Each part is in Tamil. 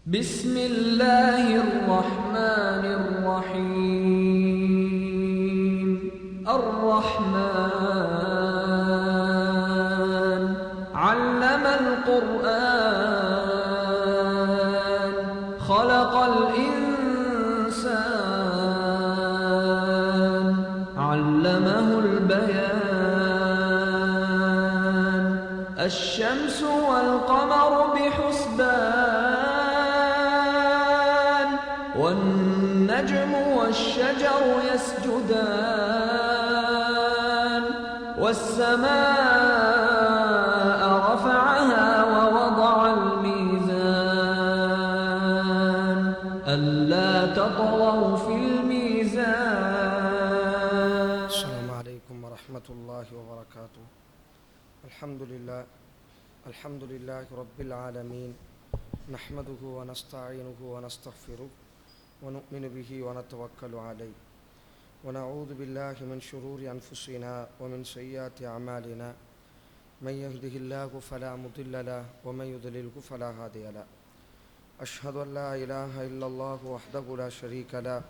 بسم الله الرحمن الرحيم الرحمن علم القرآن خلق الإنسان علمه البيان الشمس والقمر بحسبان والنجم والشجر يسجدان والسماء رفعها ووضع الميزان ألا تطغوا في الميزان. السلام عليكم ورحمة الله وبركاته. الحمد لله رب العالمين، نحمده ونستعينه ونستغفره ونؤمن به ونتوكل عليه ونعوذ بالله من شرور أنفسنا ومن سيئات أعمالنا، من يهده الله فلا مضل له ومن يضلله فلا هادي له. أشهد أن لا إله إلا الله وحده لا شريك له،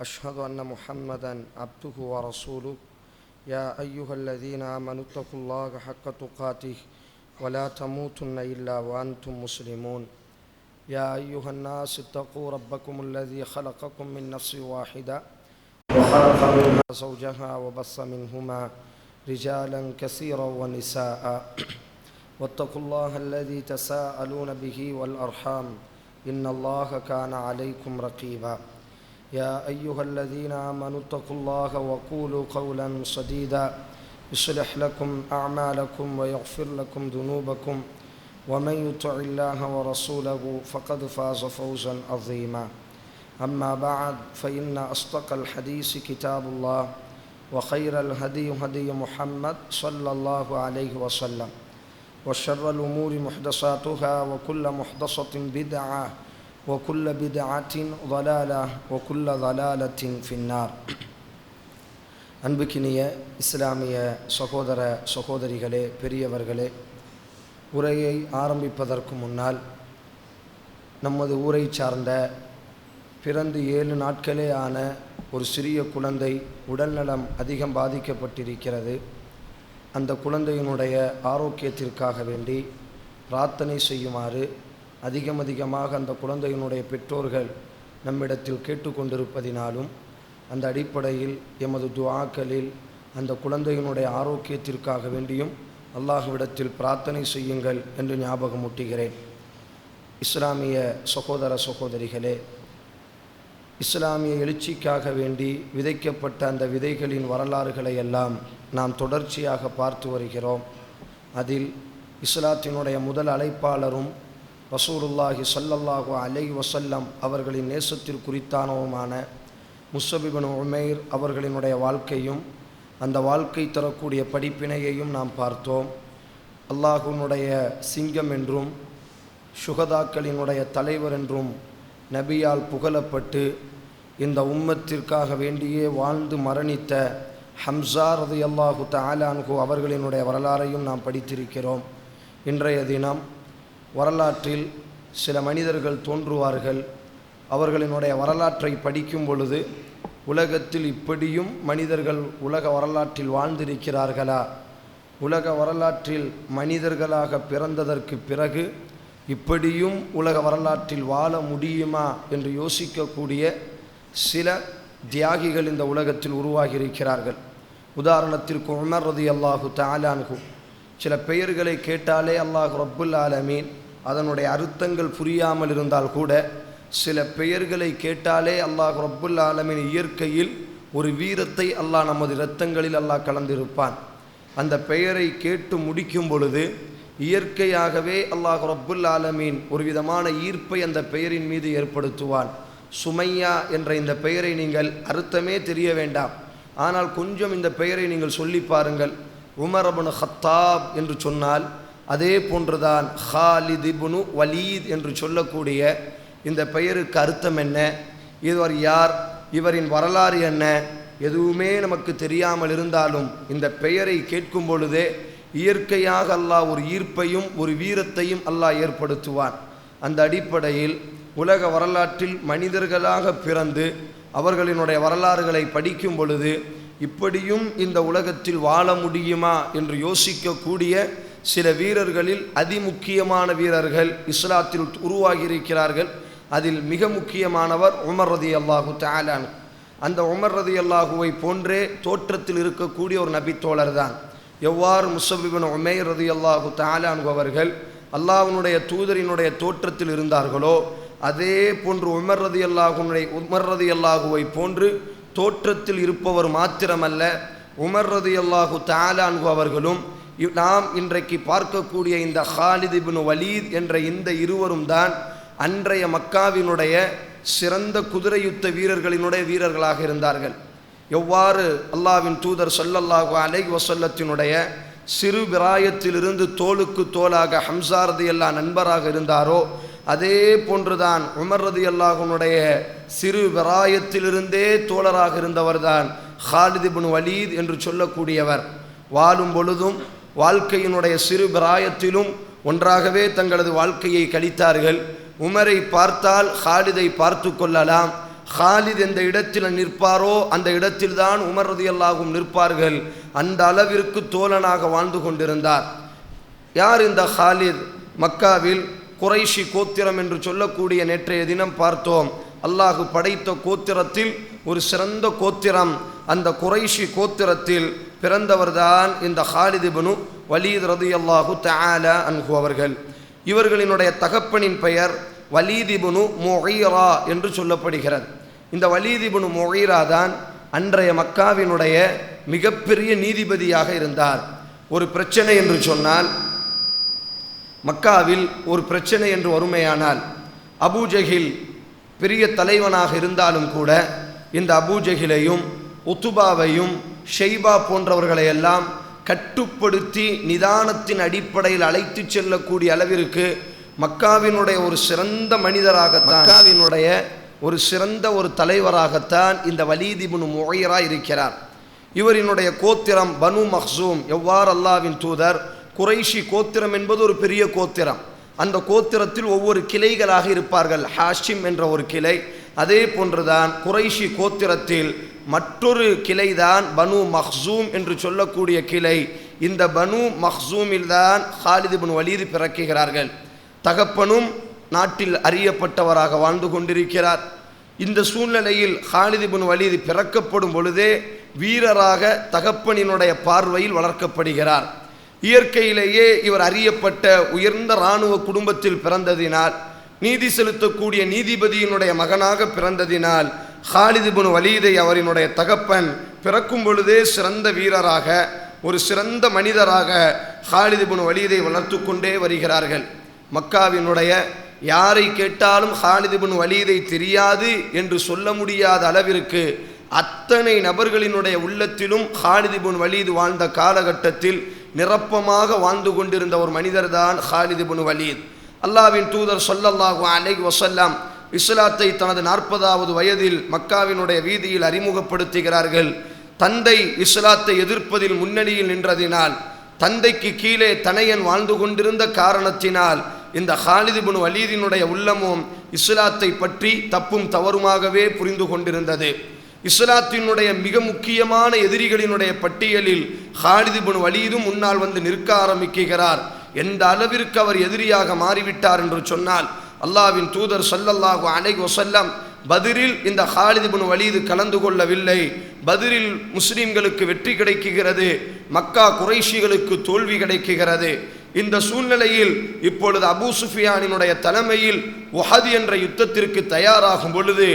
أشهد أن محمدا عبده ورسوله. يا أيها الذين آمنوا اتقوا الله حق تقاته ولا تموتن إلا وأنتم مسلمون. يا أيها الناس اتقوا ربكم الذي خلقكم من نفس واحدة وخلق منها زوجها وبث منهما رجالا كثيرا ونساء، واتقوا الله الذي تساءلون به والأرحام إن الله كان عليكم رقيبا. يا أيها الذين آمنوا اتقوا الله وقولوا قولا سديدا يصلح لكم أعمالكم ويغفر لكم ذنوبكم، ومن يطع الله ورسوله فقد فاز فوزا عظيما. أما بعد، فإن أصدق الحديث كتاب الله، وخير الهدي هدي محمد صلى الله عليه وسلم، وشر الأمور محدثاتها، وكل محدثة بدعة، وكل بدعة ضلالة، وكل ضلالة في النار. அன்புக்கினிய இஸ்லாமிய சகோதர சகோதரிகளே, பெரியவர்களே, உரையை ஆரம்பிப்பதற்கு முன்னால் நமது ஊரை சார்ந்த பிறந்து 7 நாட்களே ஆன ஒரு சிறிய குழந்தை உடல்நலம் அதிகம் பாதிக்கப்பட்டிருக்கிறது. அந்த குழந்தையினுடைய ஆரோக்கியத்திற்காக வேண்டி பிரார்த்தனை செய்யுமாறு அதிகமாக அந்த குழந்தையினுடைய பெற்றோர்கள் நம்மிடத்தில் கேட்டுக்கொண்டிருப்பதினாலும், அந்த அடிப்படையில் எமது துஆக்களில் அந்த குழந்தையினுடைய ஆரோக்கியத்திற்காக வேண்டியும் அல்லாஹ்விடத்தில் பிரார்த்தனை செய்யுங்கள் என்று ஞாபகமூட்டுகிறேன். இஸ்லாமிய சகோதர சகோதரிகளே, இஸ்லாமிய எழுச்சிக்காக வேண்டி விதைக்கப்பட்ட அந்த விதைகளின் வரலாறுகளை எல்லாம் நாம் தொடர்ச்சியாக பார்த்து வருகிறோம். அதில் இஸ்லாத்தினுடைய முதல் அழைப்பாளரும் ரசூலுல்லாஹி ஸல்லல்லாஹு அலைஹி வஸல்லம் அவர்களின் நேசத்திற்குரித்தானவுமான முஸ்அப் இப்னு உமைர் அவர்களினுடைய வாழ்க்கையும் அந்த வாழ்க்கை தரக்கூடிய படிப்பினையையும் நாம் பார்த்தோம். அல்லாஹ்வினுடைய சிங்கம் என்றும் சுகதாக்களினுடைய தலைவர் என்றும் நபியால் புகழப்பட்டு இந்த உம்மத்திற்காக வேண்டியே வாழ்ந்து மரணித்த ஹம்ஸா ரலியல்லாஹு தஆலா அன்ஹு அவர்களினுடைய வரலாறையும் நாம் படித்திருக்கிறோம். இன்றைய தினம் வரலாற்றில் சில மனிதர்கள் தோன்றுவார்கள். அவர்களினுடைய வரலாற்றை படிக்கும் பொழுது உலகத்தில் இப்படியும் மனிதர்கள் உலக வரலாற்றில் வாழ்ந்திருக்கிறார்களா, உலக வரலாற்றில் மனிதர்களாக பிறந்ததற்கு பிறகு இப்படியும் உலக வரலாற்றில் வாழ முடியுமா என்று யோசிக்கக்கூடிய சில தியாகிகள் இந்த உலகத்தில் உருவாகியிருக்கிறார்கள். உதாரணத்திற்கு உமர் ரலியல்லாஹு தஆலா அன்ஹு. சில பெயர்களை கேட்டாலே அல்லாஹ் ரப்புல் ஆலமீன் அதனுடைய அர்த்தங்கள் புரியாமல் இருந்தால் கூட சில பெயர்களை கேட்டாலே அல்லாஹ் ரப்புல் ஆலமீன் இயற்கையில் ஒரு வீரத்தை அல்லாஹ் நமது இரத்தங்களில் அல்லாஹ் கலந்திருப்பான். அந்த பெயரை கேட்டு முடிக்கும் பொழுது இயற்கையாகவே அல்லாஹ் ரப்புல் ஆலமீன் ஒரு விதமான ஈர்ப்பை அந்த பெயரின் மீது ஏற்படுத்துவான். சுமையா என்ற இந்த பெயரை நீங்கள் அர்த்தமே தெரிய வேண்டாம், ஆனால் கொஞ்சம் இந்த பெயரை நீங்கள் சொல்லி பாருங்கள். உமர் இப்னு ஹத்தாப் என்று சொன்னால் அதே போன்றுதான் ஹாலித் இப்னு வலீத் என்று சொல்லக்கூடிய இந்த பெயருக்கு அர்த்தம் என்ன, இவர் யார், இவரின் வரலாறு என்ன, எதுவுமே நமக்கு தெரியாமல் இருந்தாலும் இந்த பெயரை கேட்கும் பொழுதே இயற்கையாக அல்லாஹ் ஒரு ஈர்ப்பையும் ஒரு வீரத்தையும் அல்லாஹ் ஏற்படுத்துவான். அந்த அடிப்படையில் உலக வரலாற்றில் மனிதர்களாக பிறந்து அவர்களினுடைய வரலாறுகளை படிக்கும் பொழுது இப்படியும் இந்த உலகத்தில் வாழ முடியுமா என்று யோசிக்கக்கூடிய சில வீரர்களில் அதிமுக்கியமான வீரர்கள் இஸ்லாத்தில் உருவாகியிருக்கிறார்கள். அதில் மிக முக்கியமானவர் உமர் ரலியல்லாஹு தஆலா அன்ஹு. அந்த உமர் ரலியல்லாஹுவை போன்றே தோற்றத்தில் இருக்கக்கூடிய ஒரு நபித்தோழர் தான். எவ்வாறு முஸஅப் இப்னு உமைர் ரலியல்லாஹு தஆலா அன்ஹு அவர்கள் அல்லாஹ்வினுடைய தூதரினுடைய தோற்றத்தில் இருந்தார்களோ அதே போன்று உமர் ரலியல்லாஹுவை போன்று தோற்றத்தில் இருப்பவர் மாத்திரமல்ல, உமர் ரலியல்லாஹு தஆலா அன்ஹு அவர்களும் நாம் இன்றைக்கு பார்க்கக்கூடிய இந்த ஹாலித் இப்னு வலீத் என்ற இந்த இருவரும் தான் அன்றைய மக்காவினுடைய சிறந்த குதிரை யுத்த வீரர்களினுடைய வீரர்களாக இருந்தார்கள். எவ்வாறு அல்லாஹ்வின் தூதர் ஸல்லல்லாஹு அலைஹி வஸல்லத்தினுடைய சிறு பிராயத்திலிருந்து தோளுக்கு தோளாக ஹம்ஸா ரலியல்லாஹு நண்பராக இருந்தாரோ அதே போன்றுதான் உமர் ரலியல்லாஹுனுடைய சிறு பிராயத்திலிருந்தே தோழராக இருந்தவர்தான் ஹாலித் இப்னு வலீத் என்று சொல்லக்கூடியவர். வாழும் பொழுதும் வாழ்க்கையினுடைய சிறு பிராயத்திலும் ஒன்றாகவே தங்களது வாழ்க்கையை கழித்தார்கள். உமரை பார்த்தால் ஹாலிதை பார்த்து கொள்ளலாம். ஹாலித் எந்த இடத்தில் நிற்பாரோ அந்த இடத்தில்தான் உமர் ரலியல்லாஹு நிற்பார்கள். அந்த அளவிற்கு தோழனாக வாழ்ந்து கொண்டிருந்தார். யார் இந்த ஹாலித்? மக்காவில் குறைஷி கோத்திரம் என்று சொல்லக்கூடிய நேற்றைய தினம் பார்த்தோம். அல்லாஹு படைத்த கோத்திரத்தில் ஒரு சிறந்த கோத்திரம். அந்த குறைஷி கோத்திரத்தில் பிறந்தவர்தான் இந்த ஹாலித் இப்னு வலீத் ரலியல்லாஹு தஆலா அன்ஹு அவர்கள். இவர்களினுடைய தகப்பனின் பெயர் வலீத் இப்னு முகீரா என்று சொல்லப்படுகிறது. இந்த வலீத் இப்னு முகீரா தான் அன்றைய மக்காவினுடைய மிகப்பெரிய நீதிபதியாக இருந்தார். ஒரு பிரச்சனை என்று சொன்னால், மக்காவில் ஒரு பிரச்சனை என்று வறுமையானால், அபூஜஹில் பெரிய தலைவனாக இருந்தாலும் கூட இந்த அபூஜஹிலையும் உத்துபாவையும் ஷைபா போன்றவர்களையெல்லாம் கட்டுப்படுத்தி நிதானத்தின் அடிப்படையில் அழைத்து செல்லக்கூடிய அளவிற்கு மக்காவினுடைய ஒரு சிறந்த மனிதராகத்தான், மக்காவினுடைய ஒரு சிறந்த ஒரு தலைவராகத்தான் இந்த வலீத் இப்னு முகீரா இருக்கிறார். இவரினுடைய கோத்திரம் பனு மக்சூம். எவ்வாறு அல்லாஹ்வின் தூதர் குறைஷி கோத்திரம் என்பது ஒரு பெரிய கோத்திரம், அந்த கோத்திரத்தில் ஒவ்வொரு கிளைகளாக இருப்பார்கள். ஹாஷிம் என்ற ஒரு கிளை, அதே போன்றுதான் குறைஷி கோத்திரத்தில் மற்றொரு கிளைதான் பனு மக்சூம் என்று சொல்லக்கூடிய கிளை. இந்த பனு மக்சூமில் தான் ஹாலித் இப்னு வலீத் பிறக்குகிறார்கள். தகப்பனும் நாட்டில் அறியப்பட்டவராக வாழ்ந்து கொண்டிருக்கிறார். இந்த சூழ்நிலையில் ஹாலித் இப்னு வலீத் பிறக்கப்படும் பொழுதே வீரராக தகப்பனினுடைய பார்வையில் வளர்க்கப்படுகிறார். இயற்கையிலேயே இவர் அறியப்பட்ட உயர்ந்த இராணுவ குடும்பத்தில் பிறந்ததினால், நீதி செலுத்தக்கூடிய நீதிபதியினுடைய மகனாக பிறந்ததினால் ஹாலித் இப்னு வலீதை அவரினுடைய தகப்பன் பிறக்கும் பொழுதே சிறந்த வீரராக, ஒரு சிறந்த மனிதராக ஹாலித் இப்னு வலீதை வளர்த்து கொண்டே வருகிறார்கள். மக்காவினுடைய யாரை கேட்டாலும் ஹாலித் இப்னு வலீதை தெரியாது என்று சொல்ல முடியாத அளவிற்கு அத்தனை நபர்களினுடைய உள்ளத்திலும் ஹாலித் இப்னு வலீத் வாழ்ந்த காலகட்டத்தில் நிரப்பமாக வாழ்ந்து கொண்டிருந்த ஒரு மனிதர் தான் ஹாலித் இப்னு வலீத். அல்லாஹ்வின் தூதர் ஸல்லல்லாஹு அலைஹி வஸல்லம் இஸ்லாத்தை தனது 40வது வயதில் மக்காவினுடைய வீதியில் அறிமுகப்படுத்துகிறார்கள். தந்தை இஸ்லாத்தை எதிர்ப்பதில் முன்னணியில் நின்றதினால், தந்தைக்கு கீழே தனையன் வாழ்ந்து கொண்டிருந்த காரணத்தினால் இந்த ஹாலித் இப்னு வலீதினுடைய உள்ளமும் இஸ்லாத்தை பற்றி தப்பும் தவறுமாகவே புரிந்து கொண்டிருந்தது. இஸ்லாத்தினுடைய மிக முக்கியமான எதிரிகளினுடைய பட்டியலில் ஹாலித் இப்னு வலீதும் முன்னால் வந்து நிற்க ஆரம்பிக்கிறார். எந்த அளவிற்கு அவர் எதிரியாக மாறிவிட்டார் என்று சொன்னால், அல்லாஹ்வின் தூதர் ஸல்லல்லாஹு அலைஹி வஸல்லம் பத்ரில் இந்த ஹாலித் இப்னு வலீத் கலந்து கொள்ளவில்லை. பத்ரில் முஸ்லிம்களுக்கு வெற்றி கிடைக்குகிறது, மக்கா குறைஷிகளுக்கு தோல்வி கிடைக்குகிறது. இந்த சூழ்நிலையில் இப்பொழுது அபூ சுஃபியானினுடைய தலைமையில் உஹத் என்ற யுத்தத்திற்கு தயாராகும் பொழுது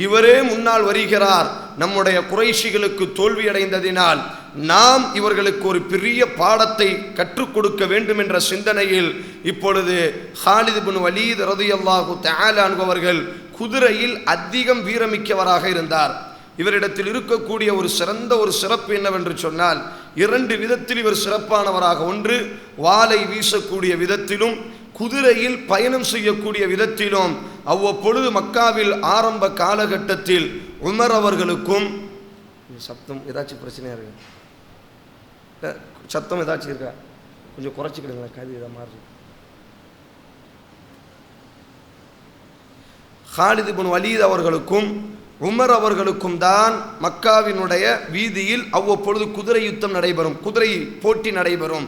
இவரே முன்னால் வருகிறார். நம்முடைய குறைஷிகளுக்கு தோல்வியடைந்ததினால் நாம் இவர்களுக்கு ஒரு பெரிய பாடத்தை கற்றுக் கொடுக்க வேண்டும் என்ற சிந்தனையில் இப்பொழுது ஹாலித் இப்னு வலீத் ரலியல்லாஹு தஆலா அன்ஹு அவர்கள் குதிரையில் அதிகம் வீரமிக்கவராக இருந்தார். இவரிடத்தில் இருக்கக்கூடிய ஒரு சிறந்த ஒரு சிறப்பு என்னவென்று சொன்னால், 2 விதத்தில் இவர் சிறப்பானவராக, ஒன்று வாளை வீசக்கூடிய விதத்திலும் குதிரையில் பயணம் செய்யக்கூடிய விதத்திலும். அவ்வப்பொழுது மக்காவில் ஆரம்ப காலகட்டத்தில் உமர் அவர்களுக்கும் சத்தம் ஏதாச்சும் பிரச்சனையா இருக்கு, சத்தம் ஏதாச்சும் இருக்கா, கொஞ்சம் குறைச்சிக்கிடுங்களேன், கதை இதை மாதிரி ஹாலித் இப்னு வலீத் அவர்களுக்கும் உமர் அவர்களுக்கும் தான் மக்காவினுடைய வீதியில் அவ்வப்பொழுது குதிரை யுத்தம் நடைபெறும், குதிரை போட்டி நடைபெறும்.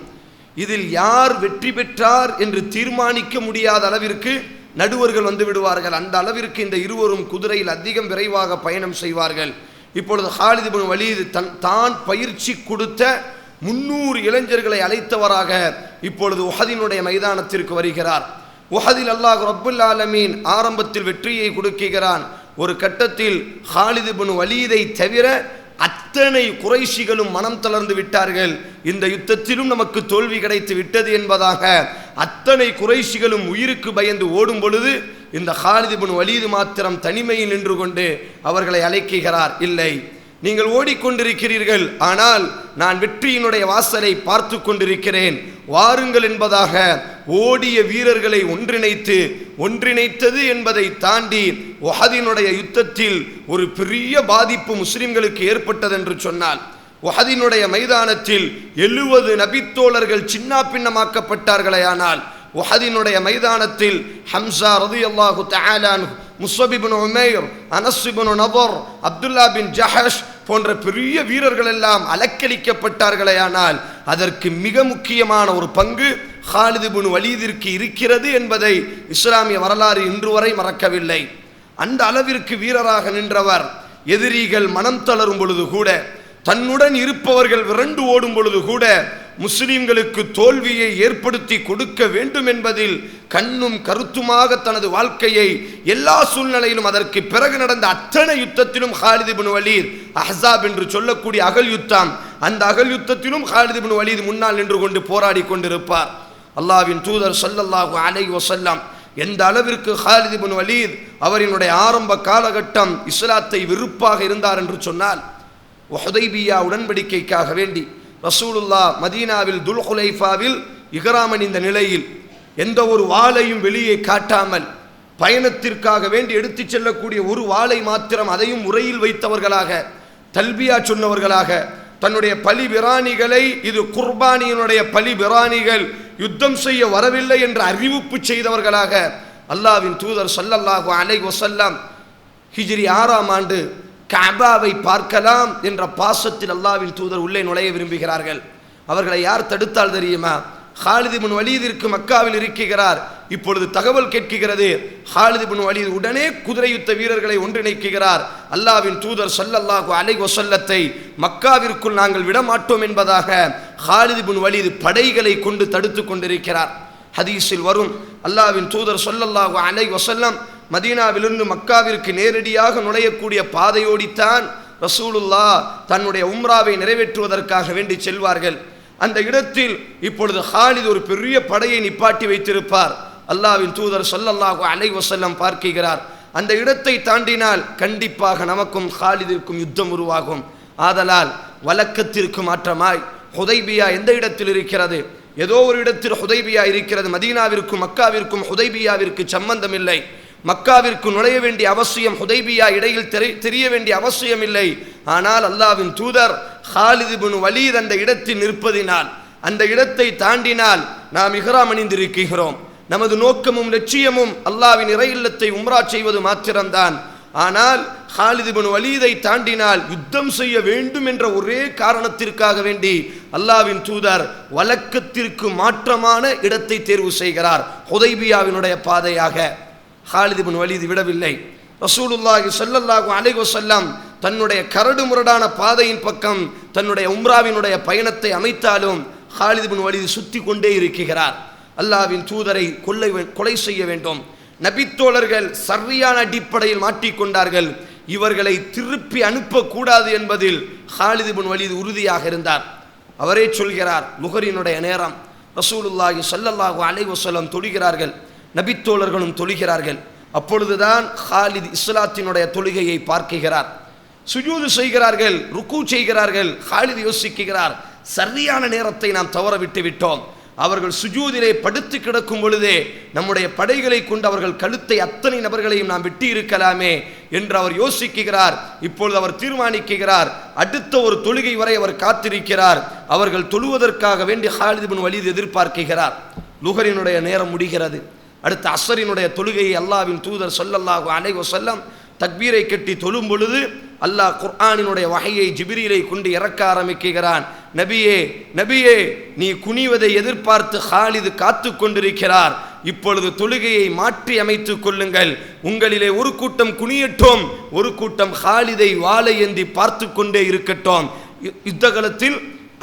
இதில் யார் வெற்றி பெற்றார் என்று தீர்மானிக்க முடியாத அளவிற்கு நடுவர்கள் வந்து விடுவார்கள். அந்த அளவிற்கு இந்த இருவரும் குதிரையில் அதிகம் விரைவாக பயணம் செய்வார்கள். இப்பொழுது ஹாலித் இப்னு வலீத் தான் பயிற்சி கொடுத்த 300 இளைஞர்களை அழைத்தவராக இப்பொழுது உஹதினுடைய மைதானத்திற்கு வருகிறார். உஹதில் அல்லாஹ் ரப்புல் ஆலமீன் ஆரம்பத்தில் வெற்றியை கொடுக்கிறான். ஒரு கட்டத்தில் ஹாலித் இப்னு வலீதை தவிர அத்தனை குறைஷிகளும் மனம் தளர்ந்து விட்டார்கள். இந்த யுத்தத்திலும் நமக்கு தோல்வி கிடைத்து விட்டது என்பதாக அத்தனை குறைஷிகளும் உயிருக்கு பயந்து ஓடும் பொழுது இந்த ஹாலித் இப்னு வலீத் மாத்திரம் தனிமையில் நின்று கொண்டு அவர்களை அழைக்கிறார். இல்லை, நீங்கள் ஓடிக்கொண்டிருக்கிறீர்கள், ஆனால் நான் வெற்றியினுடைய வாசலை பார்த்து கொண்டிருக்கிறேன், வாருங்கள் என்பதாக ஓடிய வீரர்களை ஒன்றிணைத்தது என்பதை தாண்டி உஹதினுடைய யுத்தத்தில் ஒரு பெரிய பாதிப்பு முஸ்லிம்களுக்கு ஏற்பட்டது என்று சொன்னால், உஹதினுடைய மைதானத்தில் 70 நபித்தோழர்கள் சின்ன பின்னமாக்கப்பட்டார்களே. ஆனால் உஹதினுடைய மைதானத்தில் ஹம்சா ரலியல்லாஹு தஆலா அன்ஹு, முஸ்அப் இப்னு உமைர், அனஸ் இப்னு நதர், அப்துல்லா பின் ஜஹஷ் போன்ற பெரிய வீரர்கள் எல்லாம் அலக்களிக்கப்பட்டார்களே. ஆனால் அதற்கு மிக முக்கியமான ஒரு பங்கு ஹாலித் இப்னு வலீதிற்கு இருக்கிறது என்பதை இஸ்லாமிய வரலாறு இன்று வரை மறக்கவில்லை. அந்த அளவிற்கு வீரராக நின்றவர் எதிரிகள் மனம் தளரும் பொழுது கூட, தன்னுடன் இருப்பவர்கள் விரண்டு ஓடும் பொழுது கூட முஸ்லிம்களுக்கு தோல்வியை ஏற்படுத்தி கொடுக்க வேண்டும் என்பதில் கண்ணும் கருத்துமாக தனது வாழ்க்கையை எல்லா சூழ்நிலையிலும், அதற்கு பிறகு நடந்த அத்தனை யுத்தத்திலும் ஹாலித் இப்னு வலீத், அஹ்ஸாப் என்று சொல்லக்கூடிய அகல் யுத்தம், அந்த அகல் யுத்தத்திலும் ஹாலித் இப்னு வலீத் முன்னால் நின்று கொண்டு போராடி கொண்டிருப்பார். அல்லாஹ்வின் தூதர் ஸல்லல்லாஹு அலைஹி வஸல்லம் எந்த அளவிற்கு ஹாலித் இப்னு வலீத் அவரினுடைய ஆரம்ப காலகட்டம் இஸ்லாத்தை வெறுப்பாக இருந்தார் என்று சொன்னால், ஹுதைபியா உடன்படிக்கைக்காக வேண்டி ரசூலுல்லாஹ் மதீனாவில் துல்ஹுலைஃபாவில் இஹ்ராம் அணிந்த நிலையில் எந்த ஒரு வாளையும் வெளியே காட்டாமல் பயணத்திற்காக வேண்டி எடுத்துச் செல்லக்கூடிய ஒரு வாளை மாத்திரம் அதையும் உரையில் வைத்தவர்களாக, தல்பியா சொன்னவர்களாக, தன்னுடைய பலி பிராணிகளை, இது குர்பானியினுடைய பலி பிராணிகள், யுத்தம் செய்ய வரவில்லை என்று அறிவிப்பு செய்தவர்களாக அல்லாஹ்வின் தூதர் ஸல்லல்லாஹு அலைஹி வஸல்லம் ஹிஜ்ரி 6ஆம் ஆண்டு கஅபாவை பார்க்கலாம் என்ற பாசத்தில் அல்லாஹ்வின் தூதர் உள்ளே நுழைய விரும்புகிறார்கள். அவர்களை யார் தடுத்தால் தெரியுமா? ஹாலித் இப்னு வலீதிற்கு மக்காவில் இருக்கிறார். இப்பொழுது தகவல் கேட்கிறது. ஹாலித் இப்னு வலீத் உடனே குதிரை யுத்த வீரர்களை ஒன்றிணைக்கிறார். அல்லாஹ்வின் தூதர் ஸல்லல்லாஹு அலைஹி வஸல்லத்தை மக்காவிற்குள் நாங்கள் விட மாட்டோம் என்பதாக ஹாலித் இப்னு வலீத் படைகளை கொண்டு தடுத்து கொண்டிருக்கிறார். ஹதீஸில் வரும், அல்லாஹ்வின் தூதர் ஸல்லல்லாஹு அலைஹி வஸல்லம் மதீனாவிலிருந்து மக்காவிற்கு நேரடியாக நுழையக்கூடிய பாதையோடித்தான் ரசூலுல்லாஹ் தன்னுடைய உம்ராவை நிறைவேற்றுவதற்காக வேண்டி செல்வார்கள். அந்த இடத்தில் இப்பொழுது ஹாலித் ஒரு பெரிய படையை நிப்பாட்டி வைத்திருப்பார். அல்லாஹ்வின் தூதர் ஸல்லல்லாஹு அலைஹி வஸல்லம் பார்க்கிறார், அந்த இடத்தை தாண்டினால் கண்டிப்பாக நமக்கும் ஹாலிதிற்கும் யுத்தம் உருவாகும். ஆதலால் வழக்கத்திற்கு மாற்றமாய் ஹுதைபியா எந்த இடத்தில் இருக்கிறது? ஏதோ ஒரு இடத்தில் ஹுதைபியா இருக்கிறது. மதீனாவிற்கும் மக்காவிற்கும் ஹுதைபியாவிற்கு சம்பந்தம் இல்லை. மக்காவிற்கு நுழைய வேண்டிய அவசியம், ஹுதைபியா இடையில் தெரிய வேண்டிய அவசியம் இல்லை. ஆனால் அல்லாஹ்வின் தூதர் ஹாலித் இப்னு வலீத் அந்த இடத்தில் நிற்பதினால், அந்த இடத்தை தாண்டினால் நாம் இஹ்ராம் அணிந்திருக்கிறோம். நமது நோக்கமும் லட்சியமும் அல்லாஹ்வின் இறை இல்லத்தை உம்ரா செய்வது மாத்திரம்தான். ஆனால் ஹாலித் இப்னு வலீதை தாண்டினால் யுத்தம் செய்ய வேண்டும் என்ற ஒரே காரணத்திற்காக வேண்டி அல்லாஹ்வின் தூதர் வழக்கத்திற்கு மாற்றமான இடத்தை தேர்வு செய்கிறார். ஹுதைபியாவினுடைய பாதையாக ஹாலித் இப்னு வலீத் விடவில்லை. ரசூலுல்லாஹி ஸல்லல்லாஹு அலைஹி வஸல்லம் தன்னுடைய கரடு முரடான பாதையின் பக்கம் தன்னுடைய உம்ராவினுடைய பயணத்தை அமைத்தாலும் ஹாலித் இப்னு வலீத் சுற்றி கொண்டே இருக்கிறார். அல்லாஹ்வின் தூதரை கொலை செய்ய வேண்டும். நபித்தோழர்கள் சரியான அடிப்படையில் மாட்டிக்கொண்டார்கள். இவர்களை திருப்பி அனுப்பக்கூடாது என்பதில் ஹாலித் இப்னு வலீத் உறுதியாக இருந்தார். அவரே சொல்கிறார், லுஹரினுடைய நேரம், ரசூலுல்லாஹி ஸல்லல்லாஹு அலைஹி வஸல்லம் தொழுகிறார்கள், நபித்தோழர்களும் தொழுகிறார்கள். அப்பொழுதுதான் ஹாலித் இஸ்லாத்தினுடைய தொழுகையை பார்க்கிறார். சுஜூது செய்கிறார்கள், ருக்கு செய்கிறார்கள். ஹாலித் யோசிக்கிறார், சரியான நேரத்தை நாம் தவற விட்டு விட்டோம். அவர்கள் சுஜூதிலே படுத்து கிடக்கும் பொழுதே நம்முடைய படைகளை கொண்டு அவர்கள் கழுத்தை அத்தனை நபர்களையும் நாம் வெட்டி இருக்கலாமே என்று அவர் யோசிக்கிறார். இப்பொழுது அவர் தீர்மானிக்கிறார், அடுத்த ஒரு தொழுகை வரை அவர் காத்திருக்கிறார். அவர்கள் தொழுவதற்காக வேண்டி ஹாலித் இப்னு வலீத் எதிர்பார்க்கிறார். லுஹரினுடைய நேரம் முடிகிறது. அடுத்து அஸ்ரினுடைய தொழுகையை அல்லாஹ்வின் தூதர் ஸல்லல்லாஹு அலைஹி வஸல்லம் தக்பீரை கட்டி தொழும் பொழுது அல்லாஹ் குர்ஆனினுடைய வஹையை ஜிப்ரீலை கொண்டு இறக்க ஆரம்பிக்கிறான். நபியே நபியே, நீ குனிவதை எதிர்பார்த்து ஹாலிது காத்து கொண்டிருக்கிறார். இப்பொழுது தொழுகையை மாற்றி அமைத்துக் கொள்ளுங்கள். உங்களிலே ஒரு கூட்டம் குனியட்டும், ஒரு கூட்டம் ஹாலிதை வாளை ஏந்தி பார்த்து கொண்டே இருக்கட்டும். யுத்த காலத்தில்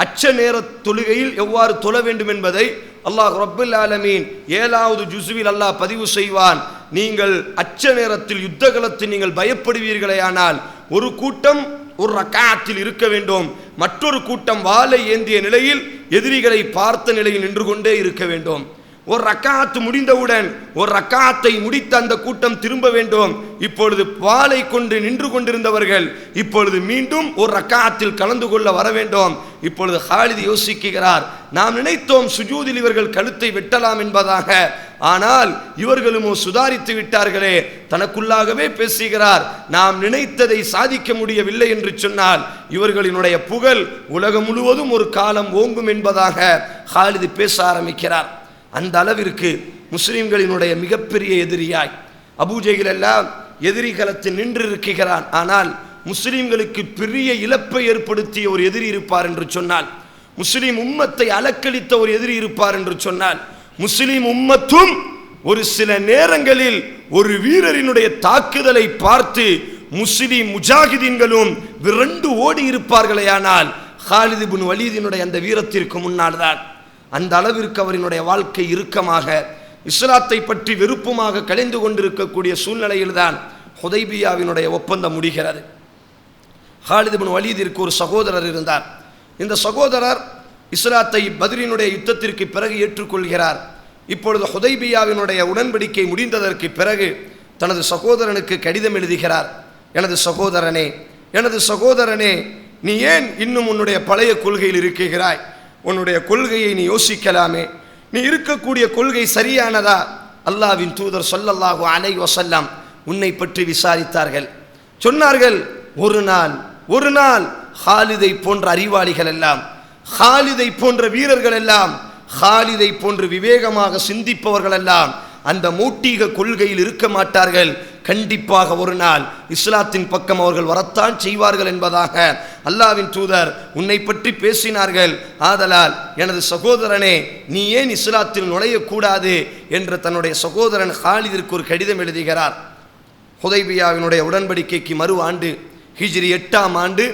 அச்ச நேர தொழுகையில் எவ்வாறு தொழ வேண்டும் என்பதை அல்லாஹ் ரப்புல் ஆலமீன் 7வது ஜுஸ்வில் அல்லாஹ் பதிவு செய்வான். நீங்கள் அச்ச நேரத்தில் யுத்த காலத்தில் நீங்கள் பயப்படுவீர்களேயானால் ஒரு கூட்டம் ஒரு ரக்காத்தில் இருக்க வேண்டும், மற்றொரு கூட்டம் வாளை ஏந்திய நிலையில் எதிரிகளை பார்த்த நிலையில் நின்று கொண்டே இருக்க வேண்டும். ஒரு ரக்காத்து முடிந்தவுடன் ஒரு ரக்காத்தை முடித்த அந்த கூட்டம் திரும்ப வேண்டும். இப்பொழுது வாளை கொண்டு நின்று கொண்டிருந்தவர்கள் இப்பொழுது மீண்டும் ஒரு ரக்காத்தில் கலந்து கொள்ள வர வேண்டும். இப்பொழுது ஹாலித் யோசிக்கிறார், நாம் நினைத்தோம் சுஜூதில் இவர்கள் கழுத்தை வெட்டலாம் என்பதாக, ஆனால் இவர்களுமோ சுதாரித்து விட்டார்களே. தனக்குள்ளாகவே பேசுகிறார், நாம் நினைத்ததை சாதிக்க முடியவில்லை என்று சொன்னால் இவர்களினுடைய புகழ் உலகம் முழுவதும் ஒரு காலம் ஓங்கும் என்பதாக ஹாலித் பேச ஆரம்பிக்கிறார். அந்த அளவிற்கு முஸ்லிம்களினுடைய மிகப்பெரிய எதிரியாய் அபூஜஹல் எல்லாம் எதிரி களத்தில் நின்று இருக்கிறான். ஆனால் முஸ்லிம்களுக்கு பெரிய இழப்பை ஏற்படுத்திய ஒரு எதிரி இருப்பார் என்று சொன்னால், முஸ்லிம் உம்மத்தை அலக்களித்த ஒரு எதிரி இருப்பார் என்று சொன்னால், முஸ்லிம் உம்மத்தும் ஒரு சில நேரங்களில் ஒரு வீரரினுடைய தாக்குதலை பார்த்து முஸ்லிம் முஜாஹிதீன்களும் விரண்டு ஓடி இருப்பார்களேயானால் ஹாலித் இப்னு வலீதினுடைய அந்த வீரத்திற்கு முன்னால் தான். அந்த அளவிற்கு அவரினுடைய வாழ்க்கை இறுக்கமாக இஸ்லாத்தை பற்றி வெறுப்புமாக கலைந்து கொண்டிருக்கக்கூடிய சூழ்நிலையில்தான் ஹுதைபியாவினுடைய ஒப்பந்தம் முடிகிறது. ஹாலித் இப்னு வலீதிற்கு ஒரு சகோதரர் இருந்தார். இந்த சகோதரர் இஸ்லாத்தை பத்ரினுடைய யுத்தத்திற்கு பிறகு ஏற்றுக்கொள்கிறார். இப்பொழுது ஹுதைபியாவினுடைய உடன்படிக்கை முடிந்ததற்கு பிறகு தனது சகோதரனுக்கு கடிதம் எழுதுகிறார். எனது சகோதரனே, எனது சகோதரனே, நீ ஏன் இன்னும் உன்னுடைய பழைய கொள்கையில் இருக்கிறாய்? உன்னுடைய கொள்கையை நீ யோசிக்கலாமே. நீ இருக்கக்கூடிய கொள்கை சரியானதா? அல்லாஹ்வின் தூதர் ஸல்லல்லாஹு அலைஹி வஸல்லம் உன்னை பற்றி விசாரித்தார்கள். சொன்னார்கள், ஒரு நாள் ஹாலிதை போன்ற அறிவாளிகள் எல்லாம், ஹாலிதை போன்ற வீரர்கள் எல்லாம், ஹாலிதை போன்று விவேகமாக சிந்திப்பவர்கள் எல்லாம் அந்த மூட்டீக கொள்கையில் இருக்க மாட்டார்கள். கண்டிப்பாக ஒரு நாள் இஸ்லாத்தின் பக்கம் அவர்கள் வரத்தான் செய்வார்கள் என்பதாக அல்லாஹ்வின் தூதர் உன்னை பற்றி பேசினார்கள். ஆதலால் எனது சகோதரனே, நீ ஏன் இஸ்லாத்தில் நுழையக்கூடாது என்று தன்னுடைய சகோதரன் ஹாலிதிற்கு ஒரு கடிதம் எழுதுகிறார். ஹுதைபியாவினுடைய உடன்படிக்கைக்கு மறு ஆண்டு ஹிஜ்ரி 8ஆம் ஆண்டு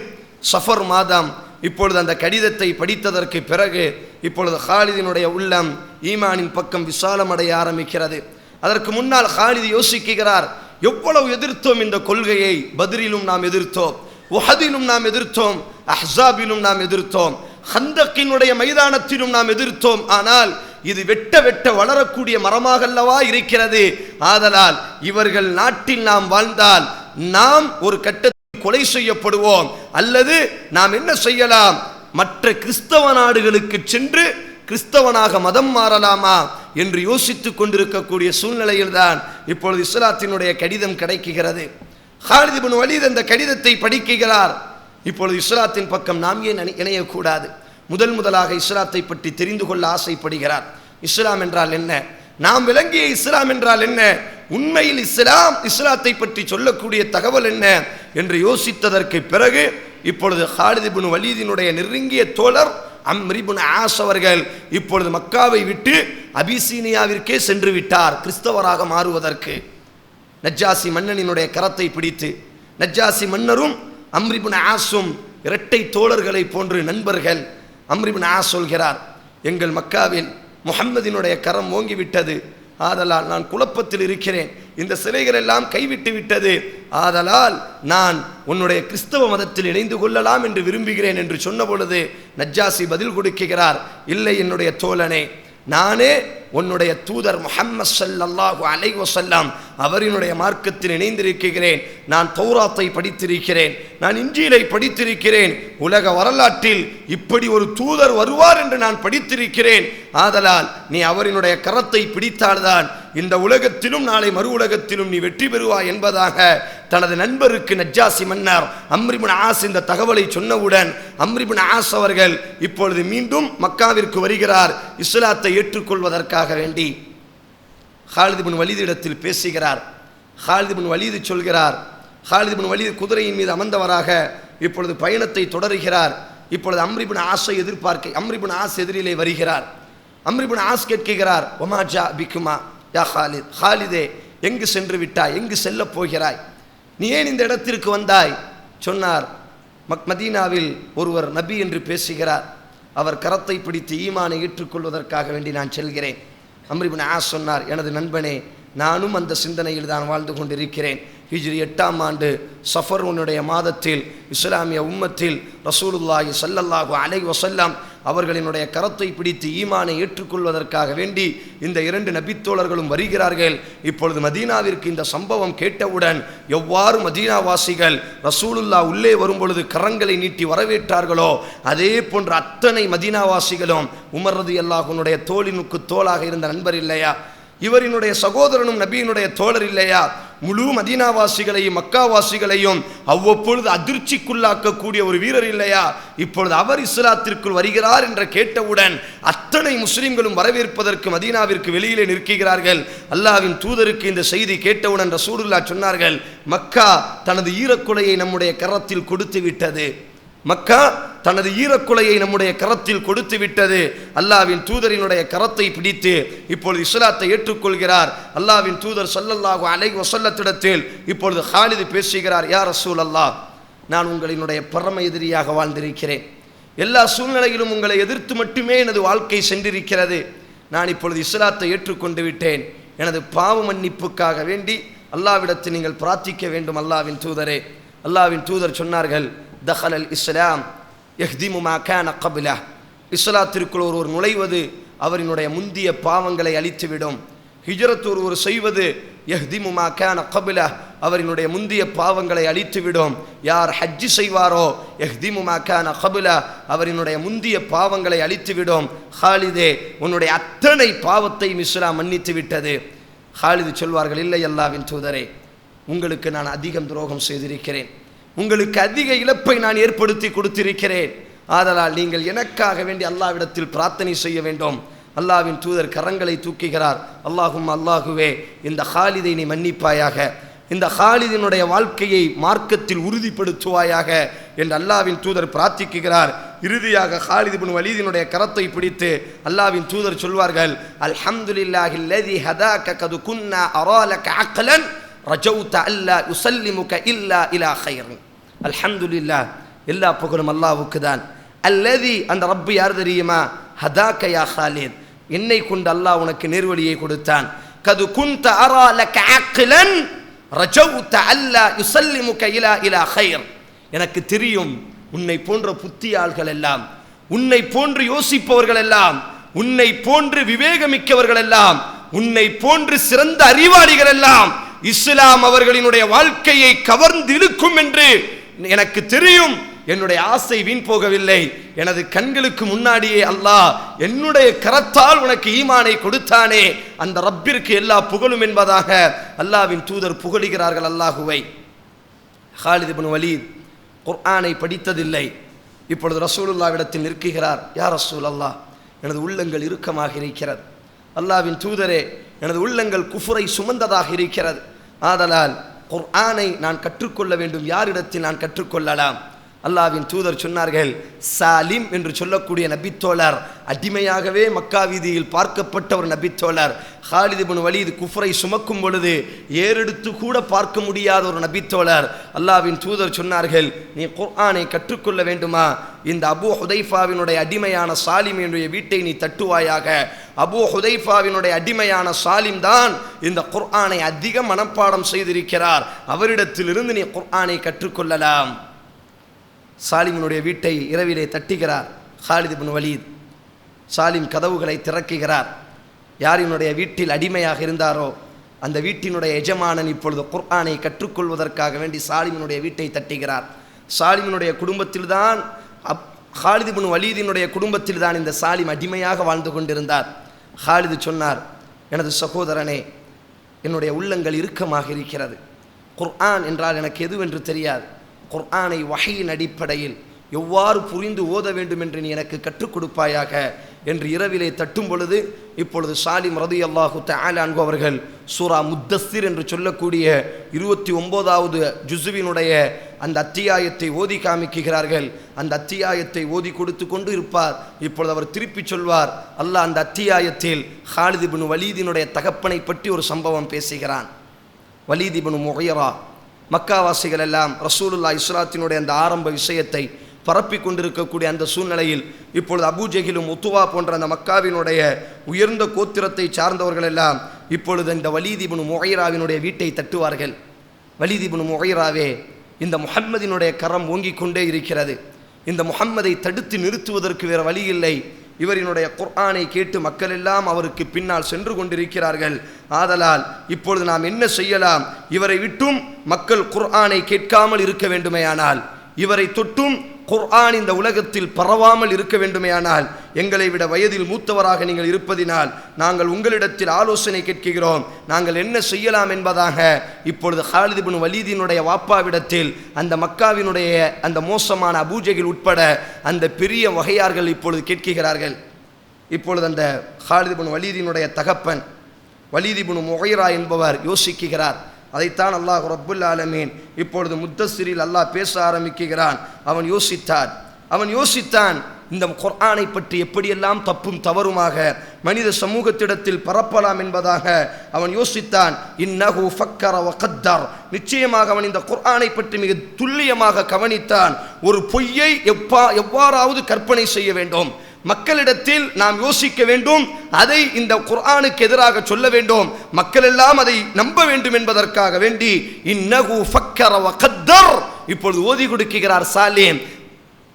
சஃபர் மாதம் இப்பொழுது அந்த கடிதத்தை படித்ததற்கு பிறகு இப்பொழுது ஹாலிதினுடைய உள்ளம் ஈமானின் பக்கம் விசாலமடைய ஆரம்பிக்கிறது. அதற்கு முன்னால் ஹாலித் யோசிக்கிறார், எவ்வளவு எதிர்த்தோம் இந்த கொள்கையை. பத்ரிலும் நாம் எதிர்த்தோம், உஹதிலும் நாம் எதிர்த்தோம், அஹ்ஸாபிலும் நாம் எதிர்த்தோம், ஹந்தக்கினுடைய மைதானத்திலும் நாம் எதிர்த்தோம். ஆனால் இது வெட்ட வெட்ட வளரக்கூடிய மரமாக அல்லவா இருக்கிறது. ஆதலால் இவர்கள் நாட்டில் நாம் வாழ்ந்தால் நாம் ஒரு கட்டத்தில் கொலை செய்யப்படுவோம், அல்லது நாம் என்ன செய்யலாம், மற்ற கிறிஸ்தவ நாடுகளுக்கு சென்று கிறிஸ்தவனாக மதம் மாறலாமா என்று யோசித்துக் கொண்டிருக்கக்கூடிய சூழ்நிலையில்தான் இப்பொழுது இஸ்லாத்தினுடைய கடிதம் கிடைக்கிறது. ஹாலித் இப்னு வலீத் அந்த கடிதத்தை படிக்கிறார். இப்பொழுது இஸ்லாத்தின் பக்கம் நாம் ஏன் இணையக்கூடாது? முதலாக இஸ்லாத்தை பற்றி தெரிந்து கொள்ள ஆசைப்படுகிறார். இஸ்லாம் என்றால் என்ன, நாம் விளங்கிய இஸ்லாம் என்றால் என்ன, உண்மையில் இஸ்லாத்தை பற்றி சொல்லக்கூடிய தகவல் என்ன என்று யோசித்ததற்கு பிறகு இப்பொழுது ஹாலித் இப்னு வலீதினுடைய நெருங்கிய தோழர் அம்ர் இப்னு ஆஸ் அவர்கள் இப்பொழுது மக்காவை விட்டு அபிசீனியாவிற்கே சென்று விட்டார் கிறிஸ்தவராக மாறுவதற்கு. நஜ்ஜாசி மன்னனினுடைய கரத்தை பிடித்து, நஜ்ஜாசி மன்னரும் அம்ர் இப்னு ஆஸும் இரட்டை தோழர்களை போன்று நண்பர்கள். அம்ர் இப்னு ஆஸ் சொல்கிறார், எங்கள் மக்காவில் முஹம்மதினுடைய கரம் ஓங்கிவிட்டது, ஆதலால் நான் குழப்பத்தில் இருக்கிறேன், இந்த சிலைகள் எல்லாம் கைவிட்டு விட்டது, ஆதலால் நான் உன்னுடைய கிறிஸ்தவ மதத்தில் இணைந்து கொள்ளலாம் என்று விரும்புகிறேன் என்று சொன்ன பொழுது நஜ்ஜாசி பதில் கொடுக்கிறார், இல்லை என்னுடைய தோழனே, நானே உன்னுடைய தூதர் முஹம்மது ஸல்லல்லாஹு அலைஹி வஸல்லம் அவரினுடைய மார்க்கத்தில் இணைந்திருக்கிறேன். நான் தௌராத்தை படித்திருக்கிறேன், நான் இன்ஜீலை படித்திருக்கிறேன், உலக வரலாற்றில் இப்படி ஒரு தூதர் வருவார் என்று நான் படித்திருக்கிறேன். ஆதலால் நீ அவரினுடைய கரத்தை பிடித்தால்தான் இந்த உலகத்திலும் நாளை மறு உலகத்திலும் நீ வெற்றி பெறுவாய் என்பதாக தனது நண்பருக்கு நஜ்ஜாசி மன்னர் அம்ர் இப்னு ஆஸ் இந்த தகவலை சொன்னவுடன் அம்ர் இப்னு ஆஸ் அவர்கள் இப்பொழுது மீண்டும் மக்காவிற்கு வருகிறார் இஸ்லாத்தை ஏற்றுக்கொள்வதற்காக வேண்டி. ஹாலித் இப்னு வலீத் இடத்தில் பேசுகிறார். ஹாலித் இப்னு வலீத் சொல்கிறார், ஹாலித் இப்னு வலீத் குதிரையின் மீது அமர்ந்தவராக இப்பொழுது பயணத்தை தொடருகிறார். இப்பொழுது அம்ர் இப்னு ஆஸை எதிர்பார்க்க அம்ர் இப்னு ஆஸ் எதிரிலே வருகிறார். அம்ர் இப்னு ஆஸ் கேட்கிறார், ஒமா ஜா பிக்குமா யா ஹாலித், ஹாலிதே எங்கு சென்று விட்டாய், எங்கு செல்ல போகிறாய், நீ ஏன் இந்த இடத்திற்கு வந்தாய்? சொன்னார், மதீனாவில் ஒருவர் நபி என்று பேசுகிறார், அவர் கரத்தை பிடித்து ஈமானை ஏற்றுக்கொள்வதற்காக வேண்டி நான் செல்கிறேன். அம்ர் இப்னு ஆஸ் சொன்னார், எனது நண்பனே, நானும் அந்த சிந்தனையில் தான் வாழ்ந்து கொண்டிருக்கிறேன். ஹிஜ்ரி 8ஆம் ஆண்டு சஃபருனுடைய மாதத்தில் இஸ்லாமிய உம்மத்தில் ரசூலுல்லாஹி ஸல்லல்லாஹு அலைஹி வஸல்லம் அவர்களினுடைய கரத்தை பிடித்து ஈமானை ஏற்றுக்கொள்வதற்காக வேண்டி இந்த 2 நபித்தோழர்களும் வருகிறார்கள். இப்பொழுது மதீனாவிற்கு இந்த சம்பவம் கேட்டவுடன் எவ்வாறு மதீனாவாசிகள் ரசூலுல்லாஹ் உள்ளே வரும்பொழுது கரங்களை நீட்டி வரவேற்றார்களோ அதே போன்ற அத்தனை மதீனாவாசிகளும் உமர் ரலியல்லாஹு அன்ஹுடைய தோளினுக்கு தோளாக இருந்த நண்பர் இல்லையா, இவரினுடைய சகோதரனும் நபியினுடைய தோழர் இல்லையா, முழு மதீனாவாசிகளையும் மக்காவாசிகளையும் அவ்வப்பொழுது அதிர்ச்சிக்குள்ளாக்கக்கூடிய ஒரு வீரர் இல்லையா, இப்பொழுது அவர் இஸ்லாத்திற்குள் வருகிறார் என்ற கேட்டவுடன் அத்தனை முஸ்லிம்களும் வரவேற்பதற்கு மதீனாவிற்கு வெளியிலே நிற்கிறார்கள். அல்லாஹ்வின் தூதருக்கு இந்த செய்தி கேட்டவுடன் ரசூலுல்லாஹ் சொன்னார்கள், மக்கா தனது ஈரக்குலையை நம்முடைய கரத்தில் கொடுத்து விட்டது, மக்கா தனது ஈரக்குலையை நம்முடைய கரத்தில் கொடுத்து விட்டது. அல்லாஹ்வின் தூதரினுடைய கரத்தை பிடித்து இப்பொழுது இஸ்லாத்தை ஏற்றுக்கொள்கிறார். அல்லாஹ்வின் தூதர் ஸல்லல்லாஹு அலைஹி வஸல்லத்திடத்தில் இப்பொழுது ஹாலித் பேசுகிறார், யா ரசூலல்லாஹ், நான் உங்களினுடைய பரம எதிரியாக வாழ்ந்திருக்கிறேன், எல்லா சூழ்நிலையிலும் உங்களை எதிர்த்து மட்டுமே எனது வாழ்க்கை சென்றிருக்கிறது. நான் இப்பொழுது இஸ்லாத்தை ஏற்றுக்கொண்டு விட்டேன், எனது பாவ மன்னிப்புக்காக வேண்டி அல்லாஹ்விடத்தில் நீங்கள் பிரார்த்திக்க வேண்டும் அல்லாஹ்வின் தூதரே. அல்லாஹ்வின் தூதர் சொன்னார்கள், தஹலல் இஸ்லாம் யஹ்திமு மா கான கப்லஹ், இஸ்லாத்திற்குள் ஒருவர் நுழைவது அவரினுடைய முந்திய பாவங்களை அழித்துவிடும். ஹிஜ்ரத் ஒருவர் செய்வது யஹ்திமு மா கான கப்லஹ், அவரினுடைய முந்திய பாவங்களை அழித்துவிடும். யார் ஹஜ்ஜி செய்வாரோ யஹ்திமு மா கான கப்லஹ், அவரினுடைய முந்திய பாவங்களை அழித்துவிடும். ஹாலிதே, உன்னுடைய அத்தனை பாவத்தையும் இஸ்லாம் மன்னித்து விட்டது. ஹாலித் சொல்வார்கள், இல்லை அல்லாஹ்வின் தூதரே, உங்களுக்கு நான் அதிகம் துரோகம் செய்திருக்கிறேன், உங்களுக்கு அதிக இழப்பை நான் ஏற்படுத்தி கொடுத்திருக்கிறேன், ஆதலால் நீங்கள் எனக்காக வேண்டி அல்லாஹ்விடத்தில் பிரார்த்தனை செய்ய வேண்டும். அல்லாஹ்வின் தூதர் கரங்களை தூக்குகிறார், அல்லாஹும் அல்லாஹுவே, இந்த ஹாலிதை நீ மன்னிப்பாயாக, இந்த ஹாலிதினுடைய வாழ்க்கையை மார்க்கத்தில் உறுதிப்படுத்துவாயாக என்று அல்லாஹ்வின் தூதர் பிரார்த்திக்கிறார். இறுதியாக ஹாலித் இப்னு வலீதினுடைய கரத்தை பிடித்து அல்லாஹ்வின் தூதர் சொல்வார்கள், அல்ஹம்துலில்லாஹில்லதி ஹதாக கது குன்னா அராலக அக்லன் ரஜௌத அல்லா யுஸல்லிமுக இல்லா இலா கைர். அல்ஹம்துலில்லாஹ், எல்லா புகழும் அல்லாஹ்வுக்கு தான். அல்லதி, அந்த ரப்பு யார் தெரியுமா, ஹதாக யா ஹாலித், என்னை கொண்டு அல்லாஹ் உனக்கு நேர்வழியை கொடுத்தான். கது குன்த அராலக அக்லன் ரஜௌத அல்லா யுஸல்லிமுக இலா கைர், எனக்கு தெரியும் உன்னை போன்ற புத்தியாள்கள் எல்லாம், உன்னை போன்று யோசிப்பவர்கள் எல்லாம், உன்னை போன்று விவேகமிக்கவர்கள் எல்லாம், உன்னை போன்று சிறந்த அறிவாளிகள் எல்லாம் இஸ்லாம் அவர்களினுடைய வாழ்க்கையை கவர்ந்து இழுக்கும் என்று எனக்கு தெரியும். என்னுடைய ஆசை வீண் போகவில்லை. எனது கண்களுக்கு முன்னாடியே அல்லாஹ் என்னுடைய கரத்தால் உனக்கு ஈமானை கொடுத்தானே, அந்த ரப்பிற்கு எல்லா புகழும் என்பதாக அல்லாஹ்வின் தூதர் புகழுகிறார்கள் அல்லாஹுவை. ஹாலித் இப்னு வலீத் குர்ஆனை படித்ததில்லை. இப்பொழுது ரசூலுல்லாஹ்விடத்தில் நிற்கிறார், யா ரசூலல்லாஹ், எனது உள்ளங்கள் இறுக்கமாக இருக்கிறது, அல்லாஹ்வின் தூதரே, எனது உள்ளங்கள் குஃபுரை சுமந்ததாக இருக்கிறது, ஆதலால் குர்ஆனை நான் கற்றுக்கொள்ள வேண்டும், யாரிடத்தில் நான் கற்றுக்கொள்ளலாம்? அல்லாஹ்வின் தூதர் சொன்னார்கள், சாலிம் என்று சொல்லக்கூடிய நபித்தோழர், அடிமையாகவே மக்கா வீதியில் பார்க்கப்பட்ட ஒரு நபித்தோழர். ஹாலித் இப்னு வலீத் குஃப்ரை சுமக்கும் பொழுது ஏறெடுத்து கூட பார்க்க முடியாத ஒரு நபித்தோழர். அல்லாஹ்வின் தூதர் சொன்னார்கள், நீ குர்ஆனை கற்றுக்கொள்ள வேண்டுமா, இந்த அபூ ஹுதைஃபாவினுடைய அடிமையான சாலிம் என்னுடைய வீட்டை நீ தட்டுவாயாக. அபூ ஹுதைஃபாவினுடைய அடிமையான சாலிம் தான் இந்த குர்ஆனை அதிக மனப்பாடம் செய்திருக்கிறார், அவரிடத்திலிருந்து நீ குர்ஆனை கற்றுக்கொள்ளலாம். சாலிமினுடைய வீட்டை இரவிலே தட்டுகிறார் ஹாலித் இப்னு வலீத். சாலிம் கதவுகளை திறக்குகிறார். யாரினுடைய வீட்டில் அடிமையாக இருந்தாரோ அந்த வீட்டினுடைய எஜமானன் இப்பொழுது குர்ஆனை கற்றுக்கொள்வதற்காக வேண்டி சாலிமினுடைய வீட்டை தட்டுகிறார். சாலிமினுடைய குடும்பத்தில்தான், ஹாலித் இப்னு வலீதினுடைய குடும்பத்தில் தான் இந்த சாலிம் அடிமையாக வாழ்ந்து கொண்டிருந்தார். ஹாலித் சொன்னார், எனது சகோதரனே, என்னுடைய உள்ளங்கள் இறுக்கமாக இருக்கிறது, குர்ஆன் என்றால் எனக்கு எதுவென்று தெரியாது, குர்ஆனை வஹீயின் அடிப்படையில் எவ்வாறு புரிந்து ஓத வேண்டும் என்று நீ எனக்கு கற்றுக் கொடுப்பாயாக என்று இரவிலே தட்டும் பொழுது இப்பொழுது சாலிம் ரலியல்லாஹு தஆலா அன்ஹு அவர்கள் சூரா முத்தஸ்ஸிர் என்று சொல்லக்கூடிய 29வது ஜுஸ்வினுடைய அந்த அத்தியாயத்தை ஓதி காமிக்கிறார்கள். அந்த அத்தியாயத்தை ஓதி கொடுத்து கொண்டு இருப்பார். இப்பொழுது அவர் திருப்பி சொல்வார், அல்லாஹ் அந்த அத்தியாயத்தில் ஹாலித் இப்னு வலீதினுடைய தகப்பனை பற்றி ஒரு சம்பவம் பேசுகிறான். வலீத் இப்னு முகைரா, மக்காவாசிகள் எல்லாம் ரசூலுல்லாஹி இஸ்லாத்தினுடைய அந்த ஆரம்ப விஷயத்தை பரப்பி கொண்டிருக்கக்கூடிய அந்த சூழ்நிலையில் இப்பொழுது அபூஜஹிலும் உத்துவா போன்ற அந்த மக்காவினுடைய உயர்ந்த கோத்திரத்தை சார்ந்தவர்கள் எல்லாம் இப்பொழுது இந்த வலீத் இப்னு முகைராவினுடைய வீட்டை தட்டுவார்கள். வலீத் இப்னு முகைராவே, இந்த முஹம்மதினுடைய கரம் ஓங்கிக் கொண்டே இருக்கிறது. இந்த முஹம்மதை தடுத்து நிறுத்துவதற்கு வேறு வழி இல்லை. இவரினுடைய குர்ஆனை கேட்டு மக்கள் எல்லாம் அவருக்கு பின்னால் சென்று கொண்டிருக்கிறார்கள். ஆதலால் இப்பொழுது நாம் என்ன செய்யலாம்? இவரை விட்டும் மக்கள் குர்ஆனை கேட்காமல் இருக்க வேண்டுமேயானால், இவரை தொட்டும் குர்ஆன் இந்த உலகத்தில் பரவாமல் இருக்க வேண்டுமேயானால், எங்களை விட வயதில் மூத்தவராக நீங்கள் இருப்பதினால் நாங்கள் உங்களிடத்தில் ஆலோசனை கேட்கிறோம். நாங்கள் என்ன செய்யலாம் என்பதாக இப்பொழுது ஹாலித் இப்னு வலீதினுடைய வாப்பாவிடத்தில் அந்த மக்காவினுடைய அந்த மோசமான அபூஜஹில் உட்பட அந்த பெரிய வகையார்கள் இப்பொழுது கேட்கிறார்கள். இப்பொழுது அந்த ஹாலித் இப்னு வலீதினுடைய தகப்பன் வலீத் இப்னு முகைரா என்பவர் யோசிக்கிறார். அதைத்தான் அல்லாஹ் ரப்புல் ஆலமீன் இப்பொழுது முத்தஸ்ஸிரில் அல்லாஹ் பேச ஆரம்பிக்கிறான். அவன் யோசித்தான் இந்த குர்ஆனை பற்றி எப்படியெல்லாம் தப்பும் தவறுமாக மனித சமூகத்திடத்தில் பரப்பலாம் என்பதாக அவன் யோசித்தான். இன்னஹு ஃபக்கர வ கத்தர், நிச்சயமாக அவன் இந்த குர்ஆனை பற்றி மிக துல்லியமாக கவனித்தான். ஒரு பொய்யை எவ்வாறாவது கற்பனை செய்ய வேண்டும், மக்களிடத்தில் நாம் யோசிக்க வேண்டும், அதை இந்த குர்ஆனுக்கு எதிராக சொல்ல வேண்டும், மக்கள் எல்லாம் அதை நம்ப வேண்டும் என்பதற்காக வேண்டி இன்னஹு ஃபக்கர வ கத்தர் இப்பொழுது ஓதி கொடுக்கிறார் சாலிம்.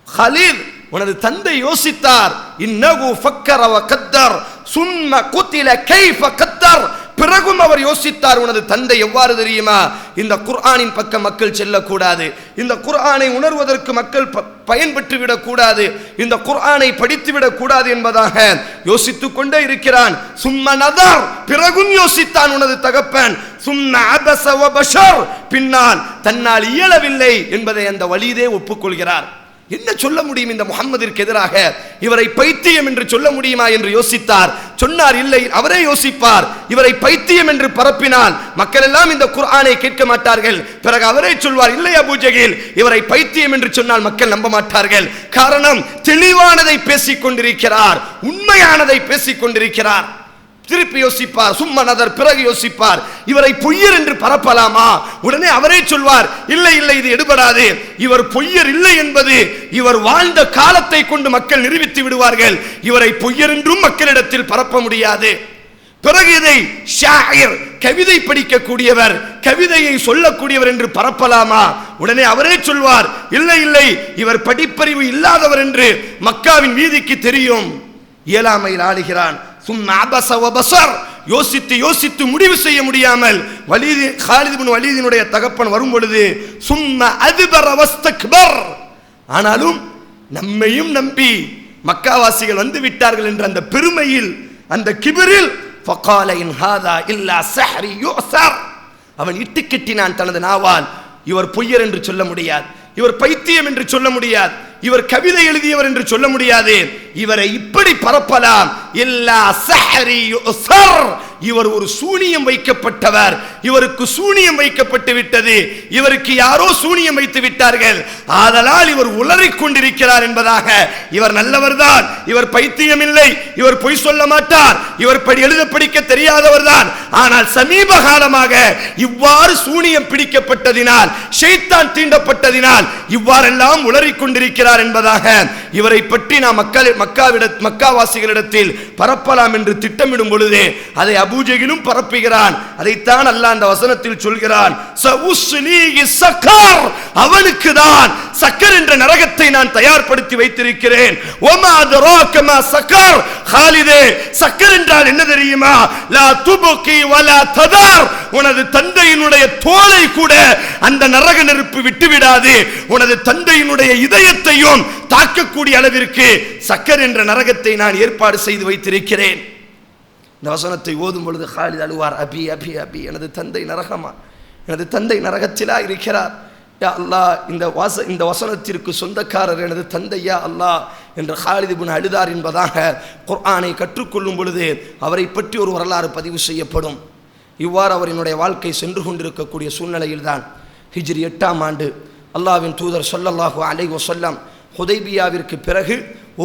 ஹலீல், உனது தந்தை யோசித்தார். இன்னஹு ஃபக்கர வ கத்தர் சும்ம குத்தில கைஃப கத்தர், பிறகும் அவர் யோசித்தார். உனது தந்தை எவ்வாறு தெரியுமா? இந்த குர்ஆனின் பக்கம் மக்கள் செல்லக்கூடாது, இந்த குர்ஆனை உணர்வதற்கு மக்கள் பயன்பெற்று விடக்கூடாது, இந்த குர்ஆனை படித்து விடக்கூடாது என்பதாக யோசித்துக் கொண்டே இருக்கிறான். சும்ம நதர், பிறகும் யோசித்தான் உனது தகப்பன். சும்ம அபஸ வ பஷர், பின்னால் தன்னால் இயலவில்லை என்பதை அந்த வலீதே ஒப்புக்கொள்கிறார். என்ன சொல்ல முடியும் இந்த முஹம்மதிற்கு எதிராக? இவரை பைத்தியம் என்று சொல்ல முடியுமா என்று யோசித்தார். சொன்னார் இல்லை, அவரே யோசிப்பார். இவரை பைத்தியம் என்று பரப்பினால் மக்கள் எல்லாம் இந்த குர்ஆனை கேட்க மாட்டார்கள். பிறகு அவரே சொல்வார், இல்லை அபூஜஹில், இவரை பைத்தியம் என்று சொன்னால் மக்கள் நம்ப மாட்டார்கள். காரணம், தெளிவானதை பேசிக் கொண்டிருக்கிறார், உண்மையானதை பேசிக் கொண்டிருக்கிறார். திருப்பி யோசிப்பார். சும்மா நதர், பிறகு யோசிப்பார், இவரை பொய்யர் என்று பரப்பலாமா? உடனே அவரே சொல்வார், இல்லை இல்லை, இது எடுபடாது, இவர் பொய்யர் இல்லை என்பது இவர் வாழ்ந்த காலத்தை கொண்டு மக்கள் நிரூபித்து விடுவார்கள், இவரை பொய்யர் என்றும் மக்களிடத்தில் பரப்ப முடியாது. பிறகு இதை ஷாயிர், கவிதை படிக்கக்கூடியவர், கவிதையை சொல்லக்கூடியவர் என்று பரப்பலாமா? உடனே அவரே சொல்வார், இல்லை இல்லை, இவர் படிப்பறிவு இல்லாதவர் என்று மக்காவின் வீதிக்கு தெரியும். இயலாமையில் ஆடுகிறான். யோசித்து யோசித்து முடிவு செய்ய முடியாமல் ஹாலித் இப்னு வலீதினுடைய தகப்பன் வரும் பொழுது சும்ம அதுபர வஸ்தக்பர், ஆனாலும் நம்மையும் நம்பி மக்காவாசிகள் வந்து விட்டார்கள் என்ற அந்த பெருமையில், அந்த கிபிரில் ஃபகால இன் ஹாதா இல்லா ஸஹ்ரி யுஸர், அவன் இட்டுக்கட்டினான் தனது நாவால். இவர் பொய்யர் என்று சொல்ல முடியாது, இவர் பைத்தியம் என்று சொல்ல முடியாது, இவர் கவிதை எழுதியவர் என்று சொல்ல முடியாது, இவரை இப்படி பரப்பலாம். இல்லா ஸஹ்ரி யுஸர், இவர் ஒரு சூனியம் வைக்கப்பட்டவர், இவருக்கு சூனியம் வைக்கப்பட்டு விட்டது, இவருக்கு யாரோ சூனியம் வைத்து விட்டார்கள், ஆதலால் இவர் உளறிக் கொண்டிருக்கிறார் என்பதாக. இவர் நல்லவர்தான், இவர் பைத்தியம் இல்லை, இவர் பொய் சொல்ல மாட்டார், இவர் எழுத படிக்க தெரியாதவர் தான், ஆனால் சமீப காலமாக இவ்வாறு சூனியம் பிடிக்கப்பட்டதினால், ஷைத்தான் தீண்டப்பட்டதினால் இவ்வாறெல்லாம் உளறிக் கொண்டிருக்கிறார் என்பதாக இவரை பற்றி நாம் மக்காவாசிகளிடத்தில் பரப்பலாம் என்று திட்டமிடும் பொழுது அதை அபூஜஹிலும் பரப்புகிறான். அதைத்தான் அல்லாஹ் அந்த வசனத்தில் சொல்கிறான், அவனுக்கு தான் சக்கர் என்ற நரகத்தை நான் தயார்படுத்தி வைத்திருக்கிறேன். வமா அதராக மா சக்கர், ஹாலிதே, சக்கர் என்றால் என்ன தெரியுமா? லா துபகி வலா ததர், உனது தந்தையினுடைய தோலை கூட அந்த நரக நெருப்பு விட்டுவிடாது, உனது தந்தையினுடைய இதயத்தையும் தாக்கக்கூடிய அளவிற்கு சக்கர் என்ற நரகத்தை நான் ஏற்பாடு செய்து வைத்திருக்கிறேன். இந்த வசனத்தை ஓதும் பொழுது ஹாலித் அழுவார், அபி அபி அபி, எனது தந்தை நரகமா, எனது தந்தை நரகத்திலா இருக்கிறார், யா அல்லாஹ், இந்த வசனத்திற்கு சொந்தக்காரர் எனது தந்தையா அல்லாஹ் என்று ஹாலித் இப்னு அழுதார் என்பதாக குர்ஆனை கற்றுக்கொள்ளும் பொழுது அவரை பற்றி ஒரு வரலாறு பதிவு செய்யப்படும். இவ்வாறு அவரினுடைய வாழ்க்கை சென்று கொண்டிருக்கக்கூடிய சூழ்நிலையில்தான் ஹிஜ்ரி 8ஆம் ஆண்டு அல்லாஹ்வின் தூதர் ஸல்லல்லாஹு அலைஹி வஸல்லம் ஹுதைபியாவிற்கு பிறகு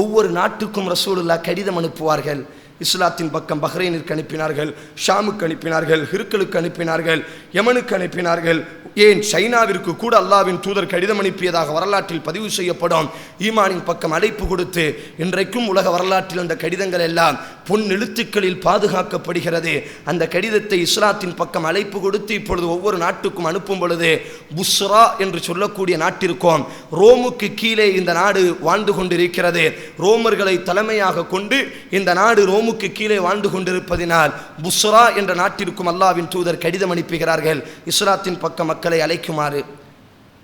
ஒவ்வொரு நாட்டுக்கும் ரசூலுல்லாஹ் கடிதம் அனுப்புவார்கள். இஸ்லாத்தின் பக்கம் பஹ்ரைனிற்கு அனுப்பினார்கள், ஷாமுக்கு அனுப்பினார்கள், ஹிர்கலுக்கு அனுப்பினார்கள், யமனுக்கு அனுப்பினார்கள், ஏன் சைனாவிற்கு கூட அல்லாஹ்வின் தூதர் கடிதம் அனுப்பியதாக வரலாற்றில் பதிவு செய்யப்படும். ஈமானின் பக்கம் அழைப்பு கொடுத்து இன்றைக்கும் உலக வரலாற்றில் அந்த கடிதங்கள் எல்லாம் பொன் எழுத்துக்களில் பாதுகாக்கப்படுகிறது. அந்த கடிதத்தை இஸ்லாத்தின் பக்கம் அழைப்பு கொடுத்து இப்பொழுது ஒவ்வொரு நாட்டுக்கும் அனுப்பும் பொழுது புஸ்ரா என்று சொல்லக்கூடிய நாட்டிற்கும் ரோமுக்கு கீழே இந்த நாடு வாழ்ந்து கொண்டிருக்கிறது. ரோமர்களை தலைமையாக கொண்டு இந்த நாடு ரோமுக்கு கீழே வாழ்ந்து கொண்டிருப்பதினால் புஸ்ரா என்ற நாட்டிற்கும் அல்லாஹ்வின் தூதர் கடிதம் அனுப்புகிறார்கள் இஸ்லாத்தின் பக்கம் மக்களை அழைக்குமாறு.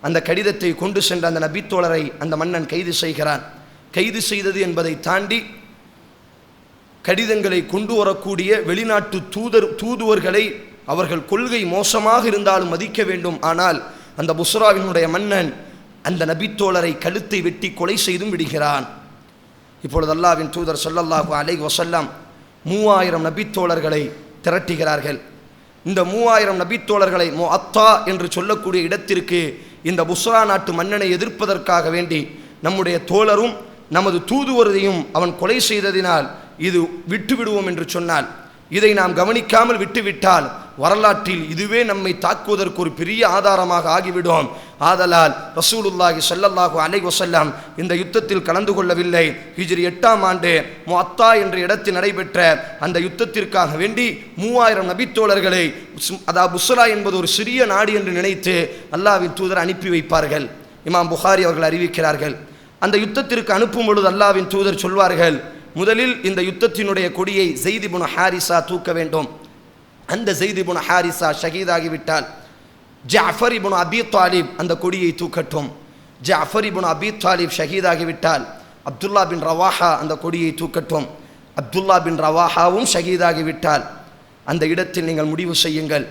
அந்த கடிதத்தை கொண்டு சென்ற அந்த நபித்தோழரை அந்த மன்னன் கைது செய்கிறான். கைது செய்தது என்பதை தாண்டி கடிதங்களை கொண்டு வரக்கூடிய வெளிநாட்டு தூதுவர்களை அவர்கள் கொள்கை மோசமாக இருந்தாலும் மதிக்க வேண்டும். ஆனால் அந்த புஸ்ராவினுடைய மன்னன் அந்த நபித்தோழரை கழுத்தை வெட்டி கொலை செய்தும் விடுகிறான். இப்பொழுது அல்லாஹ்வின் தூதர் ஸல்லல்லாஹு அலைஹி வஸல்லம் 3000 நபித்தோழர்களை திரட்டுகிறார்கள். இந்த 3000 நபித்தோழர்களை முஅத்தா என்று சொல்லக்கூடிய இடத்திற்கு இந்த புஸ்ரா நாட்டு மன்னனை எதிர்ப்பதற்காக வேண்டி நம்முடைய தோழரும் நமது தூதுவரையும் அவன் கொலை செய்ததினால் இது விட்டுவிடுவோம் என்று சொன்னால், இதை நாம் கவனிக்காமல் விட்டுவிட்டால் வரலாற்றில் இதுவே நம்மை தாக்குவதற்கு ஒரு பெரிய ஆதாரமாக ஆகிவிடும். ஆதலால் ரசூலுல்லாஹி ஸல்லல்லாஹு அலைஹி வஸல்லம் இந்த யுத்தத்தில் கலந்து கொள்ளவில்லை. ஹிஜ்ரி 8ஆம் ஆண்டு முஅத்தா என்ற இடத்தில் நடைபெற்ற அந்த யுத்தத்திற்காக வேண்டி 3000 நபித்தோழர்களை, அதாவது புஸ்ரா என்பது ஒரு சிறிய நாடு என்று நினைத்து அல்லாஹ்வின் தூதர் அனுப்பி வைப்பார்கள். இமாம் புகாரி அவர்கள் அறிவிக்கிறார்கள், அந்த யுத்தத்திற்கு அனுப்பும் பொழுது அல்லாஹ்வின் தூதர் சொல்வார்கள், முதலில் இந்த யுத்தத்தினுடைய கொடியை ஸைத் இப்னு ஹாரிஸா தூக்க வேண்டும். அந்த ஸைத் இப்னு ஹாரிஸா ஷஹீதாகிவிட்டால் ஜஅஃபர் இப்னு அபி தாலிப் அந்த கொடியை தூக்கட்டும். ஜஅஃபர் இப்னு அபி தாலிப் ஷஹீதாகிவிட்டால் அப்துல்லா பின் ரவாஹா அந்த கொடியை தூக்கட்டும். அப்துல்லா பின் ரவாஹாவும் ஷஹீதாகிவிட்டால் அந்த இடத்தில் நீங்கள் முடிவு செய்யுங்கள்,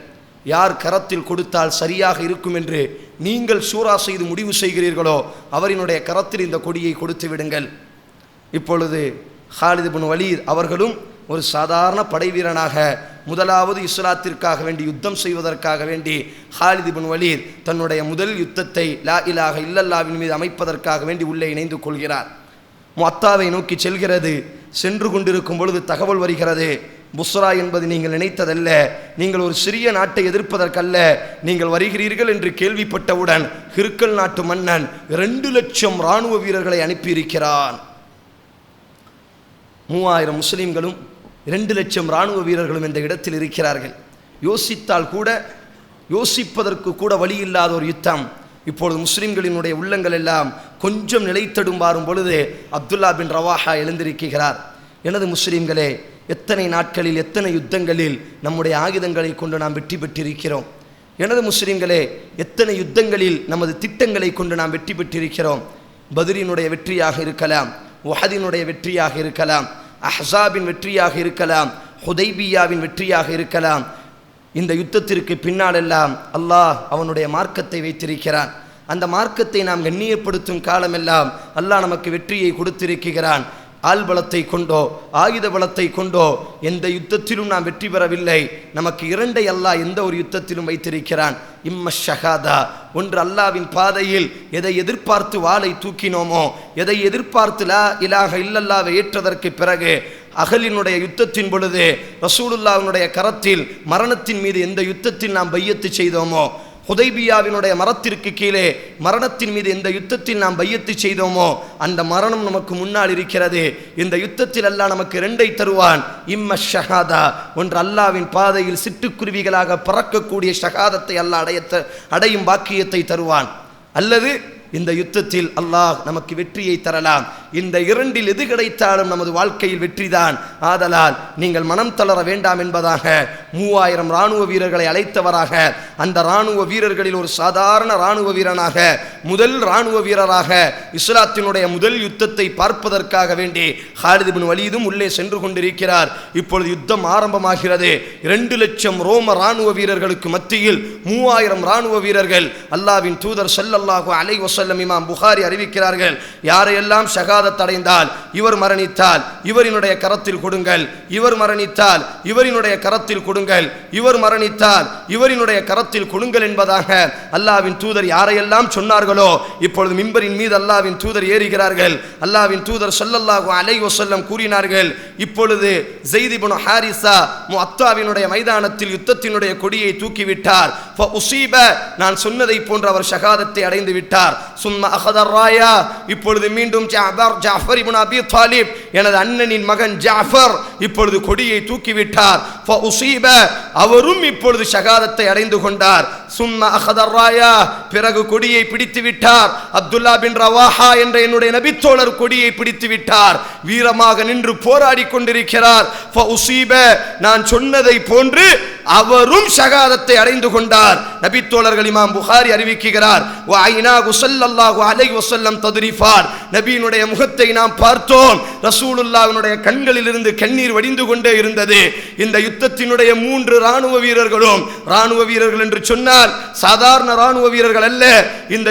யார் கரத்தில் கொடுத்தால் சரியாக இருக்கும் என்று நீங்கள் சூரா செய்து முடிவு செய்கிறீர்களோ அவரினுடைய கரத்தில் இந்த கொடியை கொடுத்து விடுங்கள். இப்பொழுது ஹாலித் இப்னு வலீத் அவர்களும் ஒரு சாதாரண படை வீரனாக முதலாவது இஸ்லாத்திற்காக வேண்டி யுத்தம் செய்வதற்காக வேண்டி ஹாலித் இப்னு வலீத் தன்னுடைய முதல் யுத்தத்தை லா இலாஹ இல்லல்லாஹ்வின் மீது அமைப்பதற்காக வேண்டி உள்ளே இணைந்து கொள்கிறார். முஅத்தாவை நோக்கி செல்கிறது. சென்று கொண்டிருக்கும் பொழுது தகவல் வருகிறது, புஸ்ரா என்பது நீங்கள் நினைத்ததல்ல, நீங்கள் ஒரு சிறிய நாட்டை எதிர்ப்பதற்கல்ல நீங்கள் வருகிறீர்கள் என்று கேள்விப்பட்டவுடன் ஹிர்கல் நாட்டு மன்னன் 2 லட்சம் இராணுவ வீரர்களை அனுப்பியிருக்கிறான். 3000 முஸ்லிம்களும் 2 லட்சம் இராணுவ வீரர்களும் இந்த இடத்தில் இருக்கிறார்கள். யோசித்தால் கூட யோசிப்பதற்கு கூட வழி இல்லாத ஒரு யுத்தம். இப்பொழுது முஸ்லிம்களினுடைய உள்ளங்கள் எல்லாம் கொஞ்சம் நிலைத்தடும்பாரும் பொழுது அப்துல்லா பின் ரவாஹா எழுந்திருக்கிறார். எனது முஸ்லிம்களே, எத்தனை நாட்களில் எத்தனை யுத்தங்களில் நம்முடைய ஆயுதங்களை கொண்டு நாம் வெற்றி பெற்றிருக்கிறோம். எனது முஸ்லிம்களே, எத்தனை யுத்தங்களில் நமது திட்டங்களை கொண்டு நாம் வெற்றி பெற்றிருக்கிறோம். பத்ரினுடைய வெற்றியாக இருக்கலாம், உஹதினுடைய வெற்றியாக இருக்கலாம், அஹ்ஸாபின் வெற்றியாக இருக்கலாம், ஹுதைபியாவின் வெற்றியாக இருக்கலாம். இந்த யுத்தத்திற்கு பின்னாலெல்லாம் அல்லாஹ் அவனுடைய மார்க்கத்தை வைத்திருக்கிறான். அந்த மார்க்கத்தை நாம் கண்ணியப்படுத்தும் காலமெல்லாம் அல்லாஹ் நமக்கு வெற்றியை கொடுத்திருக்கிறான். ஆள் பலத்தை கொண்டோ ஆயுத பலத்தை கொண்டோ எந்த யுத்தத்திலும் நாம் வெற்றி பெறவில்லை. நமக்கு 2 அல்லாஹ் எந்த ஒரு யுத்தத்திலும் வைத்திருக்கிறான். இம்ம ஷஹாதா, ஒன்று அல்லாஹ்வின் பாதையில் எதை எதிர்பார்த்து வாளை தூக்கினோமோ, எதை எதிர்பார்த்து லா இலாஹ இல்லல்லாஹ்வை ஏற்றதற்கு பிறகு அகலினுடைய யுத்தத்தின் பொழுது ரசூலுல்லாஹ்வினுடைய கரத்தில் மரணத்தின் மீது எந்த யுத்தத்தில் நாம் பையத்து செய்தோமோ, ஹுதைபியாவினுடைய மரத்திற்கு கீழே மரணத்தின் மீது எந்த யுத்தத்தில் நாம் பையத்து செய்தோமோ அந்த மரணம் நமக்கு முன்னால் இருக்கிறது. இந்த யுத்தத்தில் அல்லாஹ் நமக்கு 2 தருவான். இம்ம ஷஹாதா, ஒன்று அல்லாஹ்வின் பாதையில் சிட்டுக்குருவிகளாக பறக்கக்கூடிய ஷஹாதத்தை அல்லாஹ் அடையும் பாக்கியத்தை தருவான். அல்லது இந்த யுத்தத்தில் அல்லாஹ் நமக்கு வெற்றியை தரலாம். இந்த இரண்டில் எது கிடைத்தாலும் நமது வாழ்க்கையில் வெற்றிதான். ஆதலால் நீங்கள் மனம் தளர வேண்டாம் என்பதாக 3000 இராணுவ வீரர்களை அழைத்தவராக, அந்த இராணுவ வீரர்களில் ஒரு சாதாரண இராணுவ வீரனாக, முதல் இராணுவ வீரராக இஸ்லாத்தினுடைய முதல் யுத்தத்தை பார்ப்பதற்காக வேண்டி காலித் இப்னு வலீதும் உள்ளே சென்று கொண்டிருக்கிறார். இப்பொழுது யுத்தம் ஆரம்பமாகிறது. 2 லட்சம் ரோம இராணுவ வீரர்களுக்கு மத்தியில் 3000 இராணுவ வீரர்கள். அல்லாஹ்வின் தூதர் ஸல்லல்லாஹு அலைஹி வஸல்லம் இமாம் புகாரி அறிவிக்கிறார்கள், யாரையெல்லாம் ஷஹாதத் அடைந்தால், இவர் மரணித்தால் இவரினுடைய கரத்தில் கொடுங்கள், இவர் மரணித்தால் இவரினுடைய கரத்தில் கொடுங்கள், இவர் மரணித்தால் இவரினுடைய கரத்தில் கொடுங்கள் என்பதாக அல்லாஹ்வின் தூதர் யாரையெல்லாம் சொன்னார்களோ, இப்பொழுது மிம்பரின் மீது அல்லாஹ்வின் தூதர் ஏறுகிறார்கள். அல்லாஹ்வின் தூதர் ஸல்லல்லாஹு அலைஹி வஸல்லம் கூறினார்கள், இப்பொழுது ஸைத் இப்னு ஹாரிஸா முஅத்தாவினுடைய மைதானத்தில் யுத்தத்தினுடைய கொடியை தூக்கிவிட்டார். ஃபஉஸீப, நான் சொன்னதை போன்ற அவர் ஷஹாதத்தை அடைந்து விட்டார். சும்ம அஹதர் ராயா, இப்பொழுது மீண்டும் ஜாஃபர் இப்னு அபி தாலிப், எனது அண்ணனின் மகன் ஜாஃபர் இப்பொழுது கொடியை தூக்கிவிட்டார். ஃபஉஸீப, அவரும் இப்பொழுது ஷஹாதத்தை அடைந்து கொண்டார். சும்ம அஹதர் ராயா, பிறகு கொடியை பிடித்து விட்டார். அப்துல்லா பின் ரவாஹா என்ற என்னுடைய நபித்தோழர் கொடியை பிடித்து விட்டார். வீரமாக நின்று போராடி கொண்டிருக்கிறார். ஃபஉஸீப, நான் சொன்னதை போன்று அவரும் ஷஹாதத்தை அடைந்து கொண்டார். நபித்தோழர்கள் இமாம் புகாரி அறிவிக்கிறார், வ ஐனாஹு ஸல்லல்லாஹு அலைஹி வஸல்லம் தத்ரிஃபான், நபியினுடைய முகத்தை நாம் பார்த்தோம். ரசூலுல்லாஹ்வினுடைய கண்களிலிருந்து கண்ணீர் வடிந்து கொண்டே இருந்தது. இந்த யுத்தத்தினுடைய 3 இராணுவ வீரர்களும், இராணுவ வீரர்கள் என்று சொன்னால் சாதாரண இராணுவ வீரர்கள் அல்ல, இந்த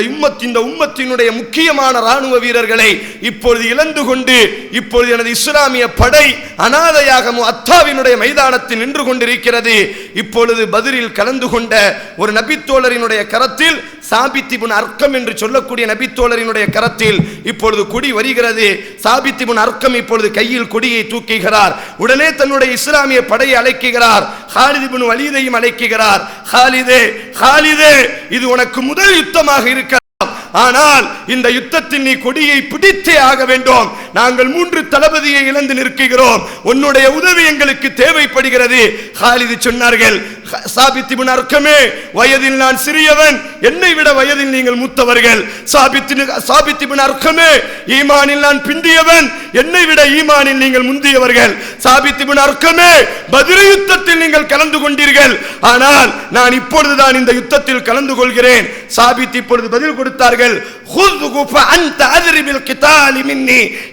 உம்மத்தினுடைய முக்கியமான இராணுவ வீரர்களை இப்பொழுது இழந்து கொண்டு இப்பொழுது எனது இஸ்லாமிய படை அனாதையாக முஅத்தாவினுடைய மைதானத்தில் நின்று கொண்டிருக்கிறது. இப்பொழுது பத்ரில் கலந்து கொண்ட ஒரு நபித்தோழரினுடைய கரத்தில், சாபித் இப்னு அர்கம் என்று சொல்லக்கூடிய நபித்தோழரினுடைய கரத்தில் இப்பொழுது கொடி வருகிறது. சாபித் இப்னு அர்கம் இப்பொழுது கையில் கொடியை தூக்குகிறார். உடனே தன்னுடைய இஸ்லாமிய படையை அழைக்கிறார். காலித் இப்னு வலீதையும் அழைக்கிறார். காலிதே, இது உனக்கு முதல் யுத்தமாக இருக்க, ஆனால் இந்த யுத்தத்தில் நீ கொடியை பிடித்தே ஆக வேண்டும். நாங்கள் 3 தளபதியை இழந்து நிற்கிறோம், உன்னுடைய உதவி எங்களுக்கு தேவைப்படுகிறது. காலித் சொன்னார்கள், சாபித் இப்னு அர்கமே, வயதில் நான் சிறியவன், என்னை விட வயதில் நீங்கள் மூத்தவர்கள். சாபித் இப்னு அர்கமே, ஈமானில் நான் பிந்தியவன், என்னை விட ஈமானில் நீங்கள் முந்தியவர்கள். சாபித் இப்னு அர்கமே, பத்ர் யுத்தத்தில் நீங்கள் கலந்து கொண்டீர்கள், ஆனால் நான் இப்பொழுதுதான் இந்த யுத்தத்தில் கலந்து கொள்கிறேன். சாபித் இப்பொழுது பதில் கொடுத்தார்கள்,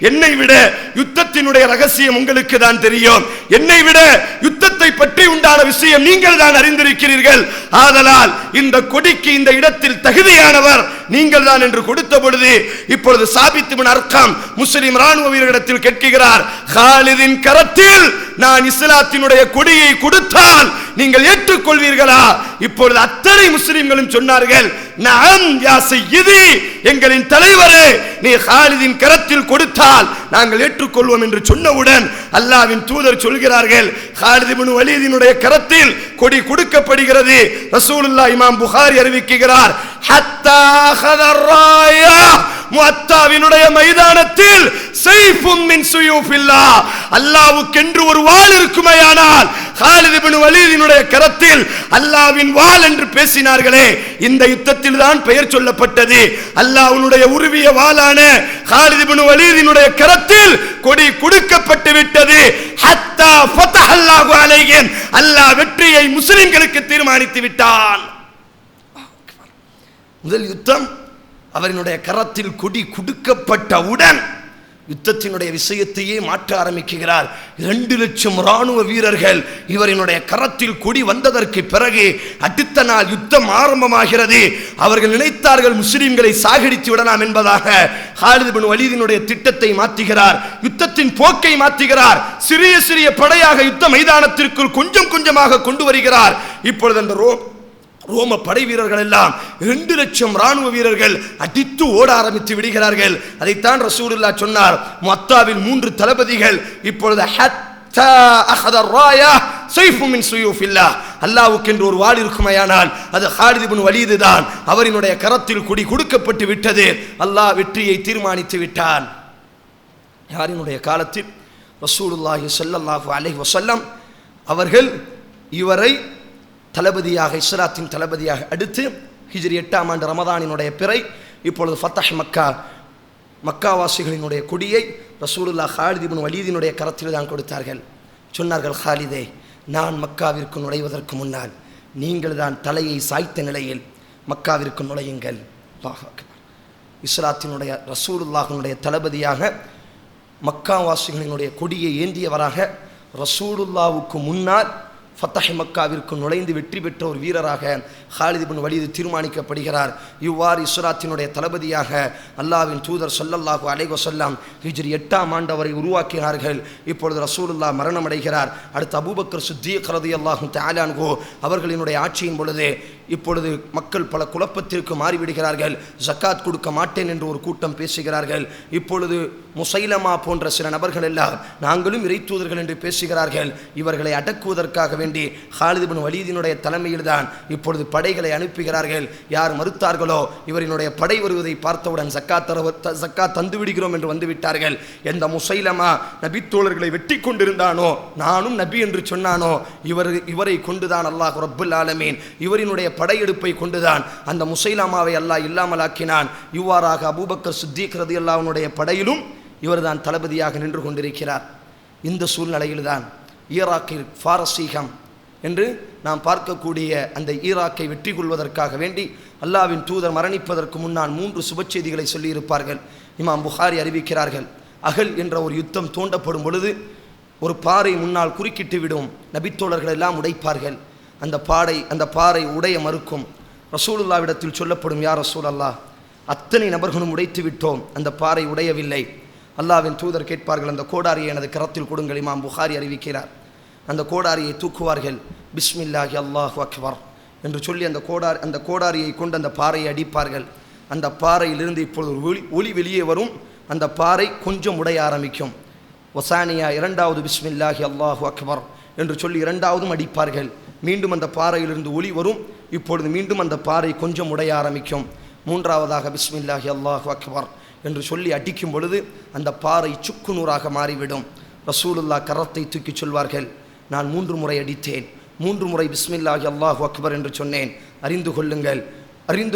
என்னை விட யுத்தத்தினுடைய ரகசியம் உங்களுக்கு தான் தெரியும், என்னை விட யுத்தத்தை பற்றி உண்டான விஷயம் நீங்கள் தான் அறிந்திருக்கிறீர்கள். ஆதலால் இந்த கொடிக்கு இந்த இடத்தில் தகுதியானவர் நீங்கள் தான் என்று கொடுத்த பொழுது இப்பொழுது சாபித் இப்னு அர்கம் முஸ்லிம் இராணுவ வீரரிடத்தில் கேட்கிறார், காலிதின் கரத்தில் நான் இஸ்லாத்தினுடைய கொடியை கொடுத்தால் நீங்கள் ஏற்றுக்கொள்வீர்களா? இப்பொழுது அத்தனை முஸ்லிம்களும் சொன்னார்கள், நஅம் யா சய்யிதி, எங்களின் தலைவரே, நீ காலிதின் கரத்தில் கொடுத்தால் நாங்கள் ஏற்றுக்கொள்வோம் என்று சொன்னவுடன் அல்லாஹ்வின் தூதர் சொல்கிறார்கள், காலித் இப்னு வலீதினுடைய கரத்தில் கொடி கொடுக்கப்படுகிறது. ரசூலுல்லாஹ் இமாம் புகாரி அறிவிக்கிறார், ஹத்தா அஹதர் ராயா, முஅத்தாவினுடைய மைதானத்தில் ஸைஃபும் மின் ஸுயூஃபில்லாஹ், அல்லாஹ்வுக்கென்று ஒரு வாள் இருக்குமேயானால் காலித் இப்னு வலீதினுடைய கரத்தில் அல்லாஹ்வின் வாள் என்று பேசினார்களே, இந்த யுத்தத்தில் தான் பெயர் சொல்லப்பட்டது. அல்லாஹ்வுடைய உருவிய வாளான காலித் இப்னு வலீதினுடைய கரத்தில் கொடி கொடுக்கப்பட்டு விட்டது. ஹத்தா ஃபதஹல்லாஹு அலைஹிம், அல்லாஹ் வெற்றியை முஸ்லிம்களுக்கு தீர்மானித்து விட்டான். முதல் யுத்தம் அவரினுடைய கரத்தில் கொடி கொடுக்கப்பட்டவுடன் யுத்தத்தினுடைய விஷயத்தையே மாற்ற ஆரம்பிக்கிறார். 2 லட்சம் இராணுவ வீரர்கள் இவரினுடைய கரத்தில் கொடி வந்ததற்கு பிறகு அடுத்த நாள் யுத்தம் ஆரம்பமாகிறது. அவர்கள் நினைத்தார்கள் முஸ்லிம்களை சாகடித்து விடலாம் என்பதாக. காலித் இப்னு வலீதினுடைய திட்டத்தை மாற்றுகிறார், யுத்தத்தின் போக்கை மாற்றுகிறார். சிறிய சிறிய படையாக யுத்த மைதானத்திற்குள் கொஞ்சம் கொஞ்சமாக கொண்டு வருகிறார். இப்பொழுது அந்த ரோம படை வீரர்கள் எல்லாம் 2 லட்சம் இராணுவ வீரர்கள் அடித்து ஓட ஆரம்பித்து விடுகிறார்கள். அதைத்தான் ரசூலுல்லாஹ் சொன்னார், முஅத்தாவில் 3 தளபதிகள் இப்பொழுது ஹத்தா அஹதர் ராயா ஸைஃபும் மின் ஸுயூஃபில்லாஹ், அல்லாஹ்வுக்கென்று ஒரு வாள் இருக்குமேயானால் அது காலித் இப்னு வலீது தான். அவரினுடைய கரத்தில் கொடி கொடுக்கப்பட்டு விட்டது. அல்லாஹ் வெற்றியை தீர்மானித்து விட்டான். யாரினுடைய காலத்தில்? ரசூலுல்லாஹி ஸல்லல்லாஹு அலைஹி வஸல்லம் அவர்கள் இவரை தளபதியாக, இஸ்லாத்தின் தளபதியாக அடுத்து ஹிஜ்ரி 8ஆம் ஆண்டு ரமதானினுடைய பிறை இப்பொழுது ஃபத்தஹ் மக்கா மக்காவாசிகளினுடைய கொடியை ரசூலுல்லாஹ் ஹாலித் இப்னு வலீதினுடைய கரத்தில் தான் கொடுத்தார்கள். சொன்னார்கள், ஹாலிதே, நான் மக்காவிற்கு நுழைவதற்கு முன்னால் நீங்கள் தான் தலையை சாய்த்த நிலையில் மக்காவிற்கு நுழையுங்கள். அல்லாஹ் அக்பர். இஸ்லாத்தினுடைய ரசூலுல்லாஹினுடைய தளபதியாக மக்காவாசிகளினுடைய கொடியை ஏந்தியவராக ரசூலுல்லாவுக்கு முன்னால் ஃபத்தஹ் மக்காவிற்கு நுழைந்து வெற்றி பெற்ற ஒரு வீரராக ஹாலித் இப்னு வலீத் தீர்மானிக்கப்படுகிறார். இவ்வாறு இஸ்லாத்தினுடைய தளபதியாக அல்லாஹ்வின் தூதர் ஸல்லல்லாஹு அலைஹி வஸல்லம் ஹிஜ்ரி 8ஆம் ஆண்டு அவரை உருவாக்கினார்கள். இப்பொழுது ரசூலுல்லாஹ் மரணம் அடைகிறார். அடுத்து அபூபக்கர் சித்தீக் ரலியல்லாஹு தஆலா அன்ஹு அவர்களினுடைய ஆட்சியின் பொழுது இப்பொழுது மக்கள் பல குழப்பத்திற்கு மாறிவிடுகிறார்கள். ஜக்காத் கொடுக்க மாட்டேன் என்று ஒரு கூட்டம் பேசுகிறார்கள். இப்பொழுது முசைலமா போன்ற சில நபர்கள் எல்லாம் நாங்களும் இறை தூதர்கள் என்று பேசுகிறார்கள். இவர்களை அடக்குவதற்காக வேண்டி ஹாலித் இப்னு வலீதினுடைய தலைமையில் தான் இப்பொழுது படைகளை அனுப்புகிறார்கள். யார் மறுத்தார்களோ இவரினுடைய படை வருவதை பார்த்தவுடன் ஜக்காத் தந்து விடுகிறோம் என்று வந்துவிட்டார்கள். எந்த முசைலமா நபி தோழர்களை வெட்டி கொண்டிருந்தானோ, நானும் நபி என்று சொன்னானோ, இவரை கொண்டுதான் அல்லாஹ் ரப்புல் ஆலமீன் இவரினுடைய படையெடுப்பை கொண்டுதான் அந்த முசைலமாவை அல்லாஹ் இல்லாமலாக்கினான். இவ்வாறாக அபூபக்கர் சித்தீக் ரலியல்லாஹு அன்ஹுடைய படையிலும் இவர்தான் தளபதியாக நின்று கொண்டிருக்கிறார். இந்த சூழ்நிலையில்தான் ஈராக்கில் பாரசீகம் என்று நாம் பார்க்கக்கூடிய அந்த ஈராக்கை வெற்றி கொள்வதற்காக வேண்டி அல்லாஹ்வின் தூதர் மரணிப்பதற்கு முன்னால் 3 சுப செய்திகளை சொல்லியிருப்பார்கள். இமாம் புகாரி அறிவிக்கிறார்கள், அகல் என்ற ஒரு யுத்தம் தோண்டப்படும் பொழுது ஒரு பாறை முன்னால் குறுக்கிட்டு விடும். நபித்தோழர்கள் எல்லாம் உடைப்பார்கள். அந்த பாறை உடைய மறுக்கும். ரசூலுல்லாவிடத்தில் சொல்லப்படும், யா ரசூலல்லாஹ், அத்தனை நபர்களும் உடைத்து விட்டோம், அந்த பாறை உடையவில்லை. அல்லாஹ்வின் தூதர் கேட்பார்கள், அந்த கோடாரியை எனது கரத்தில் கொடுங்கள். இமாம் புகாரி அறிவிக்கிறார். அந்த கோடாரியை தூக்குவார்கள். பிஸ்மில்லாஹி அல்லாஹு அக்பர் என்று சொல்லி அந்த கோடாரியை கொண்டு அந்த பாறையை அடிப்பார்கள். அந்த பாறையிலிருந்து இப்பொழுது ஒளி வெளியே வரும். அந்த பாறை கொஞ்சம் உடைய ஆரம்பிக்கும். ஒசானியா 2வது பிஸ்மில்லாஹி அல்லாஹு அக்பர் என்று சொல்லி 2வதும் அடிப்பார்கள். மீண்டும் அந்த பாறையிலிருந்து ஒளி வரும். இப்பொழுது மீண்டும் அந்த பாறை கொஞ்சம் உடைய ஆரம்பிக்கும். 3வதாக பிஸ்மில்லாஹி அல்லாஹு அக்பர் என்று சொல்லி அடிக்கும் பொழுது அந்த பாறை சுக்கு நூறாக மாறிவிடும். ரசூலுல்லாஹ் கரத்தை தூக்கி சொல்வார்கள், நான் 3 முறை அடித்தேன், 3 முறை பிஸ்மில்லாஹி அல்லாஹு அக்பர் என்று சொன்னேன். அறிந்து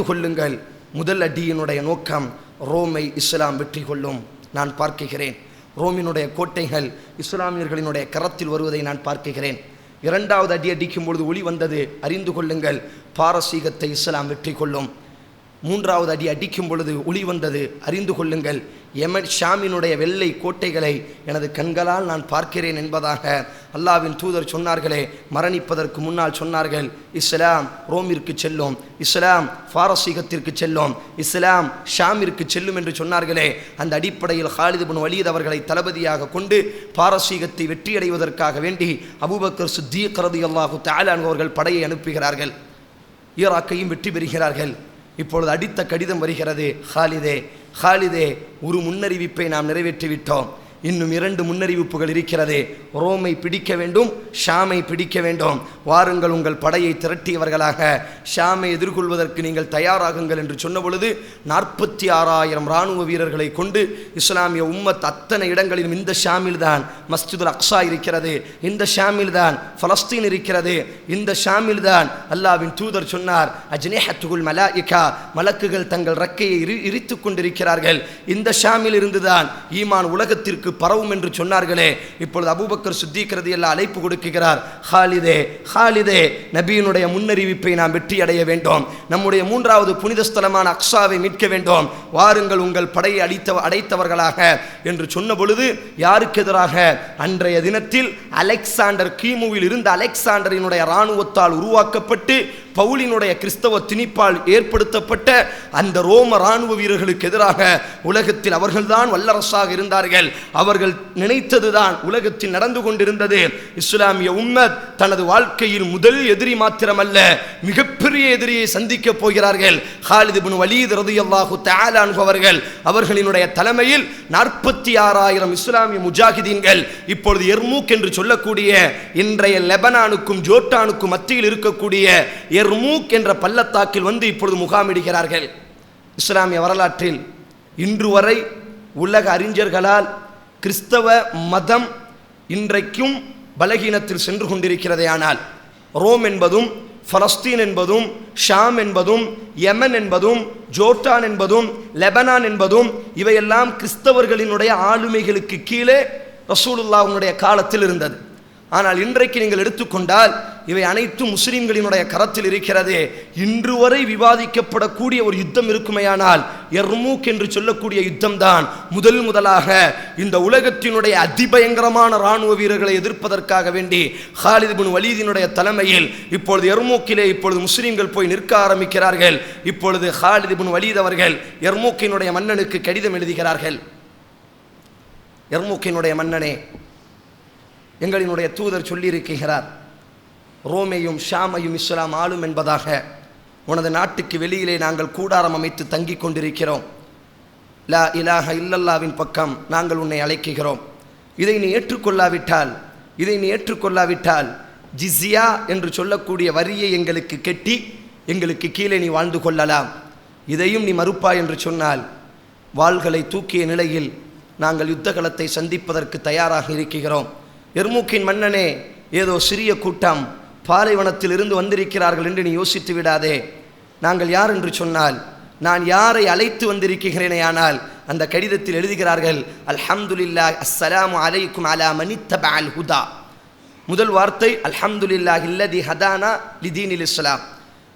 கொள்ளுங்கள், முதல் அடியினுடைய நோக்கம் ரோமை இஸ்லாம் வெற்றி கொள்ளும். நான் பார்க்கிறேன், ரோமினுடைய கோட்டைகள் இஸ்லாமியர்களினுடைய கரத்தில் வருவதை நான் பார்க்கிறேன். 2வது அடி அடிக்கும் பொழுது ஒளி வந்தது, அறிந்து கொள்ளுங்கள், பாரசீகத்தை இஸ்லாம் வெற்றி கொள்ளும். 3வது அடி அடிக்கும் பொழுது ஒளி வந்தது, அறிந்து கொள்ளுங்கள், யமன் ஷாமினுடைய வெள்ளை கோட்டைகளை எனது கண்களால் நான் பார்க்கிறேன் என்பதாக அல்லாஹ்வின் தூதர் சொன்னார்களே. மரணிப்பதற்கு முன்னால் சொன்னார்கள், இஸ்லாம் ரோமிற்கு செல்லும், இஸ்லாம் பாரசீகத்திற்கு செல்லும், இஸ்லாம் ஷாமிற்கு செல்லும் என்று சொன்னார்களே. அந்த அடிப்படையில் ஹாலித் இப்னு வலீத் அவர்களை தளபதியாக கொண்டு பாரசீகத்தை வெற்றியடைவதற்காக வேண்டி அபூபக்கர் சித்தீக் ரலியல்லாஹு தஆலா அன்ஹு அவர்கள் படையை அனுப்புகிறார்கள். ஈராக்கையும் வெற்றி பெறுகிறார்கள். இப்பொழுது அடித்த கடிதம் வருகிறது, ஹாலிதே, ஒரு முன்னறிவிப்பை நாம் நிறைவேற்றிவிட்டோம். இன்னும் 2 முன்னறிவிப்புகள் இருக்கிறது. ரோமை பிடிக்க வேண்டும், ஷாமை பிடிக்க வேண்டும். வாருங்கள், உங்கள் படையை திரட்டியவர்களாக ஷாமை எதிர்கொள்வதற்கு நீங்கள் தயாராகுங்கள் என்று சொன்ன பொழுது 46,000 இராணுவ வீரர்களை கொண்டு இஸ்லாமிய உம்மத் அத்தனை இடங்களிலும், இந்த ஷாமில் தான் மஸ்ஜிதுல் அக்ஸா இருக்கிறது, இந்த ஷாமில் தான் பலஸ்தீன் இருக்கிறது, இந்த ஷாமில் தான் அல்லாஹ்வின் தூதர் சொன்னார், அஜ்னிஹத்துல் மலாயிகா, மலக்குகள் தங்கள் ரக்கையை இரித்து கொண்டிருக்கிறார்கள், இந்த ஷாமில் இருந்துதான் ஈமான் உலகத்திற்கு பரவும் என்று சொன்னார்களே. இப்பொழுது அபூபக்கர் சித்தீக் ரலியல்லாஹு அலைஹி அழைப்பு கொடுக்கிறார், ஹாலிதே, நபியினுடைய முன்னறிவிப்பை நாம் வெற்றி அடைய வேண்டும், நம்முடைய 3வது புனித ஸ்தலமான அக்ஸாவை மீட்க வேண்டும், வாருங்கள் உங்கள் படையை அடைத்தவர்களாக என்று சொன்ன பொழுது யாருக்கு எதிராக? அன்றைய தினத்தில் அலெக்சாண்டர், கிமுவில் இருந்த அலெக்சாண்டரினுடைய இராணுவத்தால் உருவாக்கப்பட்டு பவுலினுடைய கிறிஸ்தவ திணிப்பால் ஏற்படுத்தப்பட்ட அந்த ரோம இராணுவ வீரர்களுக்கு எதிராக உலகத்தில் அவர்கள்தான் வல்லரசாக இருந்தார்கள். அவர்கள் நினைத்ததுதான் உலகத்தில் நடந்து கொண்டிருந்தது. இஸ்லாமிய உம்மத் தனது வாழ்க்கையில் முதல் எதிரி மாத்திரமல்ல, மிகப்பெரிய எதிரியை சந்திக்க போகிறார்கள். ஹாலித் இப்னு வலீத் ரலியல்லாஹு தஆலா அன்ஹு அவர்களினுடைய தலைமையில் 46,000 இஸ்லாமிய முஜாஹிதீன்கள் இப்பொழுது எர்மூக் என்று சொல்லக்கூடிய இன்றைய லெபனானுக்கும் ஜோர்டானுக்கும் மத்தியில் இருக்கக்கூடிய எர்மூக் என்ற பள்ளத்தாக்கில் வந்து இப்பொழுது முகாமிடுகிறார்கள். இஸ்லாமிய வரலாற்றில் இன்று வரை உலக அறிஞர்களால் கிறிஸ்தவ மதம் இன்றைக்கும் பலகீனத்தில் சென்று கொண்டிருக்கிறதே. ஆனால் ரோம் என்பதும் பலஸ்தீன் என்பதும் ஷாம் என்பதும் யமன் என்பதும் ஜோர்டான் என்பதும் லெபனான் என்பதும் இவையெல்லாம் கிறிஸ்தவர்களினுடைய ஆளுமைகளுக்கு கீழே ரசூலுல்லாஹ்வுடைய காலத்தில் இருந்தது. ஆனால் இன்றைக்கு நீங்கள் எடுத்துக்கொண்டால் இவை அனைத்தும் முஸ்லிம்களினுடைய கரத்தில் இருக்கிறது. இன்று வரை விவாதிக்கப்படக்கூடிய ஒரு யுத்தம் இருக்குமையானால் யர்மூக் என்று சொல்லக்கூடிய யுத்தம் தான் முதலாக இந்த உலகத்தினுடைய அதிபயங்கரமான இராணுவ வீரர்களை எதிர்ப்பதற்காக வேண்டி ஹாலித் பின் வலீதினுடைய தலைமையில் இப்பொழுது யர்மூக்கிலே இப்பொழுது முஸ்லிம்கள் போய் நிற்க ஆரம்பிக்கிறார்கள். இப்பொழுது ஹாலித் பின் வலீத் அவர்கள் யர்மூக்கினுடைய மன்னனுக்கு கடிதம் எழுதுகிறார்கள். யர்மூக்கினுடைய மன்னனே, எங்களினுடைய தூதர் சொல்லியிருக்கிறார், ரோமையும் ஷாமையும் இஸ்லாம் ஆளும் என்பதாக உனது நாட்டுக்கு வெளியிலே நாங்கள் கூடாரம் அமைத்து தங்கி கொண்டிருக்கிறோம். லா இலாஹ இல்லல்லாவின் பக்கம் நாங்கள் உன்னை அழைக்கிறோம். இதை நீ ஏற்றுக்கொள்ளாவிட்டால் ஜிஸ்யா என்று சொல்லக்கூடிய வரியை எங்களுக்கு கெட்டி எங்களுக்கு கீழே நீ வாழ்ந்து கொள்ளலாம். இதையும் நீ மறுப்பாய் என்று சொன்னால் வாள்களை தூக்கிய நிலையில் நாங்கள் யுத்தகலத்தை சந்திப்பதற்கு தயாராக இருக்கிறோம். யர்மூக்கின் மன்னனே, ஏதோ சிறிய கூட்டம் பாலைவனத்தில் இருந்து வந்திருக்கிறார்கள் என்று நீ யோசித்து விடாதே. நாங்கள் யார் என்று சொன்னால், நான் யாரை அழைத்து வந்திருக்கிறேனே ஆனால் அந்த கடிதத்தில் எழுதுகிறார்கள், அல்ஹம்துலில்லாஹ் அஸ்ஸலாமு அலைக்கும் அலா மனித்தபஅல் ஹுதா. முதல் வார்த்தை அல்ஹம்துலில்லாஹ் இல்லதி ஹதானா லிதீனில் இஸ்லாம்.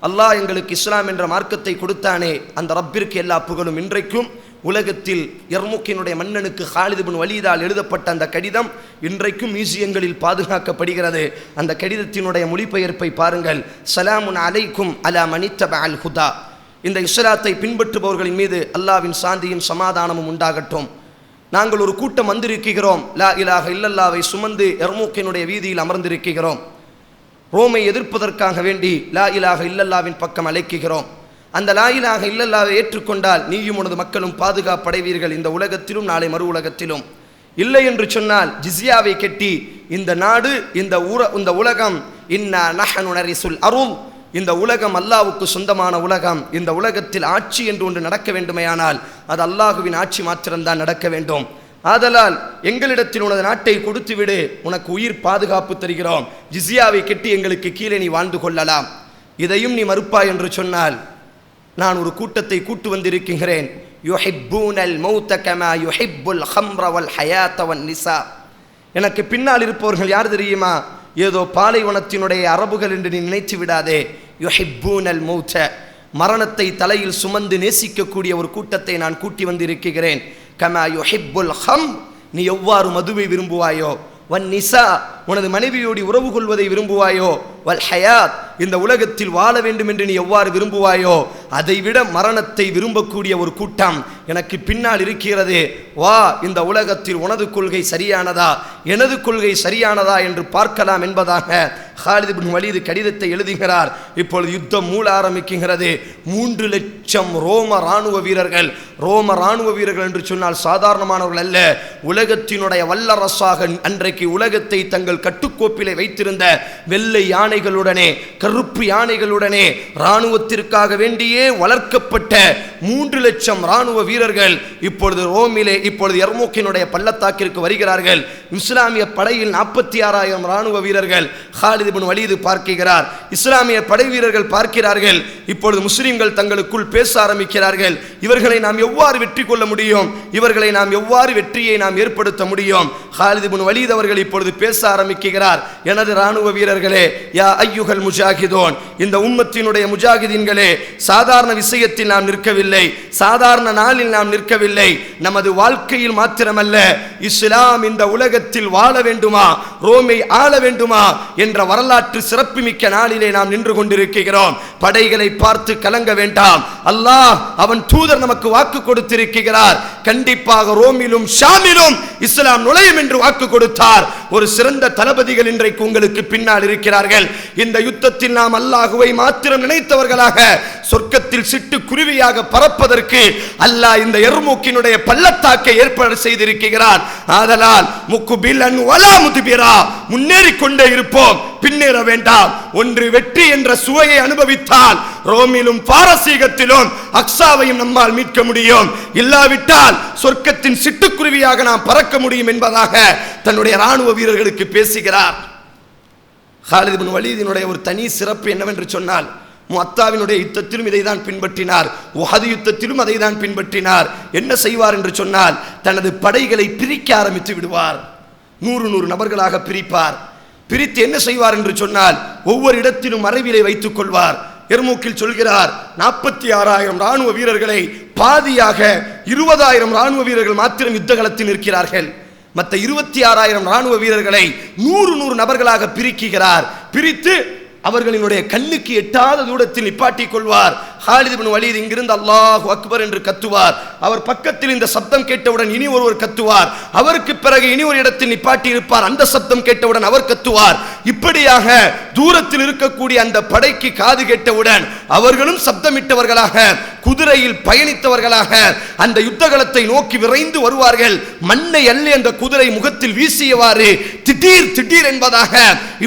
அல்லாஹ் எங்களுக்கு இஸ்லாம் என்ற மார்க்கத்தை கொடுத்தானே, அந்த ரப்பிற்கு எல்லா புகழும். இன்றைக்கும் உலகத்தில் யர்மூக்கினுடைய மன்னனுக்கு ஹாலித் பின் வலீதால் எழுதப்பட்ட அந்த கடிதம் இன்றைக்கும் மியூசியங்களில் பாதுகாக்கப்படுகிறது. அந்த கடிதத்தினுடைய மொழிபெயர்ப்பை பாருங்கள், சலாமுன் அலைக்கும் அலா மனித்தபஅல் ஹுதா. இந்த இஸ்லாத்தை பின்பற்றுபவர்களின் மீது அல்லாஹ்வின் சாந்தியும் சமாதானமும் உண்டாகட்டும். நாங்கள் ஒரு கூட்டம் வந்திருக்கிறோம், லா இலாஹ இல்லல்லாவை சுமந்து யர்மூக்கினுடைய வீதியில் அமர்ந்திருக்கிறோம். ரோமை எதிர்ப்பதற்காக வேண்டி லா இலாஹ இல்லல்லாவின் பக்கம் அழைக்கிறோம். அந்த லா இலாஹ இல்லல்லாவை ஏற்றுக்கொண்டால் நீயும் உனது மக்களும் பாதுகாப்படைவீர்கள், இந்த உலகத்திலும் நாளை மறு உலகத்திலும். இல்லை என்று சொன்னால் ஜிஸ்யாவை கெட்டி இந்த நாடு இந்த உலகம் இன்னா நஹ்னு நரிசுல் அருள், இந்த உலகம் அல்லாஹ்வுக்கு சொந்தமான உலகம். இந்த உலகத்தில் ஆட்சி என்று ஒன்று நடக்க வேண்டுமையானால் அது அல்லாஹுவின் ஆட்சி மாத்திரம்தான் நடக்க வேண்டும். ஆதலால் எங்களிடத்தில் உனது நாட்டை கொடுத்து விடு, உனக்கு உயிர் பாதுகாப்பு தருகிறோம். ஜிஸ்யாவை கெட்டி எங்களுக்கு கீழே நீ வாழ்ந்து கொள்ளலாம். இதையும் நீ மறுப்பாய் என்று சொன்னால் நான் ஒரு கூட்டத்தை கூட்டு வந்திருக்கிறேன். யுஹிப்பூனல் மௌத கமா யுஹிப்புல் ஹம்ர வல் ஹயாத வன் நிசா. எனக்கு பின்னால் இருப்பவர்கள் யார் தெரியுமா? ஏதோ பாலைவனத்தினுடைய அரபுகள் என்று நீ நினைத்து விடாதே. யுஹிப்பூனல் மௌத, மரணத்தை தலையில் சுமந்து நேசிக்கக்கூடிய ஒரு கூட்டத்தை நான் கூட்டி வந்திருக்கிறேன். கமா யுஹிப்புல் ஹம், நீ எவ்வாறு மதுவை விரும்புவாயோ, வன் நிசா, உனது மனைவியோடு உறவு கொள்வதை விரும்புவாயோ, வல் ஹயாத், இந்த உலகத்தில் வாழ வேண்டும் என்று நீ எவ்வாறு விரும்புவாயோ அதைவிட மரணத்தை விரும்பக்கூடிய ஒரு கூட்டம் எனக்கு பின்னால் இருக்கிறது. வா, இந்த உலகத்தில் உனது கொள்கை சரியானதா எனது கொள்கை சரியானதா என்று பார்க்கலாம் என்பதாக ஹாலித் பின் வலீத் கடிதத்தை எழுதுகிறார். இப்பொழுது யுத்தம் மூல ஆரம்பிக்கிறது. 3 லட்சம் ரோம இராணுவ வீரர்கள் என்று சொன்னால் சாதாரணமானவர்கள் அல்ல. உலகத்தினுடைய வல்லரசாக அன்றைக்கு உலகத்தை தங்கள் கட்டுக்கோப்பிலே வைத்திருந்த வெள்ளை யானைகளுடனே கருப்பு யானைகளுடனே இராணுவத்திற்காக வேண்டியே வளர்க்கப்பட்ட 3 லட்சம் இராணுவ வீரர்கள் இப்பொழுது யர்மூக்கினுடைய பள்ளத்தாக்கிற்கு வருகிறார்கள். இஸ்லாமிய படையில் 46,000 இராணுவ வீரர்கள். ஹாலித் பின் வலீத் பார்க்கிறார், இஸ்லாமிய படை வீரர்கள் பார்க்கிறார்கள். இப்பொழுது முஸ்லிம்கள் தங்களுக்குள் பேச ஆரம்பிக்கிறார்கள். இவர்களை நாம் எவ்வாறு வெற்றி கொள்ள முடியும், இவர்களை நாம் எவ்வாறு வெற்றியை நாம் ஏற்படுத்த முடியும்? ஹாலித் பின் வலீத் அவர்கள் இப்பொழுது பேச ஆரம்பிக்கிறார். எனது இராணுவ வீரர்களே, யா ஐயுகல் முஜாஹிதோன், இந்த உம்மத்தினுடைய முஜாஹிதீன்களே, சாதாரண விஷயத்தில் நாம் நிற்கவில்லை, சாதாரண நாளில் நாம் நிற்கவில்லை. நமது வாழ்க்கையில் மாத்திரமல்ல, இஸ்லாம் இந்த உலகத்தில் வாழ வேண்டுமா, ரோமை ஆள வேண்டுமா என்ற வரலாற்று சிறப்புமிக்க நாளிலே நாம் நின்று கொண்டிருக்கிறோம். படைகளை பார்த்து கலங்க வேண்டாம். அல்லாஹ் அவன் தூதர் நமக்கு வாக்கு கொடுத்திருக்கிறார். கண்டிப்பாக ரோமிலும் ஷாமிலும் இஸ்லாம் நுழையும் என்று வாக்கு கொடுத்தார். ஒரு சிறந்த தளபதிகள் இன்றைக்கு உங்களுக்கு பின்னால் இருக்கிறார்கள். இந்த யுத்தத்தில் நாம் அல்லாஹுவை மாத்திரம் நினைத்தவர்களாக சொர்க்கத்தில் சிட்டு குருவியாக பறப்பதற்கு அல்லாஹ் இந்த யர்மூக்கினுடைய பள்ளத்தாக்கை ஏற்பாடு செய்திருக்கிறார். ஆதலால் முக்குபிலன் வலா முதுபிரா, முன்னேறிக் கொண்டே இருப்போம், பின்னேற வேண்டாம். ஒன்று வெற்றி என்ற சுவையை அனுபவித்தால் ரோமிலும் பாரசீகத்திலும் அக்ஸாவையும் நம்மால் மீட்க முடியும். இல்லாவிட்டால் சொர்க்கத்தின் சிட்டுக்குருவியாக நாம் பறக்க முடியும் என்பதாக தன்னுடைய இராணுவ வீரர்களுக்கு பேசுகிறார். ஹாலித் பின் வலீதினுடைய ஒரு தனி சிறப்பு என்னவென்று சொன்னால், முஅத்தாவினுடைய யுத்தத்திலும் இதை தான் பின்பற்றினார், உஹது யுத்தத்திலும் அதை தான் பின்பற்றினார். என்ன செய்வார் என்று சொன்னால், தனது படைகளை பிரிக்க ஆரம்பித்து விடுவார். 100 நபர்களாக பிரிப்பார். பிரித்து என்ன செய்வார் என்று சொன்னால், ஒவ்வொரு இடத்திலும் மறைவிலை வைத்துக் கொள்வார். எர்மூக்கில் சொல்கிறார், 46,000 ராணுவ வீரர்களை பாதியாக 20,000 ராணுவ வீரர்கள் மாத்திரம் யுத்த களத்தில் நிற்கிறார்கள். மற்ற 26,000 ராணுவ வீரர்களை 100 நபர்களாக பிரிக்கிறார். பிரித்து அவர்களினுடைய கண்ணுக்கு எட்டாத தூரத்தில் நிப்பாட்டிக் கொள்வார். ஹாலித் இப்னு வலீத் இங்கிருந்து அல்லாஹு அக்பர் என்று கத்துவார். அவர் பக்கத்தில் இந்த சப்தம் கேட்டவுடன் இனி ஒருவர் கத்துவார். அவருக்கு பிறகு இனி ஒரு இடத்தில் நிப்பாட்டி இருப்பார். அந்த சப்தம் கேட்டவுடன் அவர் கத்துவார். இப்படியாக தூரத்தில் இருக்கக்கூடிய அந்த படைக்கு காது கேட்டவுடன் அவர்களும் சப்தமிட்டவர்களாக, குதிரையில் பயணித்தவர்களாக அந்த யுத்தகலத்தை நோக்கி விரைந்து வருவார்கள். மண்ணை அள்ளி அந்த குதிரை முகத்தில் வீசியவாறு திடீர் திடீர் என்பதாக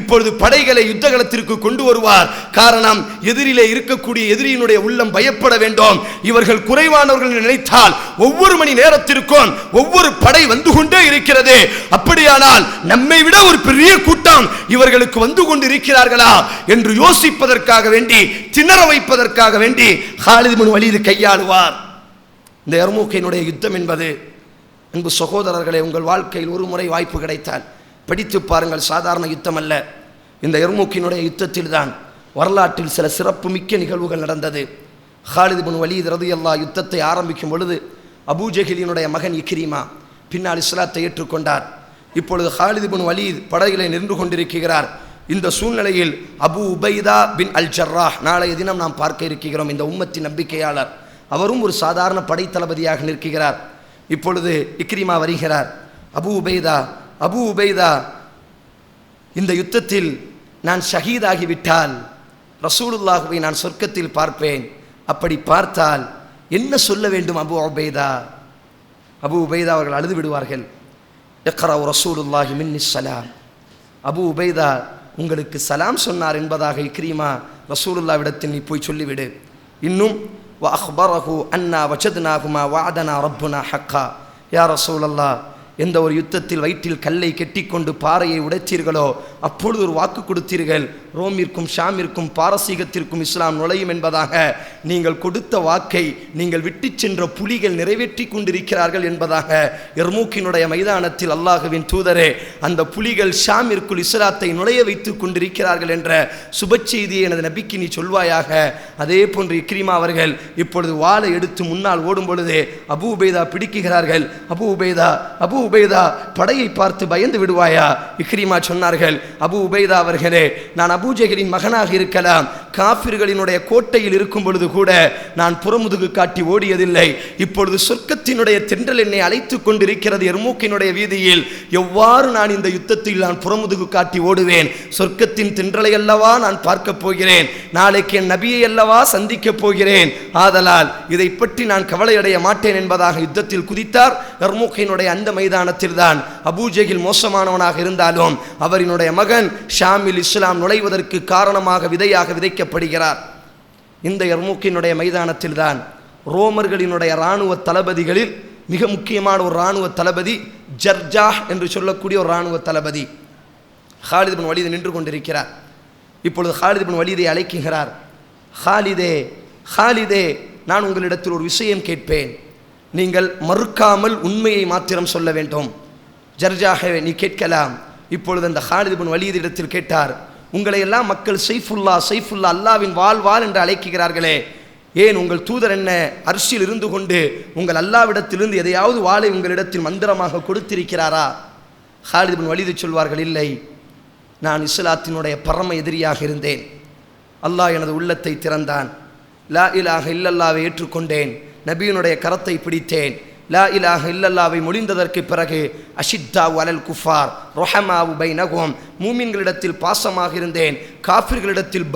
இப்பொழுது படைகளை யுத்தகலத்திற்கு கொண்டு வருவார். காரணம், எதிரிலே இருக்கக்கூடிய எதிரியினுடைய உள்ளம் பயப்பட வேண்டும். இவர்கள் குறைவானவர்கள் நினைத்தால் ஒவ்வொரு மணி நேரத்திற்கும் ஒவ்வொரு படை வந்து கொண்டே இருக்கிறது. அப்படியானால் நம்மை விட ஒரு பெரிய கூட்டம் இவர்களுக்கு வந்து கொண்டு இருக்கிறார்களா என்று யோசிப்பதற்காக வேண்டி, திணற வைப்பதற்காக வேண்டி ஹாலித் இப்னு வலீத் கையாளுவார். இந்த யர்மூக்கினுடைய யுத்தம் என்பது, அன்பு சகோதரர்களே, உங்கள் வாழ்க்கையில் ஒரு முறை வாய்ப்பு கிடைத்தால் படித்து பாருங்கள். சாதாரண யுத்தம் அல்ல. இந்த யர்மூக்கினுடைய யுத்தத்தில் தான் வரலாற்றில் சில சிறப்பு மிக்க நிகழ்வுகள் நடந்தது. ஹாலித் இப்னு வலீத் ரலியல்லாஹு யுத்தத்தை ஆரம்பிக்கும் பொழுது அபூஜஹலினுடைய மகன் இக்ரிமா பின்னால் இஸ்லாத்தை ஏற்றுக்கொண்டார். இப்பொழுது ஹாலித் இப்னு வலீத் படையிலே நின்று கொண்டிருக்கிறார். இந்த சூழ்நிலையில் அபு உபைதா பின் அல் ஜர்ராஹ், நாளைய தினம் நாம் பார்க்க இருக்கிறோம், இந்த உம்மத்தின் நம்பிக்கையாளர், அவரும் ஒரு சாதாரண படை தளபதியாக நிற்கிறார். இப்பொழுது இக்ரிமா வருகிறார். அபு உபைதா, இந்த யுத்தத்தில் நான் ஷஹீதாகிவிட்டால் ரசூலுல்லாஹுவை நான் சொர்க்கத்தில் பார்ப்பேன். அப்படி பார்த்தால் என்ன சொல்ல வேண்டும் அபு உபைதா அவர்கள் அழுது விடுவார்கள். இக்ரவு ரசூலுல்லாஹி மின்னி ஸலாம். அபு உபைதா உங்களுக்கு சலாம் சொன்னார் என்பதாக இக்ரிமா ரசூலுல்லாஹ்விடத்தில் நீ போய் சொல்லிவிடு. இன்னும் வ அக்பரஹு அன்னா வஜத்னாஹுமா வஅதனா ரப்புனா ஹக்கா. யா ரசூலல்லாஹ், எந்த ஒரு யுத்தத்தில் வயிற்றில் கல்லை கெட்டிக்கொண்டு பாறையை உடைத்தீர்களோ அப்பொழுது ஒரு வாக்கு கொடுத்தீர்கள், ரோமிற்கும் ஷாமிற்கும் பாரசீகத்திற்கும் இஸ்லாம் நுழையும் என்பதாக. நீங்கள் கொடுத்த வாக்கை நீங்கள் விட்டு சென்ற புலிகள் நிறைவேற்றி கொண்டிருக்கிறார்கள் என்பதாக யர்மூக்கினுடைய மைதானத்தில் அல்லாஹுவின் தூதரே, அந்த புலிகள் ஷாமிற்குள் இஸ்லாத்தை நுழைய வைத்துக் கொண்டிருக்கிறார்கள் என்ற சுப செய்தியை எனது நபிக்கு நீ சொல்வாயாக. அதே போன்று இக்ரிமா அவர்கள் இப்பொழுது வாளை எடுத்து முன்னால் ஓடும் பொழுதே அபு உபைதா பிடிக்கிறார்கள். அபு உபைதா படையை பார்த்து பயந்து விடுவாயா? இக்ரிமா சொன்னார்கள், அபு உபைதா அவர்களே, நான் அபூஜஹலின் மகனாக இருக்கலாம், காஃபிர்களினுடைய கோட்டையில் இருக்கும் பொழுது கூட நான் புறமுதுகு காட்டி ஓடியதில்லை. இப்பொழுது சொர்க்கத்தினுடைய தென்றல் என்னை அழைத்துக் கொண்டிருக்கிறது யர்மூக்கினுடைய வீதியில். எவ்வாறு நான் இந்த யுத்தத்தில் நான் புறமுதுகு காட்டி ஓடுவேன்? சொர்க்கத்தின் தென்றலை அல்லவா நான் பார்க்க போகிறேன், நாளைக்கு என் நபியை அல்லவா சந்திக்க போகிறேன். ஆதலால் இதை பற்றி நான் கவலையடைய மாட்டேன் என்பதாக யுத்தத்தில் குதித்தார். யர்மூக்கினுடைய அந்த மைதானத்தில் தான் அபூஜஹில் மோசமானவனாக இருந்தாலும் அவரினுடைய மகன் ஷாமில் இஸ்லாம் நுழைவதற்கு காரணமாக விதையாக விதைக்கப்படுகிறார். இந்த யர்மூக்கினுடைய மைதானத்தில் தான் ரோமர்களினுடைய இராணுவ தளபதிகளில் மிக முக்கியமான ஒரு இராணுவ தளபதி ஜர்ஜாஹ் என்று சொல்லக்கூடிய ஒரு இராணுவ தளபதி ஹாலித் இப்னு வலீத் நின்று கொண்டிருக்கிறார். இப்பொழுது ஹாலித் இப்னு வலீதை அழைக்கிறார். ஹாலிதே, நான் உங்களிடத்தில் ஒரு விஷயம் கேட்பேன், நீங்கள் மறுக்காமல் உண்மையை மாத்திரம் சொல்ல வேண்டும். ஜர்ஜாஹே, நீ கேட்கலாம். இப்பொழுது அந்த ஹாலித் இப்னு வலீத் இடத்தில் கேட்டார், உங்களை எல்லாம் மக்கள் சைஃபுல்லா அல்லாவின் வாள் என்று அழைக்கிறார்களே, ஏன் உங்கள் தூதர் என்ன அர்ஷில் இருந்து கொண்டு உங்கள் அல்லாவிடத்திலிருந்து எதையாவது வாளை உங்களிடத்தில் மந்திரமாக கொடுத்திருக்கிறாரா? ஹாலித் இப்னு வலீத் சொல்வார்கள், இல்லை, நான் இஸ்லாத்தினுடைய பரம எதிரியாக இருந்தேன். அல்லாஹ் எனது உள்ளத்தை திறந்தான். லா இலாஹ இல்லல்லாவை ஏற்றுக்கொண்டேன். நபியினுடைய கரத்தை பிடித்தேன். லா இலாஹ இல்லல்லாவை மொழிந்ததற்கு பிறகு அஷித்தாவு அலல் குஃபார் ரொஹமாவு பைனகும், மூமின்களிடத்தில் பாசமாக இருந்தேன், காஃபிர்களிடத்தில்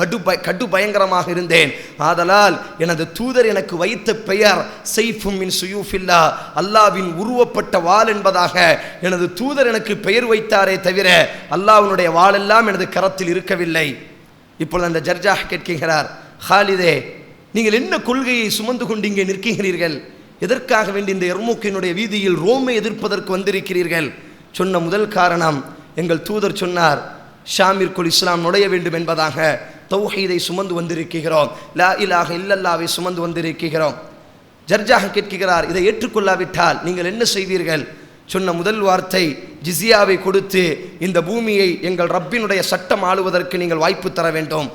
கடு பயங்கரமாக இருந்தேன். ஆதலால் எனது தூதர் எனக்கு வைத்த பெயர் சைஃபும் மின் சுயூஃபில்லா, அல்லாவின் உருவப்பட்ட வாள் என்பதாக எனது தூதர் எனக்கு பெயர் வைத்தாரே தவிர அல்லாஹ்வுடைய வாளெல்லாம் எனது கரத்தில் இருக்கவில்லை. இப்பொழுது அந்த ஜர்ஜாஹ் கேட்கிறார், ஹாலிதே, நீங்கள் என்ன கொள்கையை சுமந்து கொண்டு இங்கே நிற்கிறீர்கள்? எதற்காக வேண்டி இந்த யர்மூக்கினுடைய வீதியில் ரோமை எதிர்ப்பதற்கு வந்திருக்கிறீர்கள்? சொன்ன முதல் காரணம், எங்கள் தூதர் சொன்னார், ஷாமிற்குள் இஸ்லாம் நுழைய வேண்டும் என்பதாக தௌஹீதை சுமந்து வந்திருக்கிறோம், லா இலாஹ இல்லல்லாவை சுமந்து வந்திருக்கிறோம். ஜர்ஜாஹ் கேட்கிறார், இதை ஏற்றுக்கொள்ளாவிட்டால் நீங்கள் என்ன செய்வீர்கள்? சொன்ன முதல் வார்த்தை, ஜிஸியாவை கொடுத்து இந்த பூமியை எங்கள் ரப்பினுடைய சட்டம் ஆளுவதற்கு நீங்கள் வாய்ப்பு தர வேண்டும்.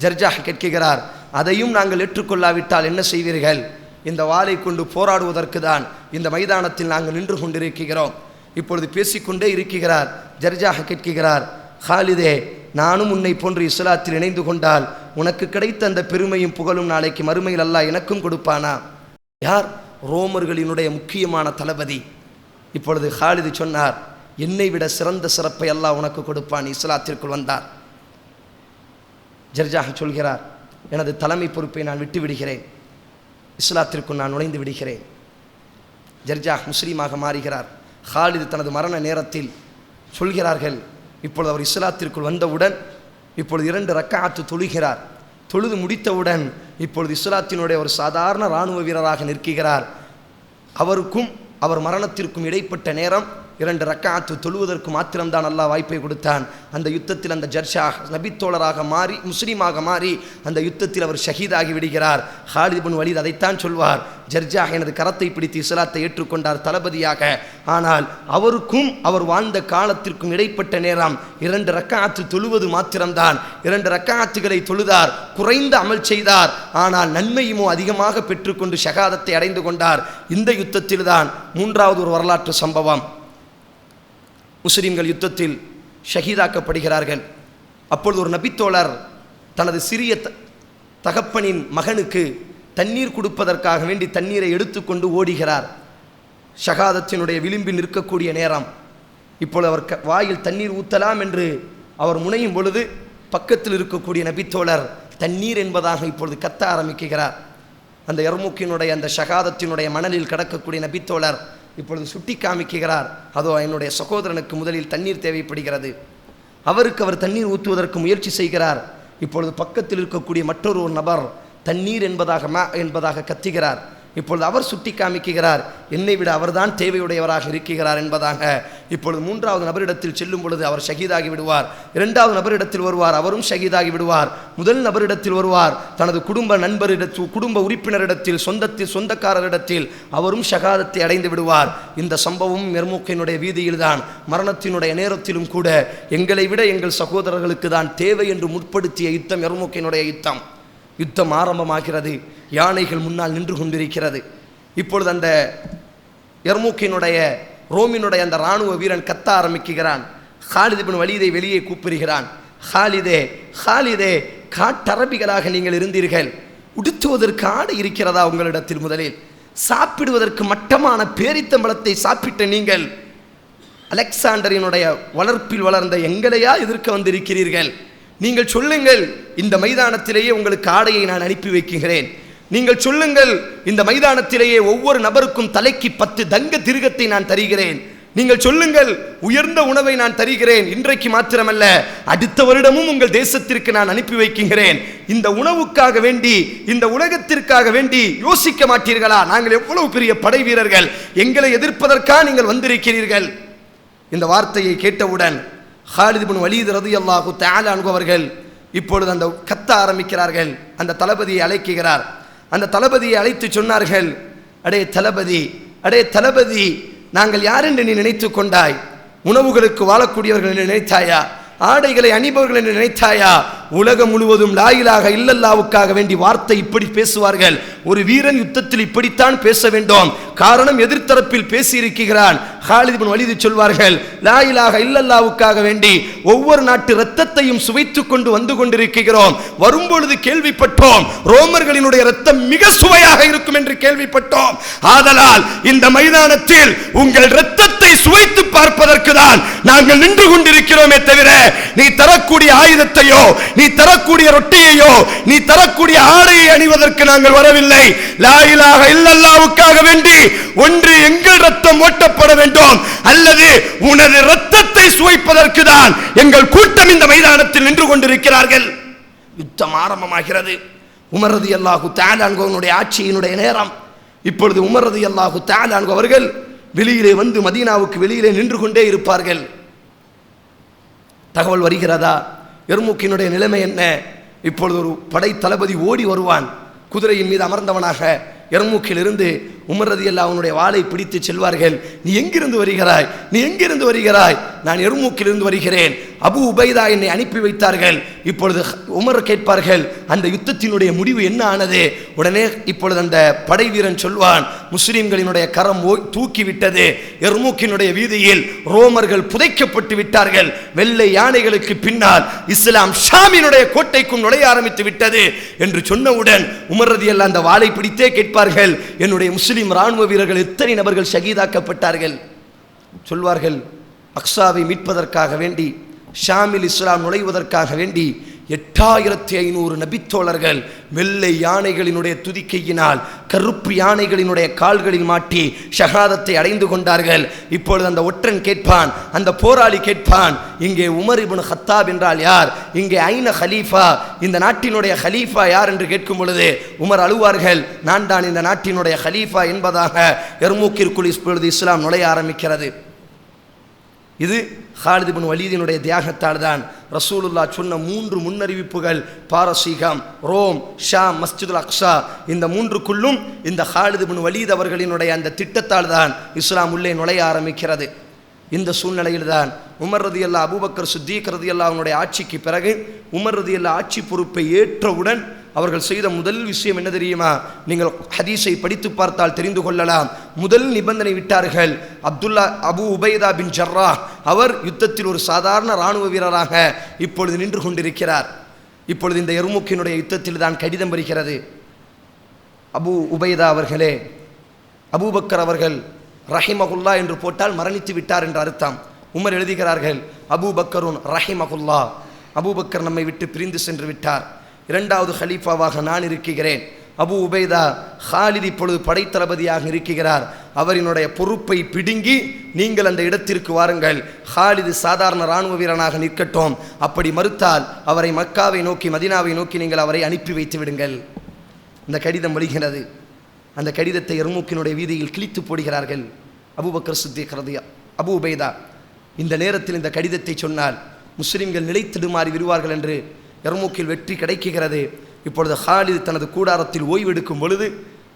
ஜர்ஜாஹ் கேட்கிறார், அதையும் நாங்கள் ஏற்றுக்கொள்ளாவிட்டால் என்ன செய்வீர்கள்? இந்த வாளை கொண்டு போராடுவதற்கு தான் இந்த மைதானத்தில் நாங்கள் நின்று கொண்டிருக்கிறோம். இப்பொழுது பேசிக்கொண்டே இருக்கிறார். ஜர்ஜாஹ் கேட்கிறார், ஹாலிதே, நானும் உன்னை போன்று இஸ்லாத்தில் இணைந்து கொண்டால் உனக்கு கிடைத்த அந்த பெருமையும் புகழும் நாளைக்கு மறுமையில் அல்லாஹ் எனக்கும் கொடுப்பானா? யார்? ரோமர்களினுடைய முக்கியமான தளபதி. இப்பொழுது ஹாலிது சொன்னார், என்னை விட சிறந்த சிறப்பை அல்லாஹ் உனக்கு கொடுப்பான். இஸ்லாத்திற்குள் வந்தார். ஜர்ஜாஹ் சொல்கிறார், எனது தலைமை பொறுப்பை நான் விட்டு விடுகிறேன், இஸ்லாத்திற்குள் நான் நுழைந்து விடுகிறேன். ஜர்ஜாஹ் முஸ்லீமாக மாறுகிறார். ஹாலிது தனது மரண நேரத்தில் சொல்கிறார்கள், இப்பொழுது அவர் இஸ்லாத்திற்குள் வந்தவுடன் இப்பொழுது 2 ரக்காத்து தொழுகிறார். தொழுது முடித்தவுடன் இப்பொழுது இஸ்லாத்தினுடைய ஒரு சாதாரண இராணுவ வீரராக நிற்கிறார். அவருக்கும் அவர் மரணத்திற்கும் இடைப்பட்ட நேரம் 2 ரக்காத்து தொழுவதற்கு மாத்திரம்தான் அல்லாஹ் வாய்ப்பை கொடுத்தான். அந்த யுத்தத்தில் அந்த ஜர்ஷாஹ் நபித்தோழராக மாறி முஸ்லீமாக மாறி அந்த யுத்தத்தில் அவர் ஷஹீதாகி விடுகிறார். ஹாலித் பின் வலீத் அதைத்தான் சொல்வார், ஜர்ஜாஹ் எனது கரத்தை பிடித்து இஸ்லாத்தை ஏற்றுக்கொண்டார் தளபதியாக. ஆனால் அவருக்கும் அவர் வாழ்ந்த காலத்திற்கும் இடைப்பட்ட நேரம் 2 ரக்காத்து தொழுவது மாத்திரம்தான். 2 ரக்காத்துகளை தொழுதார், குறைந்த அமல் செய்தார், ஆனால் நன்மையுமோ அதிகமாக பெற்றுக்கொண்டு ஷஹாதத்தை அடைந்து கொண்டார். இந்த யுத்தத்தில்தான் 3வது ஒரு வரலாற்று சம்பவம். முஸ்லிம்கள் யுத்தத்தில் ஷஹீதாக்கப்படுகிறார்கள். அப்பொழுது ஒரு நபித்தோழர் தனது சிறிய தகப்பனின் மகனுக்கு தண்ணீர் கொடுப்பதற்காக வேண்டி தண்ணீரை எடுத்துக்கொண்டு ஓடுகிறார். ஷஹாதத்தினுடைய விளிம்பில் நிற்கக்கூடிய நேரம். இப்பொழுது அவர் வாயில் தண்ணீர் ஊற்றலாம் என்று அவர் முனையும் பொழுது பக்கத்தில் இருக்கக்கூடிய நபித்தோழர் தண்ணீர் என்பதாக இப்பொழுது கத்த ஆரம்பிக்கிறார். அந்த யர்முக்கினுடைய அந்த ஷஹாதத்தினுடைய மணலில் கிடக்கக்கூடிய நபித்தோழர் இப்பொழுது சுட்டி காமிக்கிறார், அதோ என்னுடைய சகோதரனுக்கு முதலில் தண்ணீர் தேவைப்படுகிறது. அவருக்கு அவர் தண்ணீர் ஊற்றுவதற்கு முயற்சி செய்கிறார். இப்பொழுது பக்கத்தில் இருக்கக்கூடிய மற்றொரு நபர் தண்ணீர் என்பதாக கத்துகிறார். இப்பொழுது அவர் சுட்டி காமிக்கிறார், என்னை விட அவர்தான் தேவையுடையவராக இருக்கிறார் என்பதாக. இப்பொழுது 3வது நபரிடத்தில் செல்லும் பொழுது அவர் ஷஹீதாகி விடுவார். 2வது நபரிடத்தில் வருவார், அவரும் ஷஹீதாகி விடுவார். முதல் நபரிடத்தில் வருவார், தனது குடும்ப உறுப்பினரிடத்தில் சொந்தக்காரரிடத்தில் அவரும் ஷஹாதத்தை அடைந்து விடுவார். இந்த சம்பவம் யர்முக்கினுடைய வீதியில் தான், மரணத்தினுடைய நேரத்திலும் கூட எங்களை விட எங்கள் சகோதரர்களுக்கு தான் தேவை என்று முற்படுத்திய யுத்தம் யர்முக்கினுடைய யுத்தம். யுத்தம் ஆரம்பமாகிறது. யானைகள் முன்னால் நின்று கொண்டிருக்கிறது. இப்பொழுது அந்த யர்முக்கினுடைய ரோமினுடைய அந்த இராணுவ வீரன் கத்த ஆரம்பிக்கிறான். ஹாலித் பின் வலீதை வெளியே கூப்பிடுகிறான். ஹாலிதே, ஹாலிதே, காட்டரபிகளாக நீங்கள் இருந்தீர்கள், உடுத்துவதற்கு ஆடை இருக்கிறதா உங்களிடத்தில்? முதலில் சாப்பிடுவதற்கு மட்டமான பேரித்தம்பழத்தை சாப்பிட்ட நீங்கள் அலெக்சாண்டரினுடைய வளர்ப்பில் வளர்ந்த எங்களையா எதிர்க்க வந்திருக்கிறீர்கள்? நீங்கள் சொல்லுங்கள், இந்த மைதானத்திலேயே உங்களுக்கு ஆடையை நான் அனுப்பி வைக்கிறேன். நீங்கள் சொல்லுங்கள், இந்த மைதானத்திலேயே ஒவ்வொரு நபருக்கும் தலைக்கு 10 தங்க திருகத்தை நான் தருகிறேன். நீங்கள் சொல்லுங்கள், உயர்ந்த உணவை நான் தருகிறேன். இன்றைக்கு மாத்திரமல்ல, அடுத்த வருடமும் உங்கள் தேசத்திற்கு நான் அனுப்பி வைக்கிறேன். இந்த உணவுக்காக வேண்டி, இந்த உலகத்திற்காக வேண்டி யோசிக்க மாட்டீர்களா? நாங்கள் எவ்வளவு பெரிய படை வீரர்கள், எங்களை எதிர்ப்பதற்காக நீங்கள் வந்திருக்கிறீர்கள். இந்த வார்த்தையை கேட்டவுடன் ஹாலித் பின் வலீத் ரலியல்லாஹு தஆலா அன்ஹு அவர்கள் இப்பொழுது அந்த கத்த ஆரம்பிக்கிறார்கள். அந்த தளபதியை அழைக்கிறார். அந்த தளபதியை அழைத்து சொன்னார்கள், அடே தளபதி, அடே தளபதி, நாங்கள் யார் என்று நீ நினைத்து கொண்டாய்? உணவுகளுக்கு வாழக்கூடியவர்கள் என்று நினைத்தாயா? ஆடைகளை அணிபவர்கள் என்று நினைத்தாயா? உலகம் முழுவதும் லா இலாஹ இல்லல்லாவுக்காக வேண்டி வார்த்தை இப்படி பேசுவார்கள். ஒரு வீரன் யுத்தத்தில் இப்படித்தான் பேச வேண்டும். காரணம், எதிர்த்தரப்பில் பேசியிருக்கிறான். ஹாலித் பின் வலீத் சொல்வார்கள், லா இலாஹ இல்லல்லாவுக்காக வேண்டி ஒவ்வொரு நாட்டு இரத்தத்தையும் சுவைத்து கொண்டு வந்து கொண்டிருக்கிறோம். வரும்பொழுது கேள்விப்பட்டோம், ரோமர்களினுடைய இரத்தம் மிக சுவையாக இருக்கும் என்று கேள்விப்பட்டோம். ஆதலால் இந்த மைதானத்தில் உங்கள் இரத்தத்தை சுவைத்து பார்ப்பதற்கு தான் நாங்கள் நின்று கொண்டிருக்கிறோமே தவிர, நீ தரக்கூடிய ஆயுதத்தையோ, நீ தரக்கூடிய ரொட்டியையோ, நீ தரக்கூடிய ஆடையை அணிவதற்கு நாங்கள் வரவில்லை. லா இலாஹ இல்லல்லாவுக்காக வேண்டி ஒன்று எங்கள் ரத்தம் ஓட்டப்பட வேண்டும், அல்லது உனது ரத்தத்தை சுவைப்பதற்கு தான் எங்கள் கூட்டம் இந்த மைதானத்தில் நின்று கொண்டிருக்கிறார்கள். யுத்தம் ஆரம்பமாகிறது. உமர் ரலியல்லாஹு தஆலா அன்ஹுவினுடைய ஆட்சியினுடைய நேரம். இப்பொழுது உமர் ரலியல்லாஹு தஆலா அன்ஹு அவர்கள் வெளியிலே வந்து மதீனாவுக்கு வெளியிலே நின்று கொண்டே இருப்பார்கள். தகவல் வருகிறதா? எர்முக்கினுடைய நிலைமை என்ன? இப்பொழுது ஒரு படை தளபதி ஓடி வருவான், குதிரையின் மீது அமர்ந்தவனாக. எர்முக்கிலிருந்து உமர் ரலியல்லாஹு அவனுடைய வாளை பிடித்து செல்வார்கள். நீ எங்கிருந்து வருகிறாய்? நீ எங்கிருந்து வருகிறாய்? நான் எர்முக்கிலிருந்து வருகிறேன். அபு உபைதா என்னை அனுப்பி வைத்தார்கள். இப்பொழுது உமர் கேட்பார்கள், அந்த யுத்தத்தினுடைய முடிவு என்ன ஆனது? உடனே இப்பொழுது அந்த படை வீரன் சொல்வான், முஸ்லிம்களினுடைய கரம் தூக்கிவிட்டது. எர்முக்கினுடைய வீதியில் ரோமர்கள் புதைக்கப்பட்டு விட்டார்கள். வெள்ளை யானைகளுக்கு பின்னால் இஸ்லாம் ஷாமினுடைய கோட்டைக்கும் நுழைய ஆரம்பித்து விட்டது என்று சொன்னவுடன் உமர் ரலியல்லாஹு அந்த வாளை பிடித்தே கேட்பார்கள், என்னுடைய முஸ்லிம் ராணுவ வீரர்கள் எத்தனை நபர்கள் ஷஹீதாக்கப்பட்டார்கள்? சொல்வார்கள், அக்ஸாவை மீட்பதற்காக வேண்டி, ஷாமில் இஸ்லாம் நுழைவதற்காக வேண்டி 8500 நபித்தோழர்கள் வெள்ளை யானைகளினுடைய துதிக்கையினால் கருப்பு யானைகளினுடைய கால்களில் மாட்டி ஷஹாதத்தை அடைந்து கொண்டார்கள். இப்பொழுது அந்த ஒற்றன் கேட்பான், அந்த போராளி கேட்பான், இங்கே உமர் இப்னு கத்தாப் என்றால் யார்? இங்கே ஐன ஹலீஃபா, இந்த நாட்டினுடைய ஹலீஃபா யார் என்று கேட்கும் பொழுது உமர் அழுவார்கள், நான் தான் இந்த நாட்டினுடைய ஹலீஃபா என்பதாக. எர்முக்கிற்குள் இப்பொழுது இஸ்லாம் நுழைய ஆரம்பிக்கிறது. இது ஹாலித் இப்னு வலீதினுடைய தியாகத்தால் தான். ரசூலுல்லாஹ் சொன்ன 3 முன்னறிவிப்புகள், பாரசீகம், ரோம், ஷாம், மஸ்ஜிதுல் அக்ஸா, இந்த 3க்குள்ளும் இந்த ஹாலித் இப்னு வலீத் அவர்களினுடைய அந்த திட்டத்தால் தான் இஸ்லாம் உள்ளே நுழைய ஆரம்பிக்கிறது. இந்த சூழ்நிலையில் தான் உமர் ரலியல்லாஹு அபூபக்கர் சித்தீக் ரலியல்லாஹு அவனுடைய ஆட்சிக்கு பிறகு உமர் ரலியல்லாஹு ஆட்சி பொறுப்பை ஏற்றவுடன் அவர்கள் செய்த முதல் விஷயம் என்ன தெரியுமா? நீங்கள் ஹதீஸை படித்து பார்த்தால் தெரிந்து கொள்ளலாம். முதல் நிபந்தனை விட்டார்கள். அபு உபைதா பின் ஜர்ராஹ் அவர் யுத்தத்தில் ஒரு சாதாரண இராணுவ வீரராக இப்பொழுது நின்று கொண்டிருக்கிறார். இப்பொழுது இந்த எர்முக்கினுடைய யுத்தத்தில் தான் கடிதம் வருகிறது. அபு உபைதா அவர்களே, அபூபக்கர் அவர்கள் ரஹிமகுல்லா என்று போட்டால் மரணித்து விட்டார் என்று அர்த்தம். உமர் எழுதுகிறார்கள், அபூபக்கருன் ரஹிமகுல்லா, அபூபக்கர் நம்மை விட்டு பிரிந்து சென்று விட்டார். 2வது ஹலீஃபாவாக நான் இருக்கிறேன். அபு உபைதா ஹாலித் இப்பொழுது படைத்தளபதியாக இருக்கிறார். அவரினுடைய பொறுப்பை பிடுங்கி நீங்கள் அந்த இடத்திற்கு வாருங்கள். ஹாலித் சாதாரண இராணுவ வீரனாக நிற்கட்டும். அப்படி மறுத்தால் அவரை மக்காவை நோக்கி, மதீனாவை நோக்கி நீங்கள் அவரை அனுப்பி வைத்து விடுங்கள். இந்த கடிதம் வருகிறது. அந்த கடிதத்தை எர்முக்கினுடைய வீதியில் கிழித்து போடுகிறார்கள். அபூபக்கர் சித்தீக் அபு உபைதா இந்த நேரத்தில் இந்த கடிதத்தை சொன்னால் முஸ்லிம்கள் நிலைத்திடுமாறி விடுவார்கள் என்று எர்முக்கில் வெற்றி கிடைக்கிறது. இப்பொழுது ஹாலித் தனது கூடாரத்தில் ஓய்வெடுக்கும் பொழுது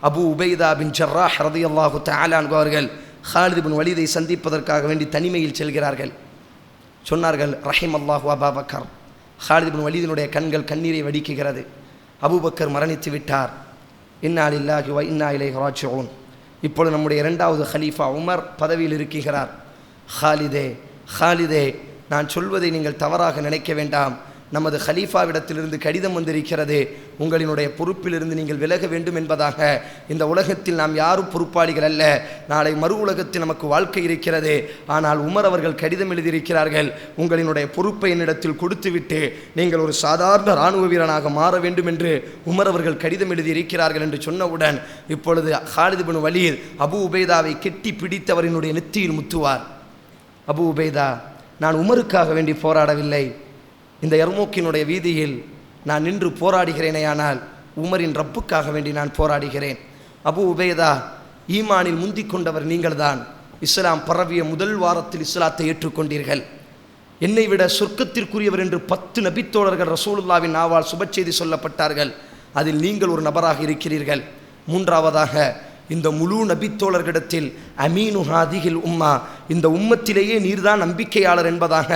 அபு உபைதா பின் ஜர்ராஹ் ரலியல்லாஹு தஆலா அன்ஹு அவர்கள் ஹாலித் பின் வலீதை சந்திப்பதற்காக வேண்டி தனிமையில் செல்கிறார்கள். சொன்னார்கள், ரஹிமல்லாஹு அபூபக்கர். ஹாலித் பின் வலீதினுடைய கண்கள் கண்ணீரை வடிக்குகிறது. அபூபக்கர் மரணித்து விட்டார். இன்னா லில்லாஹி வ இன்னா இலைஹி ராஜிஊன். இப்பொழுது நம்முடைய 2வது ஹலீஃபா உமர் பதவியில் இருக்கிறார். ஹாலிதே, நான் சொல்வதை நீங்கள் தவறாக நினைக்க வேண்டாம். நமது ஹலீஃபாவிடத்திலிருந்து கடிதம் வந்திருக்கிறது. உங்களினுடைய பொறுப்பிலிருந்து நீங்கள் விலக வேண்டும் என்பதாக. இந்த உலகத்தில் நாம் யாரும் பொறுப்பாளிகள் அல்ல. நாளை மறு உலகத்தில் நமக்கு வாழ்க்கை இருக்கிறது. ஆனால் உமர் அவர்கள் கடிதம் எழுதியிருக்கிறார்கள், உங்களினுடைய பொறுப்பை என்னிடத்தில் கொடுத்துவிட்டு நீங்கள் ஒரு சாதாரண இராணுவ வீரனாக மாற வேண்டும் என்று உமர் அவர்கள் கடிதம் எழுதியிருக்கிறார்கள் என்று சொன்னவுடன் இப்பொழுது ஹாலித் பின் வலீத் அபு உபைதாவை கெட்டி பிடித்தவரினுடைய நெத்தியில் முத்துவார். அபு உபைதா, நான் உமருக்காக வேண்டி போராடவில்லை. இந்த எர்முக்கினுடைய வீதியில் நான் நின்று போராடுகிறேனேயானால் உமரின் ரப்புக்காக வேண்டி நான் போராடுகிறேன். அபு உபைதா, ஈமானில் முந்திக் கொண்டவர் நீங்கள்தான். இஸ்லாம் பரவிய முதல் வாரத்தில் இஸ்லாத்தை ஏற்றுக்கொண்டீர்கள். என்னை விட சொர்க்கத்திற்குரியவர் என்று 10 நபித்தோழர்கள் ரசூலுல்லாவின் நாவால் சுபச்செய்தி சொல்லப்பட்டார்கள். அதில் நீங்கள் ஒரு நபராக இருக்கிறீர்கள். 3வதாக இந்த முழு நபித்தோழர்களிடத்தில் அமீனு ஹாதிஹில் உம்மா, இந்த உம்மத்திலேயே நீர்தான் நம்பிக்கையாளர் என்பதாக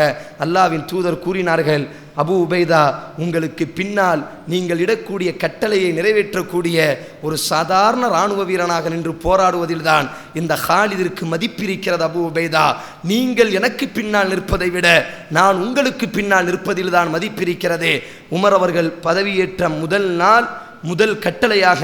அல்லாவின் தூதர் கூறினார்கள். அபு உபைதா, உங்களுக்கு பின்னால் நீங்கள் இடக்கூடிய கட்டளையை நிறைவேற்றக்கூடிய ஒரு சாதாரண இராணுவ வீரனாக நின்று போராடுவதில்தான் இந்த ஹாலிதிற்கு மதிப்பிருக்கிறது. அபு உபைதா, நீங்கள் எனக்கு பின்னால் நிற்பதை விட நான் உங்களுக்கு பின்னால் நிற்பதில்தான் மதிப்பிருக்கிறது. உமர் அவர்கள் பதவியேற்ற முதல் நாள் முதல் கட்டளையாக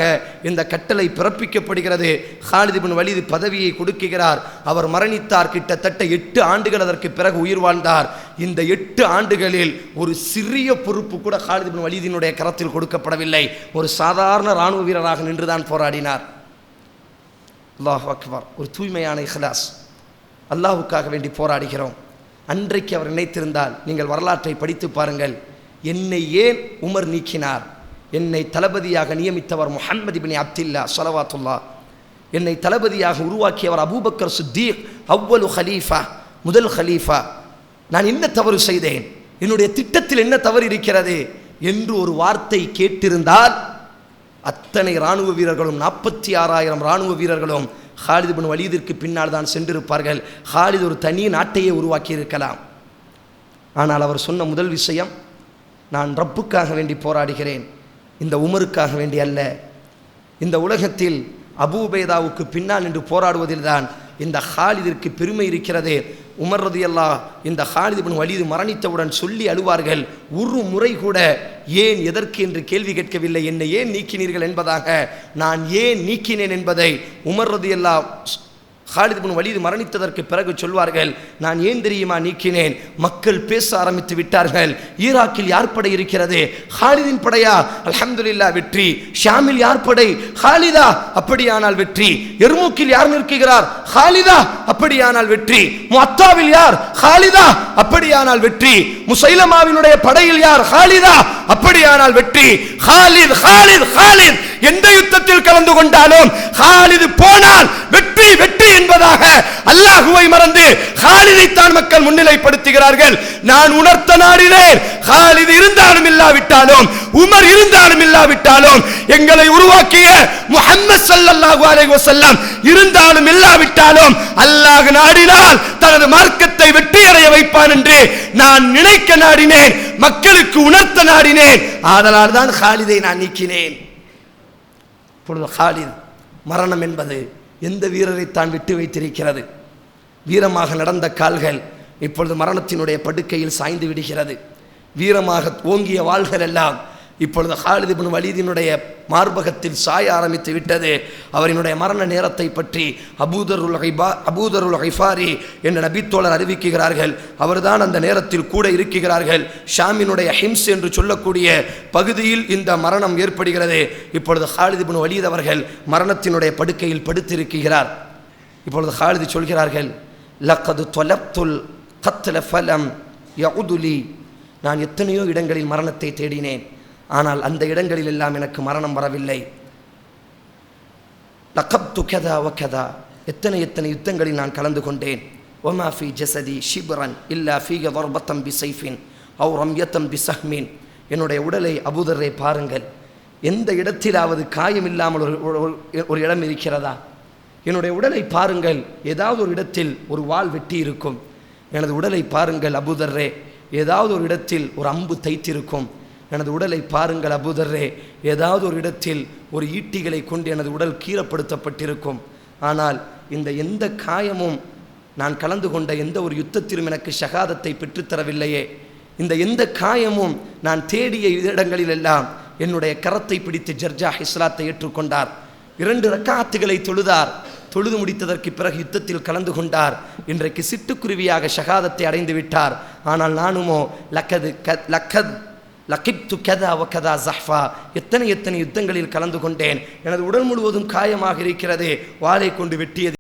இந்த கட்டளை பிறப்பிக்கப்படுகிறது. ஹாலித் பின் வலீத் பதவியை கொடுக்கிறார். அவர் மரணித்தார். கிட்டத்தட்ட 8 ஆண்டுகள் அதற்கு பிறகு உயிர் வாழ்ந்தார். இந்த 8 ஆண்டுகளில் ஒரு சிறிய பொறுப்பு கூட ஹாலித் பின் வலீதினுடைய கரத்தில் கொடுக்கப்படவில்லை. ஒரு சாதாரண இராணுவ வீரராக நின்றுதான் போராடினார். அல்லாஹு அக்பர். ஒரு தூய்மையான இஹ்லாஸ். அல்லாஹுக்காக வேண்டி போராடுகிறோம். அன்றைக்கு அவர் நினைத்திருந்தால் நீங்கள் வரலாற்றை படித்து பாருங்கள். என்னை ஏன் உமர் நீக்கினார்? என்னை தளபதியாக நியமித்தவர் முஹம்மது இப்னு அப்துல்லா ஸலவாத்துல்லாஹ். என்னை தளபதியாக உருவாக்கியவர் அபூபக்கர் சித்தீக், அவ்வலு ஹலீஃபா, முதல் ஹலீஃபா. நான் என்ன தவறு செய்தேன்? என்னுடைய திட்டத்தில் என்ன தவறு இருக்கிறது என்று ஒரு வார்த்தை கேட்டிருந்தால் அத்தனை இராணுவ வீரர்களும் 46,000 இராணுவ வீரர்களும் ஹாலித் இப்னு வலீதிற்கு பின்னால் தான் சென்றிருப்பார்கள். ஹாலித் ஒரு தனி நாட்டையே உருவாக்கி இருக்கலாம். ஆனால் அவர் சொன்ன முதல் விஷயம், நான் ரப்புக்காக வேண்டி போராடுகிறேன், இந்த உமருக்காக வேண்டி அல்ல. இந்த உலகத்தில் அபூ உபைதாவுக்கு பின்னால் நின்று போராடுவதில் தான் இந்த ஹாலிதிற்கு பெருமை இருக்கிறது. உமர் ரலியல்லாஹு இந்த ஹாலித் இப்னு வலீத் மரணித்தவுடன் சொல்லி அழுவார்கள், ஒரு முறை கூட ஏன் எதற்கு என்று கேள்வி கேட்கவில்லை, என்னை ஏன் நீக்கினீர்கள் என்பதாக. நான் ஏன் நீக்கினேன் என்பதை உமர் ரலியல்லாஹு ஹாலித் இப்னு வலீத் மரணித்ததற்கு பிறகு சொல்வார்கள், நான் ஏன் தெரியுமா நீக்கினேன், மக்கள் பேச ஆரம்பித்து விட்டார்கள், ஈராக்கில் யார் படை இருக்கிறது, ஹாலிதின் படையா, அல்ஹம்துலில்லாஹ் வெற்றி. ஷாமில் யார் படை, ஹாலிதா, அப்படியானால் வெற்றி. எர்மூக்கில் யார் நிற்கிறார், ஹாலிதா, அப்படியானால் வெற்றி. முஅத்தாவில் யார், ஹாலிதா, அப்படியானால் வெற்றி. முசைலமாவினுடைய படையில் யார், ஹாலிதா, அப்படியானால் வெற்றி. ஹாலித் ஹாலித் ஹாலித் எந்த யுத்தத்தில் கலந்து கொண்டாலும் ஹாலித் போனால் வெற்றி வெற்றி என்பதாக அல்லாஹ்வை மறந்து ஹாலிதைத்தான் மக்கள் முன்னிலைப்படுத்துகிறார்கள். நான் உணர்த்த நாடினேன், ஹாலித் இருந்தாலும் இல்லாவிட்டாலும், உமர் இருந்தாலும் இல்லாவிட்டாலும், எங்களை உருவாக்கிய முஹம்மது ஸல்லல்லாஹு அலைஹி வஸல்லம் இருந்தாலும் இல்லாவிட்டாலும் அல்லாஹ் நாடினால் தனது மார்க்கத்தை வெற்றியடைய வைப்பான் என்று நான் நினைக்க நாடினேன், மக்களுக்கு உணர்த்த நாடினேன். ஆதலால் தான் ஹாலிதை நான் நீக்கினேன். இப்பொழுது ஹாலித் மரணம் என்பது எந்த வீரரை தான் விட்டு வைத்திருக்கிறது. வீரமாக நடந்த கால்கள் இப்பொழுது மரணத்தினுடைய படுக்கையில் சாய்ந்து விடுகிறது. வீரமாக ஓங்கிய வாள்கள் எல்லாம் இப்பொழுது ஹாலித் இப்னு வலீதினுடைய மார்பகத்தில் சாய ஆரம்பித்து விட்டது. அவரினுடைய மரண நேரத்தை பற்றி அபூதருல் ஹிஃபாரி என்ற நபித்தோழர் அறிவிக்கிறார்கள். அவர்தான் அந்த நேரத்தில் கூட இருக்கிறார்கள். ஷாமினுடைய ஹிம்ஸ் என்று சொல்லக்கூடிய பகுதியில் இந்த மரணம் ஏற்படுகிறது. இப்பொழுது ஹாலித் இப்னு வலீத் அவர்கள் மரணத்தினுடைய படுக்கையில் படுத்திருக்கிறார். இப்பொழுது ஹாலித் சொல்கிறார்கள், லக்கது தொலப்துல் கத்ல ஃபலம் யஉதுலி, நான் எத்தனையோ இடங்களில் மரணத்தை தேடினேன், ஆனால் அந்த இடங்களில் எல்லாம் எனக்கு மரணம் வரவில்லை. லகப்து கதா வ கதா, எத்தனை எத்தனை யுத்தங்களில் நான் கலந்து கொண்டேன். வமா ஃபி ஜஸதி ஷிப்ரன் இல்லா ஃபீக தர்பத்தம் பிஸைஃபின் அவ் ரம்யத்தம் பிஸஹ்மின், என்னுடைய உடலை அபூதரை பாருங்கள், எந்த இடத்திலாவது காயம் இல்லாமல் ஒரு இடம் இருக்கிறதா? என்னுடைய உடலை பாருங்கள், ஏதாவது ஒரு இடத்தில் ஒரு வாள் வெட்டி இருக்கும். எனது உடலை பாருங்கள் அபூதர்ரே, ஏதாவது ஒரு இடத்தில் ஒரு அம்பு தைத்திருக்கும். எனது உடலை பாருங்கள் அபூதர்ரே, ஏதாவது ஒரு இடத்தில் ஒரு ஈட்டிகளை கொண்டு எனது உடல் கீறப்படுத்தப்பட்டிருக்கும். ஆனால் இந்த எந்த காயமும் நான் கலந்து கொண்ட எந்த ஒரு யுத்தத்திலும் எனக்கு ஷஹாதத்தை பெற்றுத்தரவில்லையே. இந்த எந்த காயமும் நான் தேடிய இடங்களிலெல்லாம் என்னுடைய கரத்தை பிடித்து ஜர்ஜாஹ் இஸ்லாத்தை ஏற்றுக்கொண்டார். 2 ரக்காத்துகளை தொழுதார். தொழுது முடித்ததற்கு பிறகு யுத்தத்தில் கலந்து கொண்டார். இன்றைக்கு சிட்டுக்குருவியாக ஷஹாதத்தை அடைந்து விட்டார். ஆனால் நானுமோ லக்கிப்து கதா வ கதா ஸஹ்ஃபா, எத்தனை எத்தனை யுத்தங்களில் கலந்து கொண்டேன். எனது உடல் முழுவதும் காயமாக இருக்கிறது, வாளை கொண்டு வெட்டியது,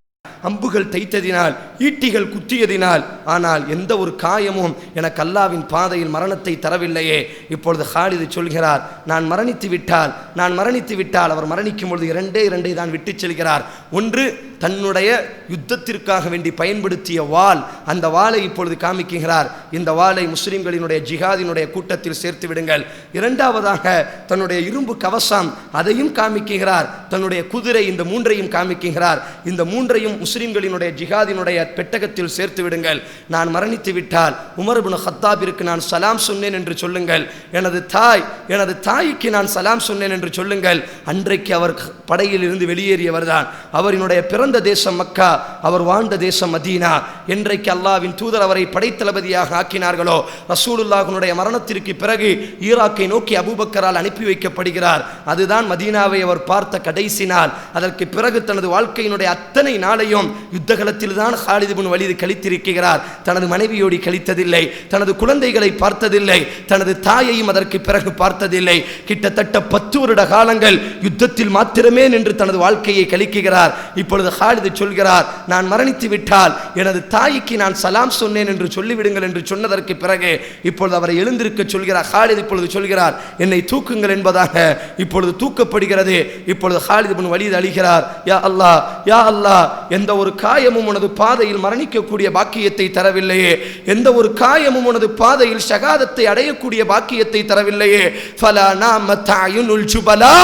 அம்புகள் தைத்ததினால், ஈட்டிகள் குத்தியதினால், ஆனால் எந்த ஒரு காயமும் எனக்கு அல்லாவின் பாதையில் மரணத்தை தரவில்லையே. இப்பொழுது ஹாலித் சொல்கிறார், நான் மரணித்து விட்டால் அவர் மரணிக்கும் பொழுது 2 தான் விட்டு செல்கிறார். ஒன்று தன்னுடைய யுத்தத்திற்காக வேண்டி பயன்படுத்திய வாள், அந்த வாளை இப்பொழுது காமிக்கிறார். இந்த வாளை முஸ்லிம்களினுடைய ஜிஹாதினுடைய கூட்டத்தில் சேர்த்து விடுங்கள். 2வதாக தன்னுடைய இரும்பு கவசம், அதையும் காமிக்கிறார். தன்னுடைய குதிரை, இந்த 3ஐயும் காமிக்கிறார். இந்த 3ஐயும் முஸ்லிம்களினுடைய ஜிஹாதினுடைய பெட்டகத்தில் சேர்த்து விடுங்கள். நான் மரணித்து விட்டால் உமர் இப்னு ஹத்தாபிற்கு நான் சலாம் சொன்னேன் என்று சொல்லுங்கள். எனது தாய்க்கு நான் சலாம் சொன்னேன் என்று சொல்லுங்கள். அன்றைக்கு அவர் படையில் இருந்து வெளியேறியவர் தான். அவரினுடைய பிறந்த தேசம் மக்கா, அவர் வாழ்ந்த தேசம் மதீனா. என்றைக்கு அல்லாஹ்வின் தூதர் அவரை படைத்தளபதியாக ஆக்கினார்களோ, ரசூலுல்லாஹ்வுடைய மரணத்திற்கு பிறகு ஈராக்கை நோக்கி அபூபக்கரால் அனுப்பி வைக்கப்படுகிறார். அதுதான் மதீனாவை அவர் பார்த்த கடைசி நாள். அதற்கு பிறகு தனது வாழ்க்கையினுடைய அத்தனை நாளையும் யுத்தகலத்தில் தான் ஹாலித் இப்னு வலீத் கழித்திருக்கிறார். தனது மனைவியோடு கழித்ததில்லை, தனது குழந்தைகளை பார்த்ததில்லை, தனது தாயையும் அதற்கு பிறகு பார்த்ததில்லை. கிட்டத்தட்ட 10 வருட காலங்கள் யுத்தத்தில் மாத்திரமே நின்று தனது வாழ்க்கையை கழிக்கிறார். இப்பொழுது ஹாலித் சொல்கிறார், நான் மரணித்து விட்டால் எனது தாய்க்கு நான் சலாம் சொன்னேன் என்று சொல்லிவிடுங்கள் என்று சொன்னதற்கு பிறகு இப்பொழுது அவரை எழுந்திருக்க சொல்கிறார். ஹாலித் இப்பொழுது சொல்கிறார், என்னை தூக்குங்கள் என்பதாக. இப்பொழுது தூக்கப்படுகிறது. இப்பொழுது ஹாலித் இப்னு வலீத் அழுகிறார், யா அல்லாஹ், யா அல்லாஹ், எந்த எந்த ஒரு காயமும் உனது பாதையில் மரணிக்கக்கூடிய பாக்கியத்தை தரவில்லையே, எந்த ஒரு காயமும் உனது பாதையில் ஷகாதத்தை அடையக்கூடிய பாக்கியத்தை தரவில்லையே. ஃபலா நாமத் அயுனுல் ஜுபலா,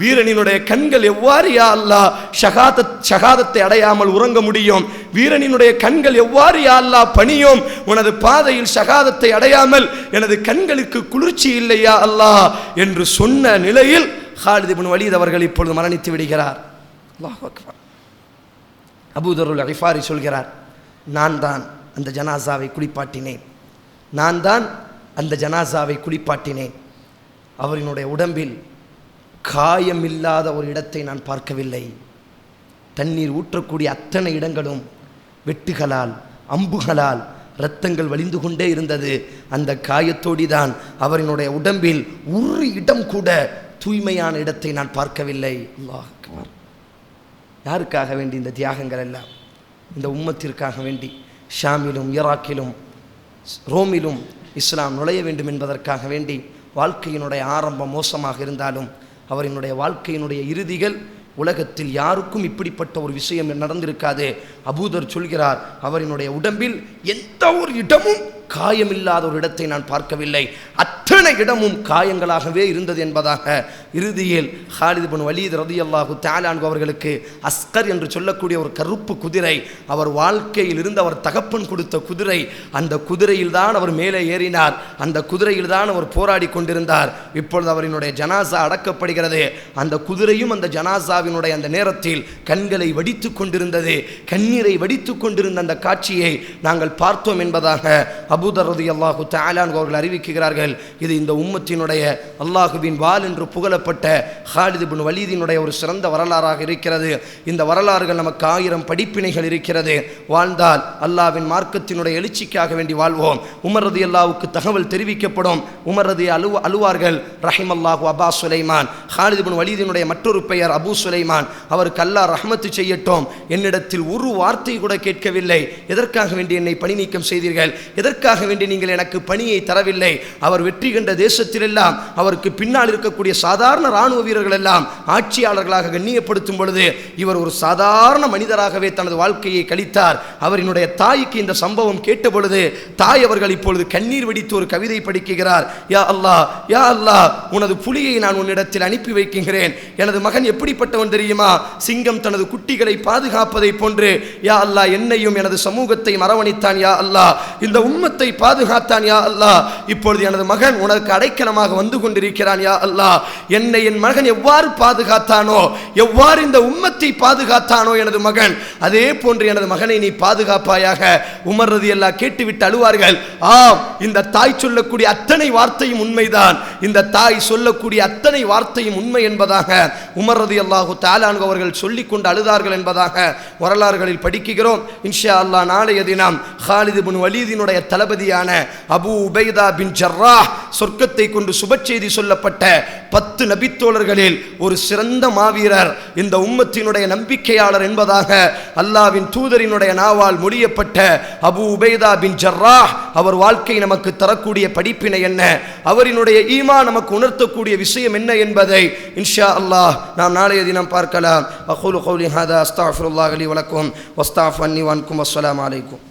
வீரனினுடைய கண்கள் எவ்வாறு யா அல்லாஹ் ஷகாதத்தை அடையாமல் உறங்க முடியும்? வீரனினுடைய கண்கள் எவ்வாறு யா அல்லாஹ் பணியும்? உனது பாதையில் ஷகாதத்தை அடையாமல் எனது கண்களுக்கு குளிர்ச்சி இல்லையா அல்லாஹ் என்று சொன்ன நிலையில் ஹாலித் இப்னு வலீத் அவர்கள் இப்பொழுது மரணித்து விடுகிறார். அல்லாஹ் அக்பர். அபூ தர்ருல் கிஃபாரி சொல்கிறார், நான் தான் அந்த ஜனாசாவை குளிப்பாட்டினேன், நான் தான் அந்த ஜனாசாவை குளிப்பாட்டினேன். அவரினுடைய உடம்பில் காயமில்லாத ஒரு இடத்தை நான் பார்க்கவில்லை. தண்ணீர் ஊற்றக்கூடிய அத்தனை இடங்களும் வெட்டுகளால் அம்புகளால் இரத்தங்கள் வழிந்து கொண்டே இருந்தது. அந்த காயத்தோடி தான் அவரினுடைய உடம்பில் ஒரு இடம் கூட தூய்மையான இடத்தை நான் பார்க்கவில்லை. அல்லாஹ் அக்பர். யாருக்காக வேண்டி இந்த தியாகங்கள் எல்லாம்? இந்த உம்மத்திற்காக வேண்டி. ஷாமிலும் ஈராக்கிலும் ரோமிலும் இஸ்லாம் நுழைய வேண்டும் என்பதற்காக வேண்டி. வாழ்க்கையினுடைய ஆரம்பம் மோசமாக இருந்தாலும் அவரினுடைய வாழ்க்கையினுடைய இறுதிகள் உலகத்தில் யாருக்கும் இப்படிப்பட்ட ஒரு விஷயம் நடந்திருக்காது. அபூதர் சொல்கிறார், அவரினுடைய உடம்பில் எந்த ஒரு இடமும் காயமில்லாத ஒரு இடத்தை நான் பார்க்கவில்லை, அத்தனை இடமும் காயங்களாகவே இருந்தது என்பதாக. இறுதியில் ஹாலித் இப்னு வலீத் ரலியல்லாஹு தஆலா அன்ஹு அவர்களுக்கு அஸ்கர் என்று சொல்லக்கூடிய ஒரு கருப்பு குதிரை, அவர் வாழ்க்கையில் இருந்து அவர் தகப்பன் கொடுத்த குதிரை, அந்த குதிரையில் தான் அவர் மேலே ஏறினார், அந்த குதிரையில் தான் அவர் போராடி கொண்டிருந்தார். இப்பொழுது அவரினுடைய ஜனாசா அடக்கப்படுகிறது. அந்த குதிரையும் அந்த ஜனாசாவினுடைய அந்த நேரத்தில் கண்களை வடித்து கொண்டிருந்தது, கண்ணீரை வடித்து கொண்டிருந்த அந்த காட்சியை நாங்கள் பார்த்தோம் என்பதாக அபூ தர் ரலியல்லாஹு தஆலா அன்ஹு அவர்கள் அறிவிக்கிறார்கள். இது இந்த உம்மத்தினுடைய அல்லாஹுவின் வாள் என்று புகழப்பட்ட ஹாலித் இப்னு வலீதினுடைய ஒரு சிறந்த வரலாறாக இருக்கிறது. இந்த வரலாறுகள் நமக்கு 1000 படிப்பினைகள் இருக்கிறது. வாழ்ந்தால் அல்லாஹ்வின் மார்க்கத்தினுடைய எழுச்சிக்காக வேண்டி வாழ்வோம். உமர் ரலியல்லாஹுவுக்கு தகவல் தெரிவிக்கப்படும். உமர் ரதி அழுவார்கள், ரஹிமல்லாஹு அபா சுலைமான். ஹாலித் இப்னு வலீதினுடைய மற்றொரு பெயர் அபூ சுலைமான். அவருக்கு அல்லாஹ் ரஹ்மத்து செய்யட்டும். என்னிடத்தில் ஒரு வார்த்தை கூட கேட்கவில்லை. எதற்காக வேண்டி என்னை பணி நீக்கம் செய்தீர்கள்? எதற்காக வேண்டி நீங்கள் எனக்கு பணியை தரவில்லை? அவர் வெற்றி கண்ட தேசத்திலெல்லாம் அவருக்கு பின்னால் இருக்கக்கூடிய சாதாரண இராணுவ வீரர்கள் எல்லாம் ஆட்சியாளர்களாக கண்ணியப்படுத்தும் பொழுது இவர் ஒரு சாதாரண மனிதராகவே தனது வாழ்க்கையை கழித்தார். அவரினுடைய தாய்க்கு இந்த சம்பவம் கேட்ட பொழுது தாய் அவர்கள் இப்பொழுது கண்ணீர் வெடித்து ஒரு கவிதை படிக்கிறார். யா அல்லாஹ், யா அல்லாஹ், உனது புலியை நான் உன்னிடத்தில் அனுப்பி வைக்கின்றேன். எனது மகன் எப்படிப்பட்டவன் தெரியுமா? சிங்கம் தனது குட்டிகளை பாதுகாப்பதை போன்று யா அல்லாஹ் என்னையும் எனது சமூகத்தை அரவணைத்தான். யா அல்லாஹ், இந்த உம்மத்தை பாதுகாத்தான். யா அல்லாஹ், இப்பொழுது எனது மகன் உனக்கு அடைக்கலமாக வந்து கொண்டிருக்கிறான். யா அல்லாஹ், என்னை என் மகன் எவ்வாறு பாதுகாத்தானோ, எவ்வாறு இந்த உம்மத்தை பாதுகாத்தானோ எனது மகன், அதே போன்று எனது மகனை நீ பாதுகாப்பாயாக. உமர் ரலியல்லாஹு கேட்டுவிட்டு அழுவார்கள். ஆம், இந்த தாய் சொல்லக்கூடிய அத்தனை வார்த்தையும் உண்மைதான், இந்த தாய் சொல்லக்கூடிய அத்தனை வார்த்தையும் உண்மை என்பதாக உமர் ரலியல்லாஹு தஆலா அன்ஹு அவர்கள் சொல்லிக் கொண்டு அழுதார்கள் என்பதாக வரலாறுகளில் படிக்கிறோம். இன்ஷா அல்லாஹ் நாளைய தினம் ஹாலித் இப்னு வலீதினுடைய தளபதியான அபூ உபைதா பின் ஜர்ராஹ், சொர்க்கத்தை கொண்டு சுப செய்தி சொல்லப்பட்ட 10 நபித்தோழர்களில் ஒரு சிறந்த மாவீரர், இந்த உம்மத்தினுடைய நம்பிக்கையாளர் என்பதாக அல்லாஹ்வின் தூதரினுடைய நாவால் மொழியப்பட்ட அபூ உபைதா பின் ஜர்ராஹ், அவர் வாழ்க்கை நமக்கு தரக்கூடிய படிப்பினை என்ன, அவரினுடைய ஈமான் நமக்கு உணர்த்தக்கூடிய விஷயம் என்ன என்பதை இன்ஷா அல்லாஹ் நாம் நாளைய தினம் பார்க்கலாம். அகூலு கௌலி ஹாதா அஸ்தக்ஃபிருல்லாஹ் லி வலக்கும் வஸ்தக்ஃபிரு அன்னி வ அன்கும். அஸ்ஸலாமு அலைக்கும்.